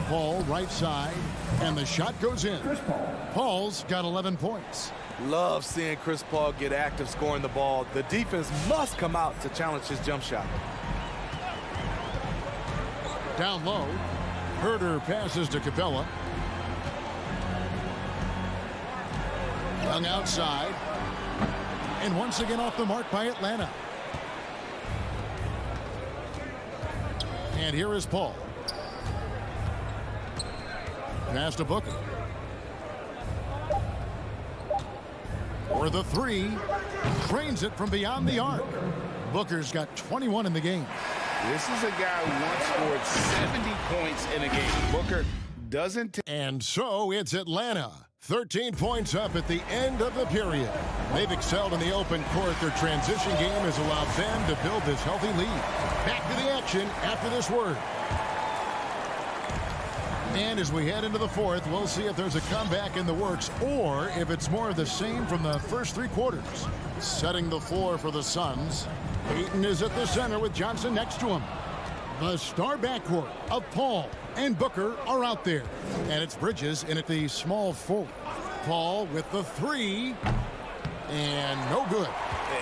Paul right side, and the shot goes in. Paul's got 11 points. Love seeing Chris Paul get active scoring the ball. The defense must come out to challenge his jump shot. Down low, Herder passes to Capella. Young outside. And once again off the mark by Atlanta. And here is Paul. Pass to Booker. For the three. Trains it from beyond the arc. Booker's got 21 in the game. This is a guy who once scored 70 points in a game. Booker doesn't. And so it's Atlanta. 13 points up at the end of the period. They've excelled in the open court. Their transition game has allowed them to build this healthy lead. Back to the action after this word. And as we head into the fourth, we'll see if there's a comeback in the works or if it's more of the same from the first three quarters. Setting the floor for the Suns. Ayton is at the center with Johnson next to him. The star backcourt of Paul and Booker are out there. And it's Bridges in at the small forward. Paul with the three. And no good.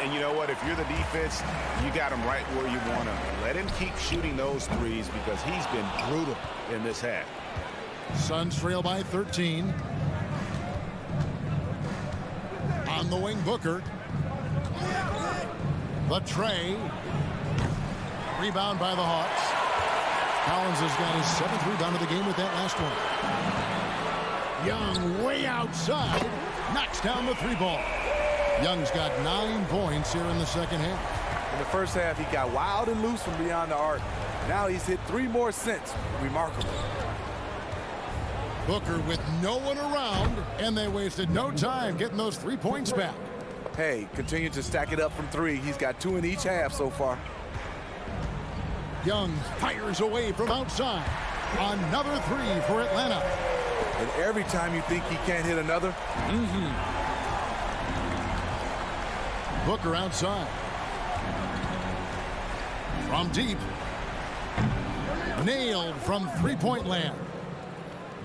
And you know what? If you're the defense, you got him right where you want him. Let him keep shooting those threes because he's been brutal in this half. Suns trail by 13. On the wing, Booker. The tray. Rebound by the Hawks. Collins has got his 7th rebound of the game with that last one. Young way outside. Knocks down the three ball. Young's got 9 points here in the second half. In the first half, he got wild and loose from beyond the arc. Now he's hit 3 more since. Remarkable. Booker with no one around, and they wasted no time getting those 3 points back. Hey, continue to stack it up from 3. He's got 2 in each half so far. Young fires away from outside. Another 3 for Atlanta. And every time you think he can't hit another, Booker outside. From deep. Nailed from three-point land.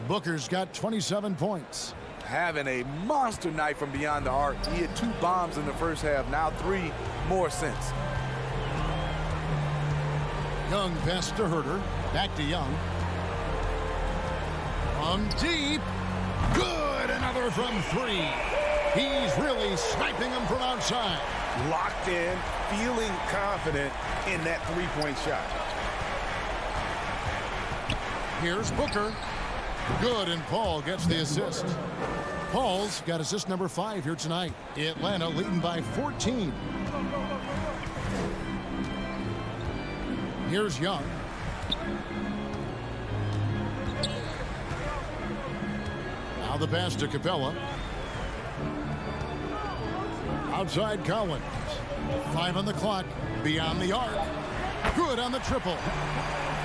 Booker's got 27 points. Having a monster night from beyond the arc. He had 2 bombs in the first half, now 3 more since. Young pass to Herder. Back to Young. From deep. Good. Another from 3. He's really sniping them from outside. Locked in, feeling confident in that three-point shot. Here's Booker. Good, and Paul gets the assist. Paul's got assist number 5 here tonight. Atlanta leading by 14. Here's Young. Now the pass to Capella. Outside Collins. 5 on the clock. Beyond the arc. Good on the triple.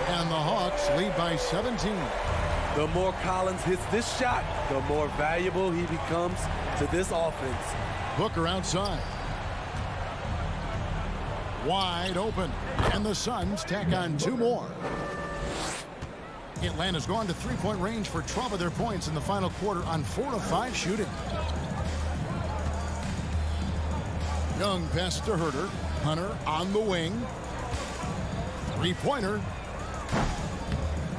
And the Hawks lead by 17. The more Collins hits this shot, the more valuable he becomes to this offense. Booker outside. wide open. And the Suns tack on 2 more. Atlanta's gone to three-point range for 12 of their points in the final quarter on 4 of 5 shooting. Young pass to Herder. Hunter on the wing. Three-pointer.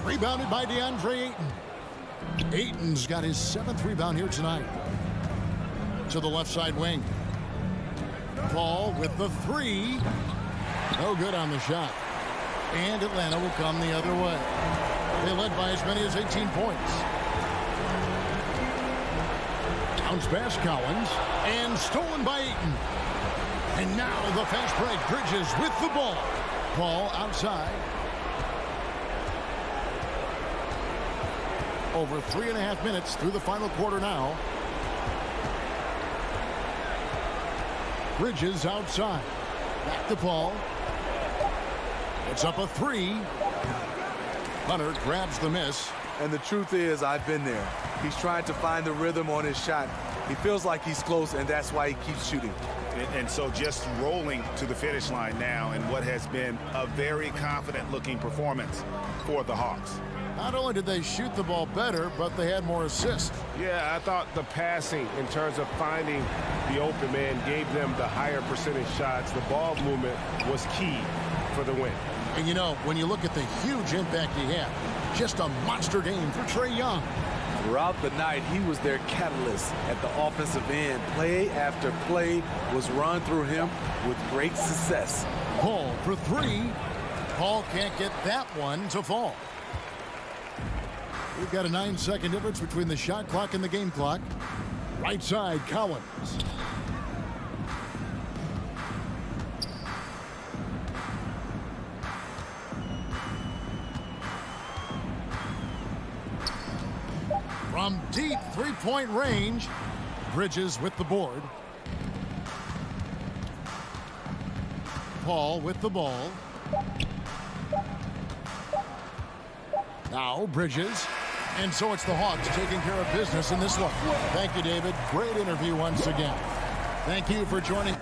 Rebounded by DeAndre Ayton. Ayton's got his 7th rebound here tonight. To the left side wing. Paul with the 3. No good on the shot. And Atlanta will come the other way. They led by as many as 18 points. Bounce pass Collins. And stolen by Ayton. And now the fast break. Bridges with the ball. Paul outside. Over 3.5 minutes through the final quarter now. Bridges outside. Back to Paul. It's up a 3. Hunter grabs the miss. And the truth is, I've been there. He's trying to find the rhythm on his shot. He feels like he's close, and that's why he keeps shooting. And so just rolling to the finish line now in what has been a very confident-looking performance for the Hawks. Not only did they shoot the ball better, but they had more assists. Yeah, I thought the passing in terms of finding the open man gave them the higher percentage shots. The ball movement was key for the win. And you know, when you look at the huge impact he had, just a monster game for Trae Young. Throughout the night, he was their catalyst at the offensive end. Play after play was run through him with great success. Paul for 3. Paul can't get that one to fall. We've got a 9-second difference between the shot clock and the game clock. Right side, Collins. From deep three-point range, Bridges with the board. Paul with the ball. Now Bridges. And so it's the Hawks taking care of business in this one. Thank you, David. Great interview once again. Thank you for joining.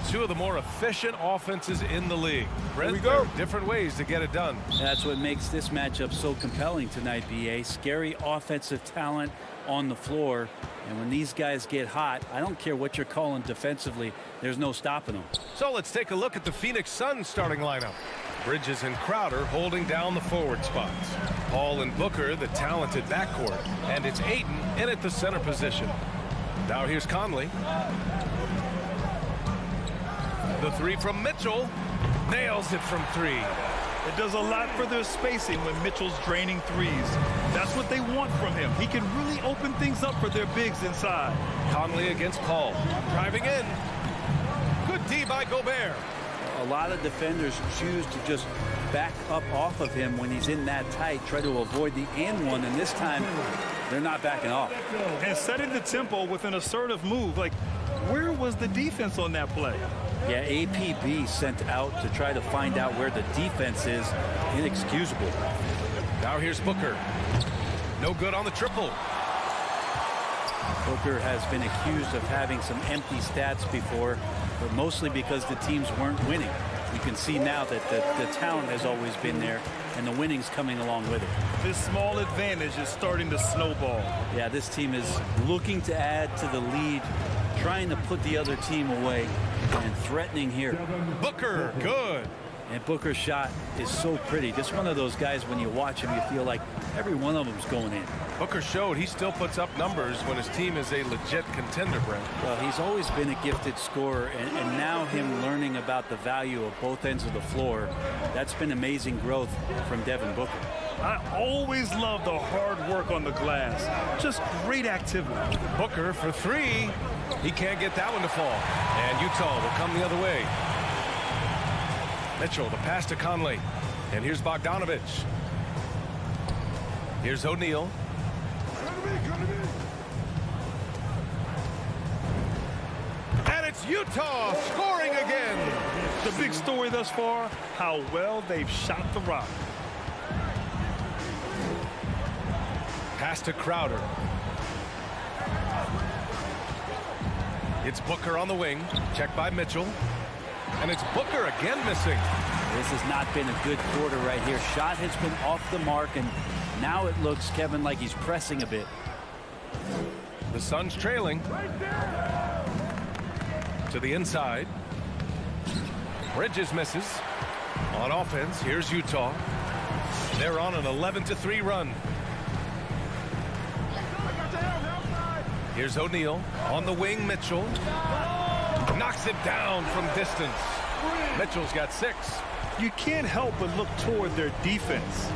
two of the more efficient offenses in the league. Here we go. Different ways to get it done. That's what makes this matchup so compelling tonight, BA. Scary offensive talent on the floor. And when these guys get hot, I don't care what you're calling defensively, there's no stopping them. So let's take a look at the Phoenix Suns starting lineup. Bridges and Crowder holding down the forward spots. Paul and Booker, the talented backcourt. And it's Ayton in at the center position. Now here's Conley. The three from Mitchell. Nails it from three. It does a lot for their spacing when Mitchell's draining threes. That's what they want from him. He can really open things up for their bigs inside. Conley against Paul. Driving in. Good D by Gobert. A lot of defenders choose to just back up off of him when he's in that tight, try to avoid the and one, and this time they're not backing off. And setting the tempo with an assertive move. Like, where was the defense on that play? Yeah, APB sent out to try to find out where the defense is. Inexcusable. Now here's Booker. No good on the triple. Booker has been accused of having some empty stats before, but mostly because the teams weren't winning. You can see now that the talent has always been there, and the winning's coming along with it. This small advantage is starting to snowball. Yeah, this team is looking to add to the lead, trying to put the other team away, and threatening here. Booker, good. And Booker's shot is so pretty. Just one of those guys, when you watch him, you feel like every one of them's going in. Booker showed he still puts up numbers when his team is a legit contender, Brent. Well, he's always been a gifted scorer, and now him learning about the value of both ends of the floor, that's been amazing growth from Devin Booker. I always love the hard work on the glass. Just great activity. Booker for three. He can't get that one to fall. And Utah will come the other way. Mitchell, the pass to Conley. And here's Bogdanovich. Here's O'Neal. And it's Utah scoring again. The big story thus far, how well they've shot the rock. Pass to Crowder. It's Booker on the wing. Checked by Mitchell. And it's Booker again missing. This has not been a good quarter right here. Shot has been off the mark, and now it looks, Kevin, like he's pressing a bit. The Suns trailing. To the inside. Bridges misses. On offense, here's Utah. They're on an 11-3 run. Here's O'Neal. On the wing, Mitchell. Knocks it down from distance. Mitchell's got 6. You can't help but look toward their defense.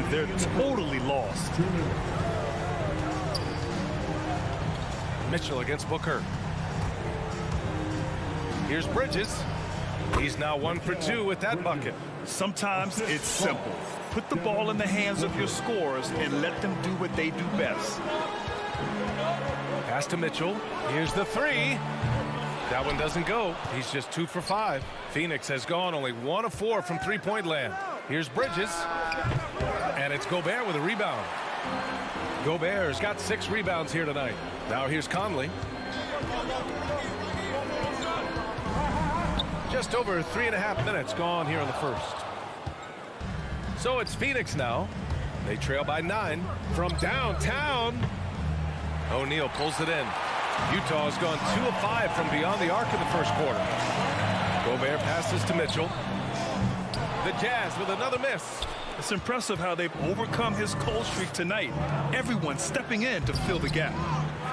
They're totally lost. Mitchell against Booker. Here's Bridges. He's now 1 for 2 with that bucket. Sometimes it's simple. Put the ball in the hands of your scorers and let them do what they do best. Pass to Mitchell. Here's the 3. That one doesn't go. He's just 2 for 5. Phoenix has gone only 1 of 4 from three-point land. Here's Bridges. And it's Gobert with a rebound. Gobert's got 6 rebounds here tonight. Now here's Conley. Just over 3.5 minutes gone here in the first. So it's Phoenix now. They trail by 9 from downtown. O'Neal pulls it in. Utah has gone 2 of 5 from beyond the arc in the first quarter. Gobert passes to Mitchell. The Jazz with another miss. It's impressive how they've overcome his cold streak tonight. Everyone stepping in to fill the gap.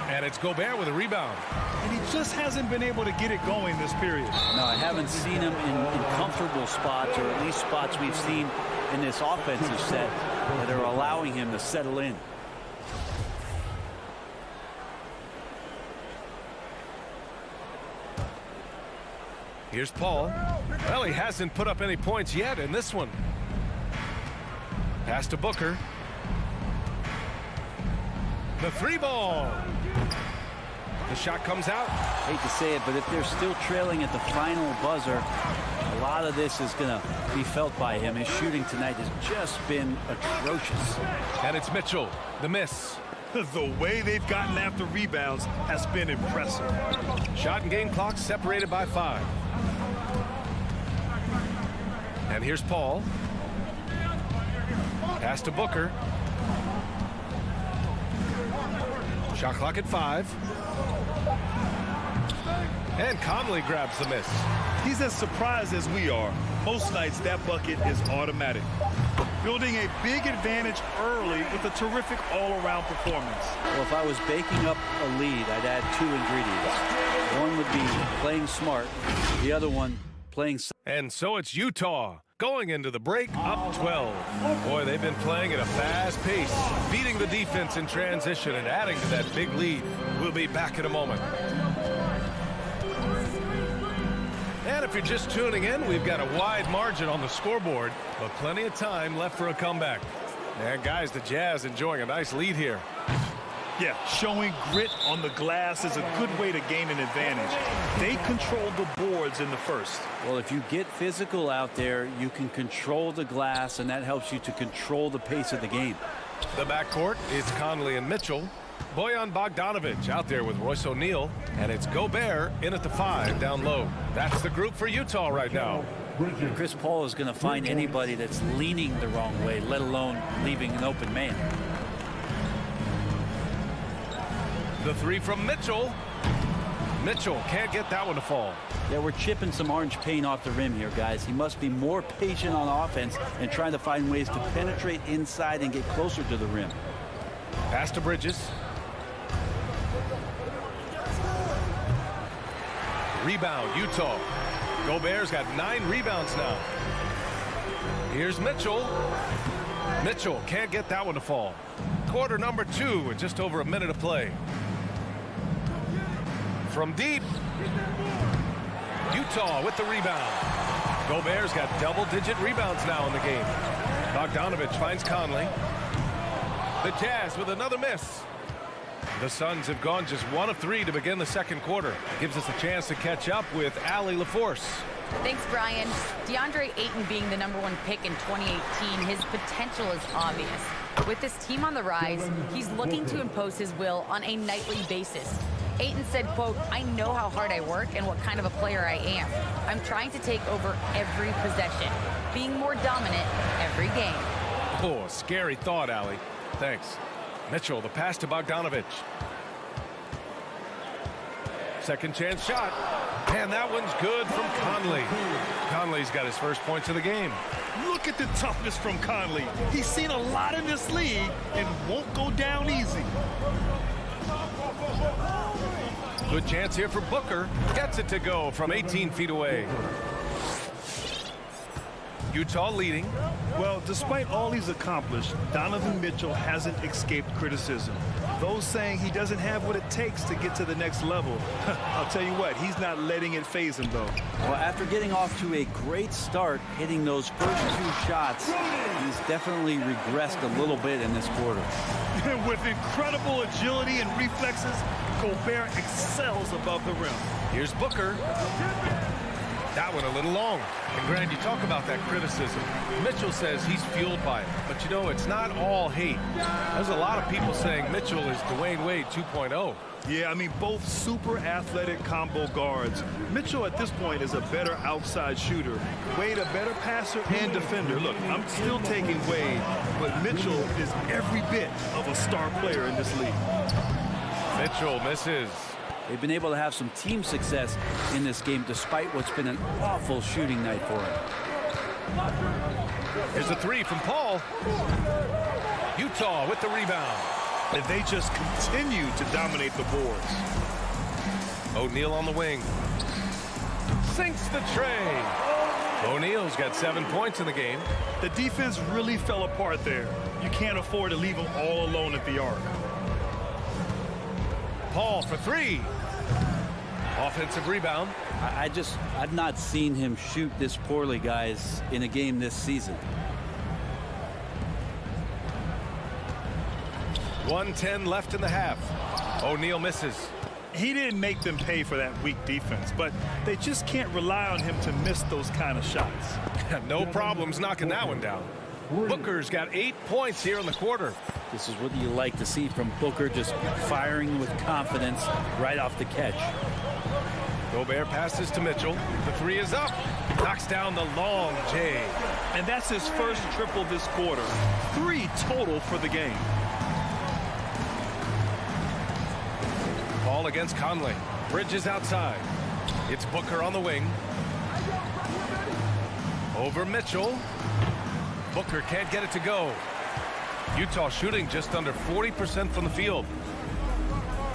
And it's Gobert with a rebound. And he just hasn't been able to get it going this period. No, I haven't seen him in comfortable spots, or at least spots we've seen in this offensive set that are allowing him to settle in. Here's Paul. Well, he hasn't put up any points yet in this one. Pass to Booker. The 3 ball. The shot comes out. Hate to say it, but if they're still trailing at the final buzzer, a lot of this is going to be felt by him. His shooting tonight has just been atrocious. And it's Mitchell. The miss. The way they've gotten after rebounds has been impressive. Shot and game clock separated by 5. And here's Paul. Pass to Booker. Shot clock at 5. And Conley grabs the miss. He's as surprised as we are. Most nights that bucket is automatic. Building a big advantage early with a terrific all-around performance. Well, if I was baking up a lead, I'd add 2 ingredients. One would be playing smart. The other one, playing. And so it's Utah going into the break up 12. Boy, they've been playing at a fast pace, beating the defense in transition and adding to that big lead. We'll be back in a moment. if you're just tuning in, we've got a wide margin on the scoreboard, but plenty of time left for a comeback. And guys, the Jazz enjoying a nice lead here. Yeah, showing grit on the glass is a good way to gain an advantage. They controlled the boards in the first. Well, if you get physical out there, you can control the glass, and that helps you to control the pace of the game. The backcourt is Conley and Mitchell. Bojan Bogdanovic out there with Royce O'Neal, and it's Gobert in at the 5 down low. That's the group for Utah right now. Chris Paul is going to find anybody that's leaning the wrong way, let alone leaving an open man. The 3 from Mitchell. Mitchell can't get that one to fall. Yeah, we're chipping some orange paint off the rim here, guys. He must be more patient on offense and trying to find ways to penetrate inside and get closer to the rim. Pass to Bridges. Rebound, Utah. Gobert's got 9 rebounds now. Here's Mitchell. Mitchell can't get that one to fall. Quarter number 2 with just over a minute of play. From deep. Utah with the rebound. Gobert's got double-digit rebounds now in the game. Bogdanovic finds Conley. The Jazz with another miss. The Suns have gone just 1 of 3 to begin the second quarter. Gives us a chance to catch up with Allie LaForce. Thanks, Brian. DeAndre Ayton being the #1 pick in 2018, his potential is obvious. With this team on the rise, he's looking to impose his will on a nightly basis. Ayton said, quote, "I know how hard I work and what kind of a player I am. I'm trying to take over every possession, being more dominant every game." Oh, a scary thought, Allie. Thanks. Mitchell, the pass to Bogdanovic. Second chance shot. And that one's good from Conley. Conley's got his first points of the game. Look at the toughness from Conley. He's seen a lot in this league and won't go down easy. Good chance here for Booker. Gets it to go from 18 feet away. Utah leading. Well, despite all he's accomplished, Donovan Mitchell hasn't escaped criticism. Those saying he doesn't have what it takes to get to the next level. I'll tell you what, he's not letting it faze him, though. Well, after getting off to a great start, hitting those first 2 shots, he's definitely regressed a little bit in this quarter. With incredible agility and reflexes, Gobert excels above the rim. Here's Booker. That one a little long. And Grant, you talk about that criticism. Mitchell says he's fueled by it. But you know, it's not all hate. There's a lot of people saying Mitchell is Dwayne Wade 2.0. Yeah, I mean, both super athletic combo guards. Mitchell at this point is a better outside shooter. Wade a better passer and defender. Look, I'm still taking Wade, but Mitchell is every bit of a star player in this league. Mitchell misses. They've been able to have some team success in this game despite what's been an awful shooting night for him. Here's a 3 from Paul. Utah with the rebound. And they just continue to dominate the boards. O'Neal on the wing. Sinks the tray. O'Neal's got 7 points in the game. The defense really fell apart there. You can't afford to leave them all alone at the arc. Paul for 3. Offensive rebound. I've not seen him shoot this poorly, guys, in a game this season. 1:10 left in the half. O'Neal misses. He didn't make them pay for that weak defense, but they just can't rely on him to miss those kind of shots. No problems knocking that one down. Booker's got 8 points here in the quarter. This is what you like to see from Booker, just firing with confidence right off the catch. Gobert passes to Mitchell. The 3 is up. Knocks down the long J. And that's his first triple this quarter. 3 total for the game. Ball against Conley. Bridges outside. It's Booker on the wing. Over Mitchell. Booker can't get it to go. Utah shooting just under 40% from the field.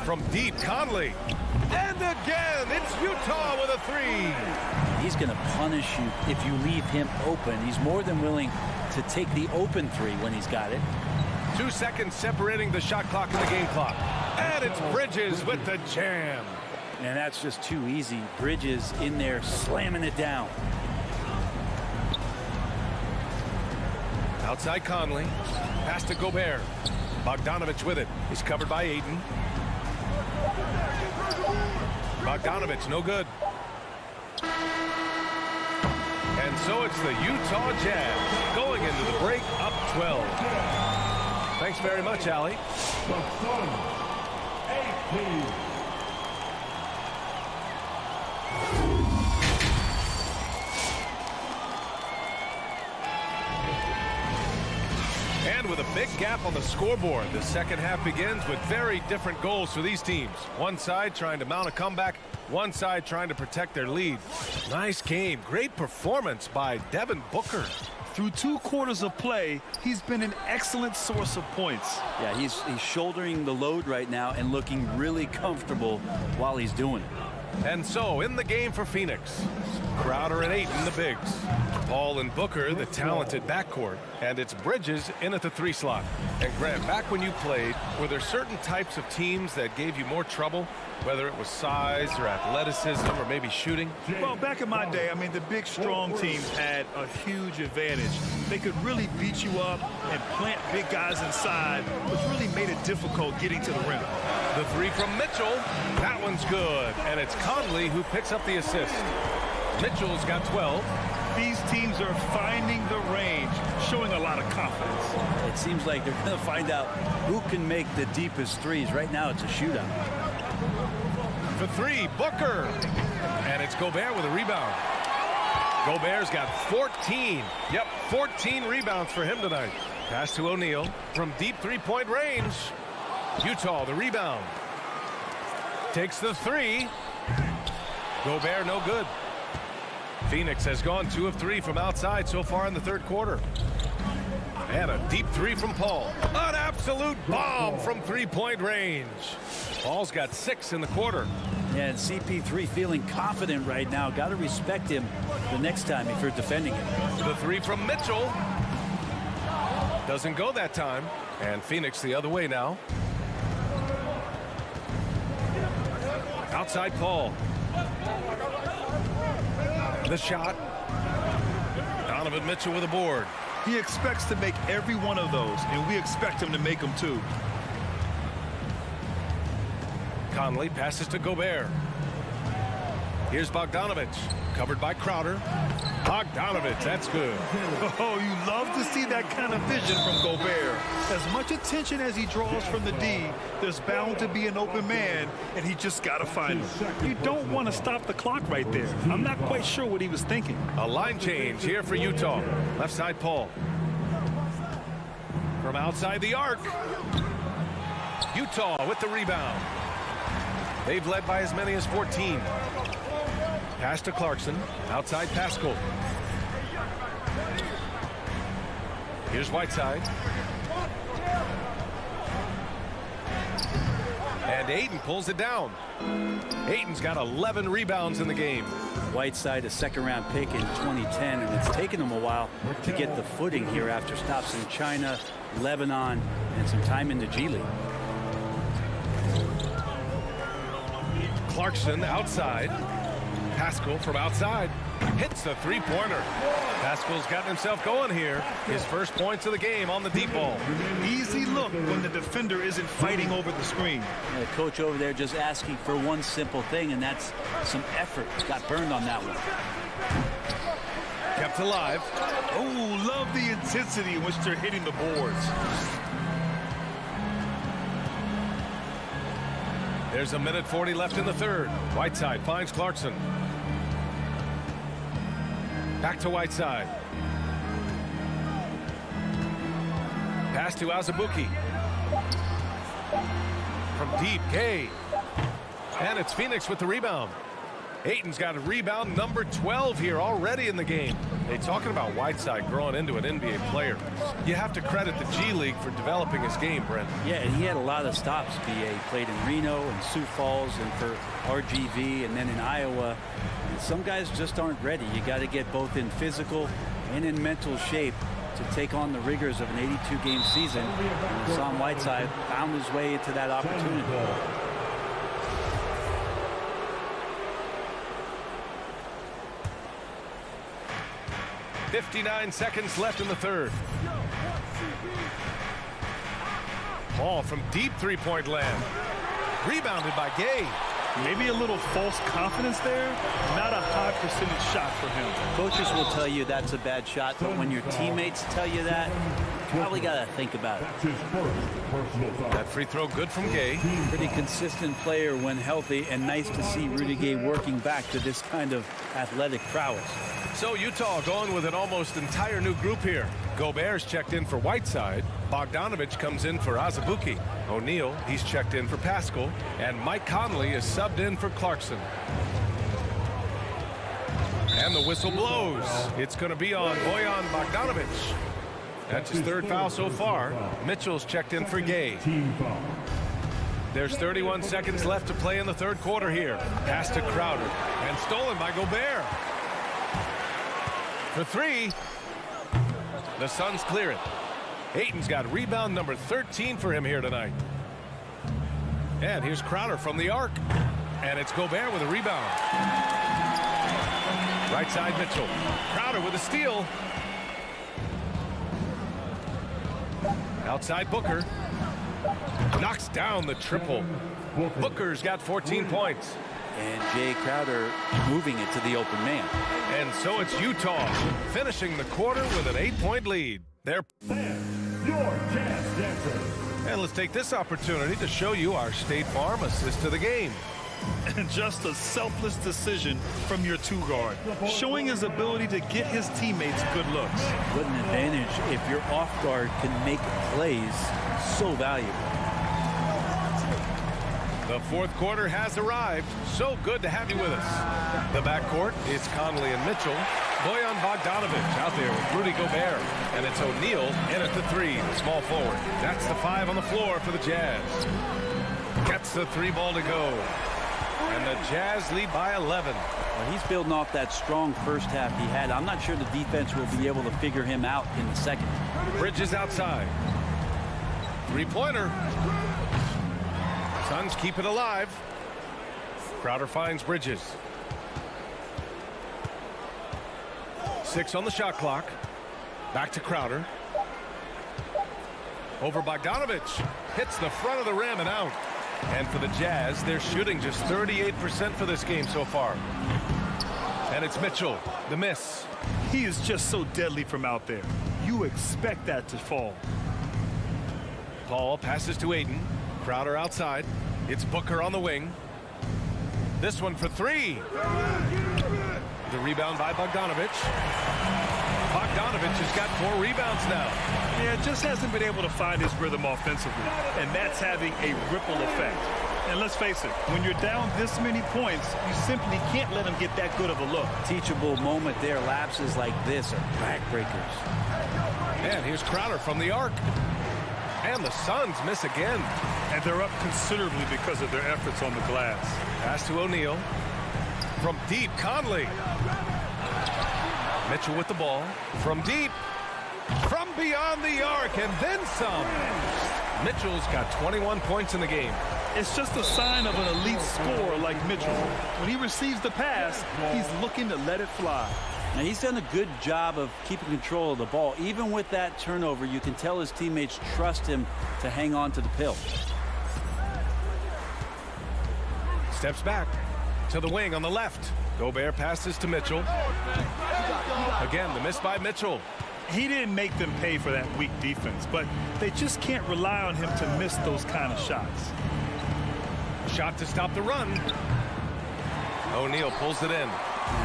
From deep, Conley. And again, it's Utah with a 3. He's going to punish you if you leave him open. He's more than willing to take the open 3 when he's got it. 2 seconds separating the shot clock and the game clock. And it's Bridges with the jam. And that's just too easy. Bridges in there slamming it down. Outside Conley. Pass to Gobert. Bogdanovich with it. He's covered by Ayton. Bogdanovich, no good. And so it's the Utah Jazz going into the break up 12. Thanks very much, Allie. And with a big gap on the scoreboard, the second half begins with very different goals for these teams. One side trying to mount a comeback, one side trying to protect their lead. Nice game. Great performance by Devin Booker. Through 2 quarters of play, he's been an excellent source of points. Yeah, he's shouldering the load right now and looking really comfortable while he's doing it. And so in the game for Phoenix, Crowder and Ayton, the bigs. Paul and Booker, the talented backcourt. And it's Bridges in at the 3 slot. And Grant, back when you played, were there certain types of teams that gave you more trouble? Whether it was size or athleticism or maybe shooting? Well, back in my day, I mean, the big, strong teams had a huge advantage. They could really beat you up and plant big guys inside, which really made it difficult getting to the rim. The 3 from Mitchell. That one's good. And it's Conley who picks up the assist. Mitchell's got 12. These teams are finding the range, showing a lot of confidence. It seems like they're going to find out who can make the deepest threes. Right now, it's a shootout. For 3, Booker. And it's Gobert with a rebound. Gobert's got 14. Yep, 14 rebounds for him tonight. Pass to O'Neal from deep 3-point range. Utah, the rebound. Takes the 3. Gobert, no good. Phoenix has gone 2 of 3 from outside so far in the 3rd quarter. And a deep 3 from Paul. An absolute bomb from 3-point range. Paul's got 6 in the quarter. Yeah, and CP3 feeling confident right now. Got to respect him the next time if you're defending him. The 3 from Mitchell. Doesn't go that time. And Phoenix the other way now. Outside Paul. The shot. Donovan Mitchell with a board. He expects to make every one of those, and we expect him to make them too. Conley passes to Gobert. Here's Bogdanovich, covered by Crowder. Bogdanovich, that's good. Oh, you love to see that kind of vision from Gobert. As much attention as he draws from the D, there's bound to be an open man, and he just got to find him. You don't want to stop the clock right there. I'm not quite sure what he was thinking. A line change here for Utah. Left side Paul. From outside the arc. Utah with the rebound. They've led by as many as 14. Pass to Clarkson. Outside Pascal. Here's Whiteside. And Ayton pulls it down. Ayton's got 11 rebounds in the game. Whiteside, a 2nd-round pick in 2010, and it's taken him a while to get the footing here after stops in China, Lebanon, and some time in the G League. Clarkson outside. Pascal from outside hits the 3-pointer. Pascal's gotten himself going here. His first points of the game on the deep ball. Easy look when the defender isn't fighting over the screen. The coach over there just asking for one simple thing, and that's some effort. Got burned on that one. Kept alive. Oh, love the intensity in which they're hitting the boards. There's 1:40 left in the 3rd. Whiteside finds Clarkson. Back to Whiteside. Pass to Azubuike. From deep, Gay. And it's Phoenix with the rebound. Ayton's got a rebound number 12 here already in the game. They talking about Whiteside growing into an NBA player. You have to credit the G League for developing his game, Brent. Yeah, and he had a lot of stops. He played in Reno and Sioux Falls and for RGV and then in Iowa. And some guys just aren't ready. You got to get both in physical and in mental shape to take on the rigors of an 82-game season. And Hassan Whiteside found his way into that opportunity. 59 seconds left in the third. Ball from deep three-point land. Rebounded by Gay. Maybe a little false confidence there. Not a high percentage shot for him. Coaches will tell you that's a bad shot, but when your teammates tell you that, you probably got to think about it. That free throw good from Gay. Pretty consistent player when healthy, and nice to see Rudy Gay working back to this kind of athletic prowess. So Utah going with an almost entire new group here. Gobert's checked in for Whiteside. Bogdanovich comes in for Azubuike. O'Neal, he's checked in for Pascal. And Mike Conley is subbed in for Clarkson. And the whistle blows. It's going to be on Bojan Bogdanovich. That's his third foul so far. Mitchell's checked in for Gay. There's 31 seconds left to play in the third quarter here. Pass to Crowder. And stolen by Gobert. For three. The Suns clear it. Ayton's got rebound number 13 for him here tonight. And here's Crowder from the arc. And it's Gobert with a rebound. Right side Mitchell. Crowder with a steal. Outside Booker. Knocks down the triple. Booker's got 14 points. And Jay Crowder moving it to the open man. And so it's Utah finishing the quarter with an 8-point lead. They're Your Jazz Dancers. And let's take this opportunity to show you our State Farm assist to the game. And just a selfless decision from your two-guard, showing his ability to get his teammates good looks. What an advantage if your off guard can make plays so valuable. The fourth quarter has arrived. So good to have you with us. The backcourt, it's Conley and Mitchell. Bojan Bogdanovich out there with Rudy Gobert. And it's O'Neal in at the three, the small forward. That's the 5 on the floor for the Jazz. Gets the 3 ball to go. And the Jazz lead by 11. Well, he's building off that strong first half he had. I'm not sure the defense will be able to figure him out in the second. Bridges outside. Three-pointer. Suns keep it alive. Crowder finds Bridges. 6 on the shot clock. Back to Crowder. Over Bogdanovich. Hits the front of the rim and out. And for the Jazz, they're shooting just 38% for this game so far. And it's Mitchell, the miss. He is just so deadly from out there. You expect that to fall. Paul passes to Ayton. Crowder outside. It's Booker on the wing. This one for 3. The rebound by Bogdanovich. Bogdanovich has got 4 rebounds now. Yeah, just hasn't been able to find his rhythm offensively, and that's having a ripple effect. And let's face it, when you're down this many points, you simply can't let him get that good of a look. Teachable moment there. Lapses like this are backbreakers. And here's Crowder from the arc. And the Suns miss again. And they're up considerably because of their efforts on the glass. Pass to O'Neal. From deep, Conley. Mitchell with the ball. From deep. From beyond the arc, and then some. Mitchell's got 21 points in the game. It's just a sign of an elite scorer like Mitchell. When he receives the pass, he's looking to let it fly. Now, he's done a good job of keeping control of the ball. Even with that turnover, you can tell his teammates trust him to hang on to the pill. Steps back to the wing on the left. Gobert passes to Mitchell. Again, the miss by Mitchell. He didn't make them pay for that weak defense, but they just can't rely on him to miss those kind of shots. Shot to stop the run. O'Neal pulls it in.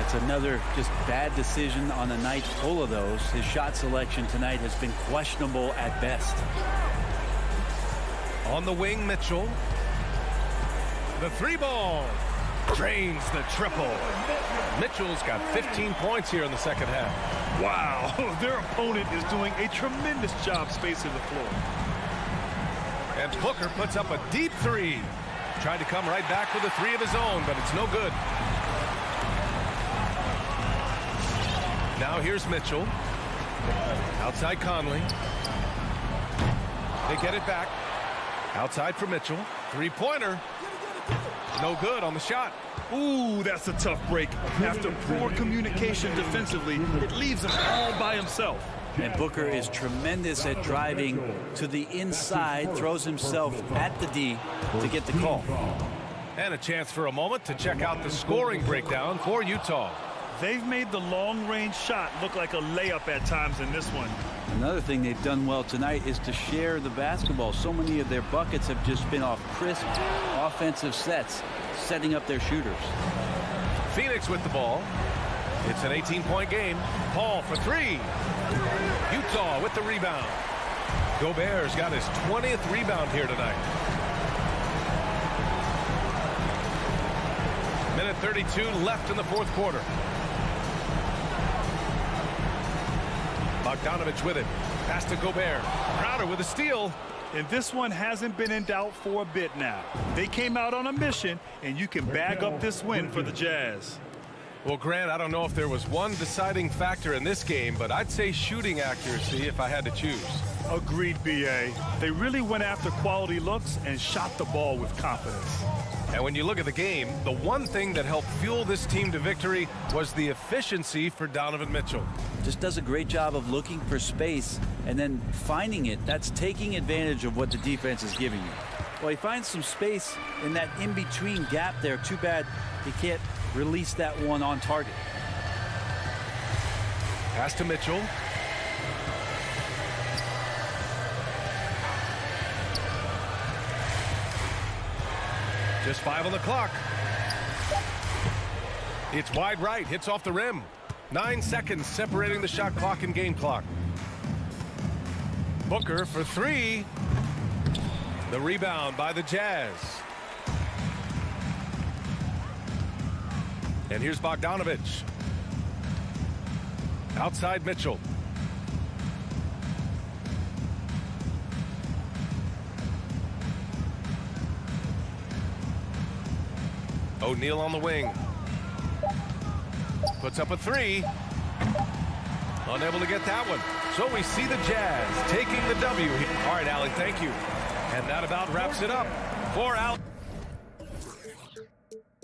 It's another just bad decision on a night full of those. His shot selection tonight has been questionable at best. On the wing, Mitchell. The 3 ball. Drains the triple. Mitchell's got 15 points here in the second half. Wow, their opponent is doing a tremendous job spacing the floor. And Booker puts up a deep 3. Tried to come right back with a 3 of his own, but it's no good. Now here's Mitchell. Outside Conley. They get it back. Outside for Mitchell. 3-pointer. No good on the shot. Ooh, that's a tough break. After poor communication defensively, it leaves him all by himself. And Booker is tremendous at driving to the inside, throws himself at the D to get the call. And a chance for a moment to check out the scoring breakdown for Utah. They've made the long-range shot look like a layup at times in this one. Another thing they've done well tonight is to share the basketball. So many of their buckets have just been off crisp offensive sets, setting up their shooters. Phoenix with the ball. It's an 18-point game. Paul for three. Utah with the rebound. Gobert's got his 20th rebound here tonight. Minute 32 left in the fourth quarter. Bogdanovich with it. Pass to Gobert. Crowder with a steal. And this one hasn't been in doubt for a bit now. They came out on a mission, and you can bag up this win for the Jazz. Well, Grant, I don't know if there was one deciding factor in this game, but I'd say shooting accuracy if I had to choose. Agreed, B.A. They really went after quality looks and shot the ball with confidence. And when you look at the game, the one thing that helped fuel this team to victory was the efficiency for Donovan Mitchell. Just does a great job of looking for space and then finding it. That's taking advantage of what the defense is giving you. Well, he finds some space in that in-between gap there. Too bad he can't release that one on target. Pass to Mitchell. Just 5 on the clock. It's wide right, hits off the rim. 9 seconds separating the shot clock and game clock. Booker for three. The rebound by the Jazz. And here's Bogdanovich. Outside Mitchell. O'Neal on the wing. Puts up a three. Unable to get that one. So we see the Jazz taking the W. All right, Allie, thank you. And that about wraps it up. 4 out.